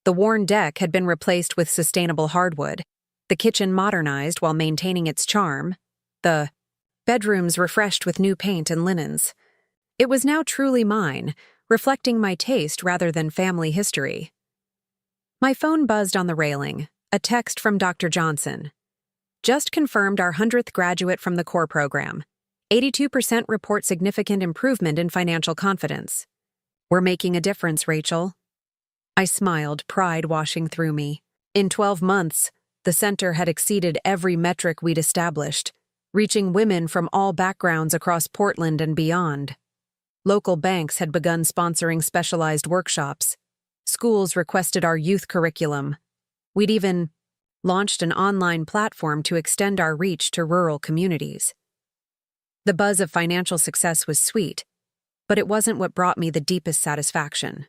The worn deck had been replaced with sustainable hardwood, the kitchen modernized while maintaining its charm, the bedrooms refreshed with new paint and linens. It was now truly mine, reflecting my taste rather than family history. My phone buzzed on the railing, a text from Dr. Johnson. Just confirmed our 100th graduate from the core program. 82% report significant improvement in financial confidence. We're making a difference, Rachel. I smiled, pride washing through me. In 12 months, the center had exceeded every metric we'd established, reaching women from all backgrounds across Portland and beyond. Local banks had begun sponsoring specialized workshops. Schools requested our youth curriculum. We'd even launched an online platform to extend our reach to rural communities. The buzz of financial success was sweet, but it wasn't what brought me the deepest satisfaction.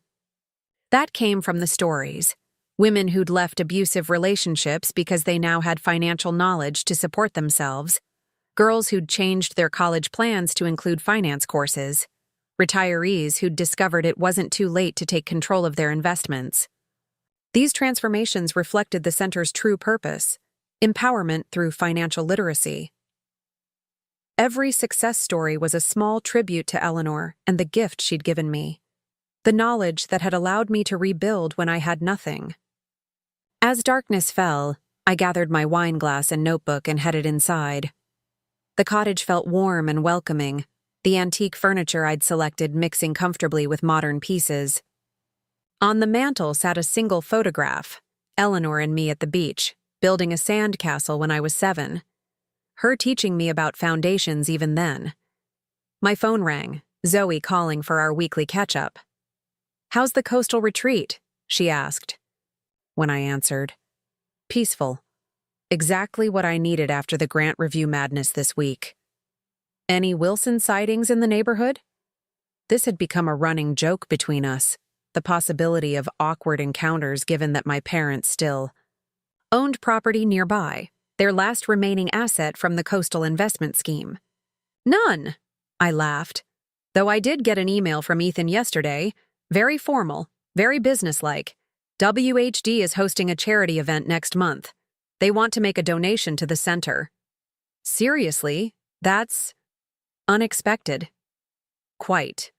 That came from the stories. Women who'd left abusive relationships because they now had financial knowledge to support themselves. Girls who'd changed their college plans to include finance courses. Retirees who'd discovered it wasn't too late to take control of their investments. These transformations reflected the center's true purpose: empowerment through financial literacy. Every success story was a small tribute to Eleanor and the gift she'd given me, the knowledge that had allowed me to rebuild when I had nothing. As darkness fell, I gathered my wine glass and notebook and headed inside. The cottage felt warm and welcoming, the antique furniture I'd selected mixing comfortably with modern pieces. On the mantel sat a single photograph, Eleanor and me at the beach, building a sand castle when I was 7. Her teaching me about foundations even then. My phone rang, Zoe calling for our weekly catch-up. "How's the coastal retreat?" she asked. When I answered, "Peaceful. Exactly what I needed after the grant review madness this week." "Any Wilson sightings in the neighborhood?" This had become a running joke between us, the possibility of awkward encounters given that my parents still owned property nearby, their last remaining asset from the coastal investment scheme. "None," I laughed, though I did get an email from Ethan yesterday, very formal, very businesslike. WHD is hosting a charity event next month. They want to make a donation to the center. Seriously, that's unexpected. Quite.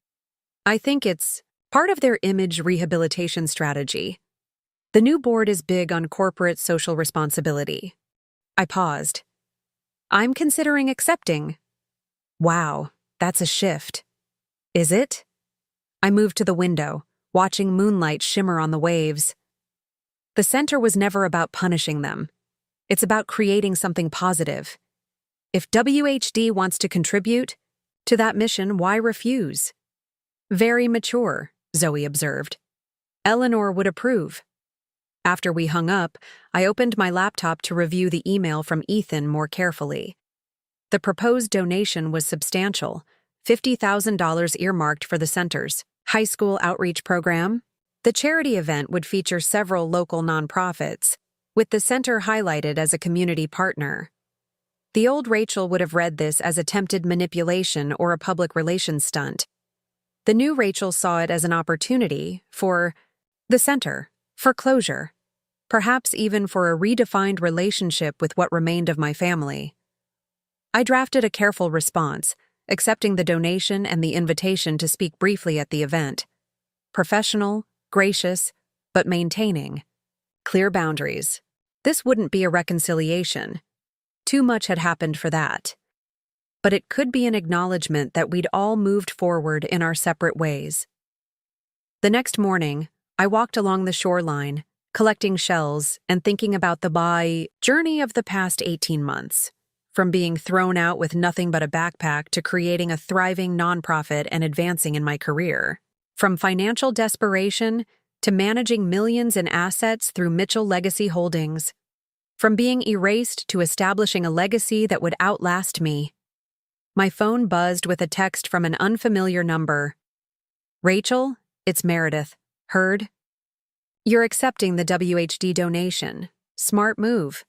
I think it's part of their image rehabilitation strategy. The new board is big on corporate social responsibility. I paused. "I'm considering accepting." Wow, that's a shift. Is it? I moved to the window, watching moonlight shimmer on the waves. The center was never about punishing them. It's about creating something positive. If WHD wants to contribute to that mission, why refuse? Very mature, Zoe observed. Eleanor would approve. After we hung up, I opened my laptop to review the email from Ethan more carefully. The proposed donation was substantial, $50,000 earmarked for the center's high school outreach program. The charity event would feature several local nonprofits, with the center highlighted as a community partner. The old Rachel would have read this as attempted manipulation or a public relations stunt. The new Rachel saw it as an opportunity for the center, for closure, perhaps even for a redefined relationship with what remained of my family. I drafted a careful response, accepting the donation and the invitation to speak briefly at the event. Professional, gracious, but maintaining clear boundaries. This wouldn't be a reconciliation. Too much had happened for that. but it could be an acknowledgement that we'd all moved forward in our separate ways. The next morning, I walked along the shoreline, collecting shells and thinking about the journey of the past 18 months, from being thrown out with nothing but a backpack to creating a thriving nonprofit and advancing in my career, from financial desperation to managing millions in assets through Mitchell Legacy Holdings, from being erased to establishing a legacy that would outlast me. My phone buzzed with a text from an unfamiliar number. "Rachel, it's Meredith. Heard? You're accepting the WHD donation. Smart move.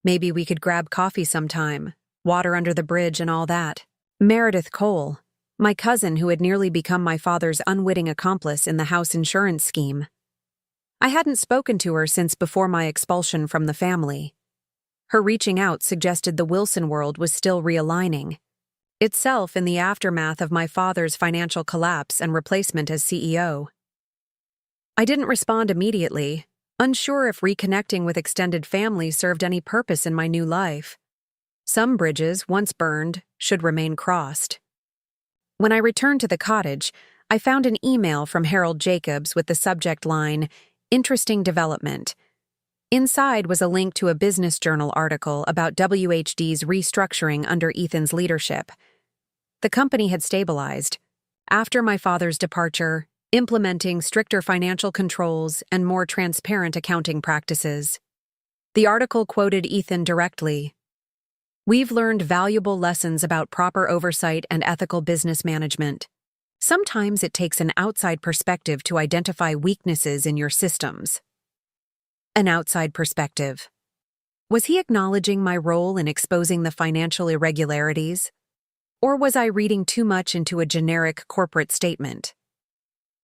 Maybe we could grab coffee sometime, water under the bridge and all that." Meredith Cole, my cousin who had nearly become my father's unwitting accomplice in the house insurance scheme. I hadn't spoken to her since before my expulsion from the family. Her reaching out suggested the Wilson world was still realigning, itself in the aftermath of my father's financial collapse and replacement as CEO. I didn't respond immediately, unsure if reconnecting with extended family served any purpose in my new life. Some bridges, once burned, should remain crossed. When I returned to the cottage, I found an email from Harold Jacobs with the subject line, "Interesting development." Inside was a link to a Business Journal article about WHD's restructuring under Ethan's leadership. The company had stabilized, after my father's departure, implementing stricter financial controls and more transparent accounting practices. The article quoted Ethan directly. "We've learned valuable lessons about proper oversight and ethical business management. Sometimes it takes an outside perspective to identify weaknesses in your systems." An outside perspective. Was he acknowledging my role in exposing the financial irregularities? Or was I reading too much into a generic corporate statement?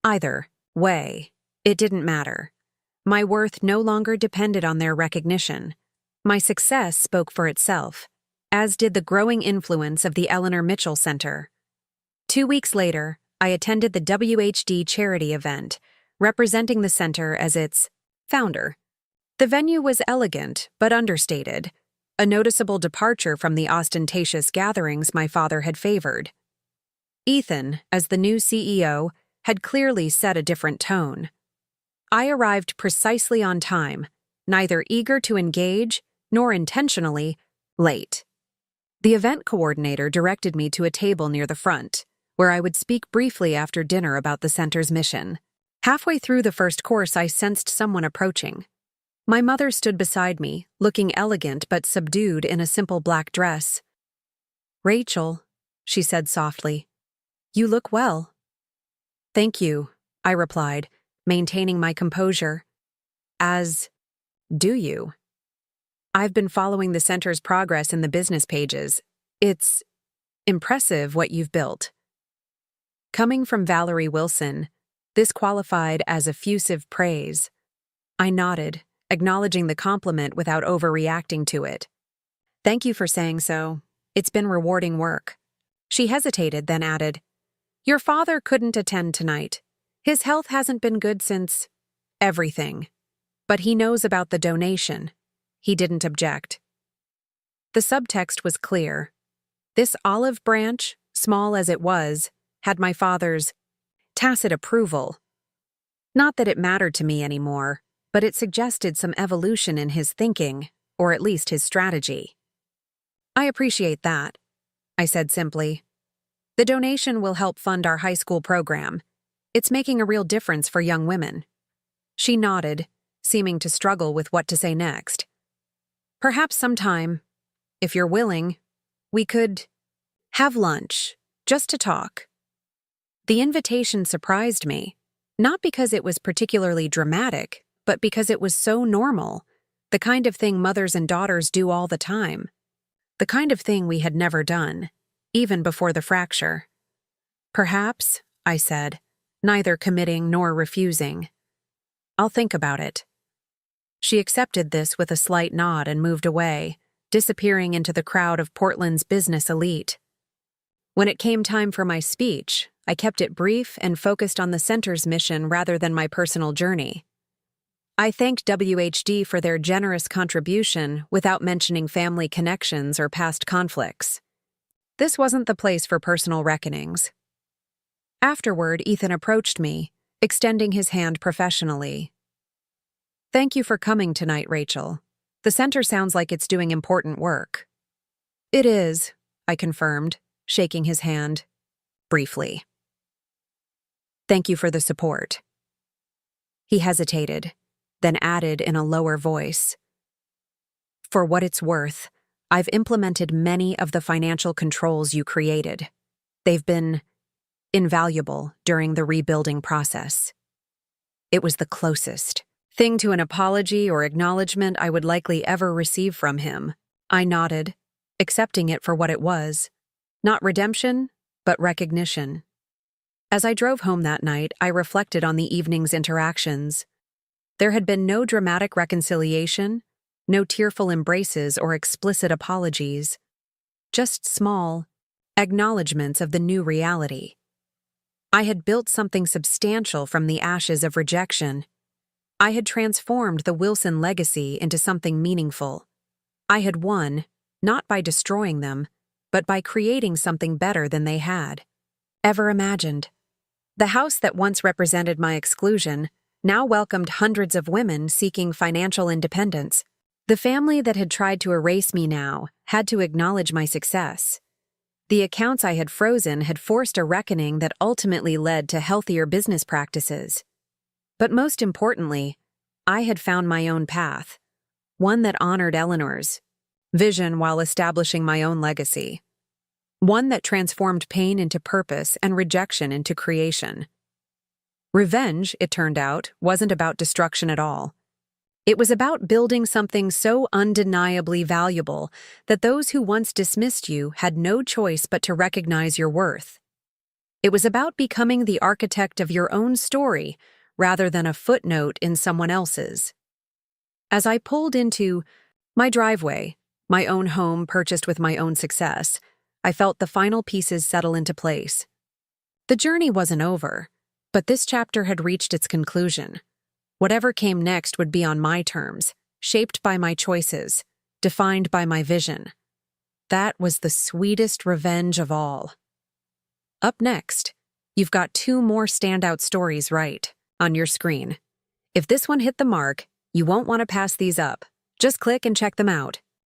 Either way, it didn't matter. My worth no longer depended on their recognition. My success spoke for itself, as did the growing influence of the Eleanor Mitchell Center. 2 weeks later, I attended the WHD charity event, representing the center as its founder. The venue was elegant but understated, a noticeable departure from the ostentatious gatherings my father had favored. Ethan, as the new CEO, had clearly set a different tone. I arrived precisely on time, neither eager to engage nor intentionally late. The event coordinator directed me to a table near the front, where I would speak briefly after dinner about the center's mission. Halfway through the first course, I sensed someone approaching. My mother stood beside me, looking elegant but subdued in a simple black dress. "Rachel," she said softly, "you look well." "Thank you," I replied, maintaining my composure. "As do you. I've been following the center's progress in the business pages. It's impressive what you've built." Coming from Valerie Wilson, this qualified as effusive praise. I nodded, acknowledging the compliment without overreacting to it. "Thank you for saying so. It's been rewarding work." She hesitated, then added, "Your father couldn't attend tonight. His health hasn't been good since everything. But he knows about the donation." He didn't object. The subtext was clear. This olive branch, small as it was, had my father's tacit approval. Not that it mattered to me anymore, but it suggested some evolution in his thinking, or at least his strategy. "I appreciate that," I said simply. "The donation will help fund our high school program. It's making a real difference for young women." She nodded, seeming to struggle with what to say next. "Perhaps sometime, if you're willing, we could have lunch, just to talk." The invitation surprised me, not because it was particularly dramatic, but because it was so normal, the kind of thing mothers and daughters do all the time, the kind of thing we had never done, even before the fracture. "Perhaps," I said, neither committing nor refusing. "I'll think about it." She accepted this with a slight nod and moved away, disappearing into the crowd of Portland's business elite. When it came time for my speech, I kept it brief and focused on the center's mission rather than my personal journey. I thanked WHD for their generous contribution without mentioning family connections or past conflicts. This wasn't the place for personal reckonings. Afterward, Ethan approached me, extending his hand professionally. "Thank you for coming tonight, Rachel. The center sounds like it's doing important work." "It is," I confirmed, shaking his hand, briefly. "Thank you for the support." He hesitated, then added in a lower voice, "For what it's worth, I've implemented many of the financial controls you created. They've been invaluable during the rebuilding process." It was the closest thing to an apology or acknowledgement I would likely ever receive from him. I nodded, accepting it for what it was. Not redemption, but recognition. As I drove home that night, I reflected on the evening's interactions. There had been no dramatic reconciliation, no tearful embraces or explicit apologies, just small acknowledgments of the new reality. I had built something substantial from the ashes of rejection. I had transformed the Wilson legacy into something meaningful. I had won, not by destroying them, but by creating something better than they had ever imagined. The house that once represented my exclusion now welcomed hundreds of women seeking financial independence. The family that had tried to erase me now had to acknowledge my success. The accounts I had frozen had forced a reckoning that ultimately led to healthier business practices. But most importantly, I had found my own path, one that honored Eleanor's vision while establishing my own legacy, one that transformed pain into purpose and rejection into creation. Revenge, it turned out, wasn't about destruction at all. It was about building something so undeniably valuable that those who once dismissed you had no choice but to recognize your worth. It was about becoming the architect of your own story rather than a footnote in someone else's. As I pulled into my driveway, my own home purchased with my own success, I felt the final pieces settle into place. The journey wasn't over, but this chapter had reached its conclusion. Whatever came next would be on my terms, shaped by my choices, defined by my vision. That was the sweetest revenge of all. Up next, you've got 2 more standout stories right on your screen. If this one hit the mark, you won't want to pass these up. Just click and check them out.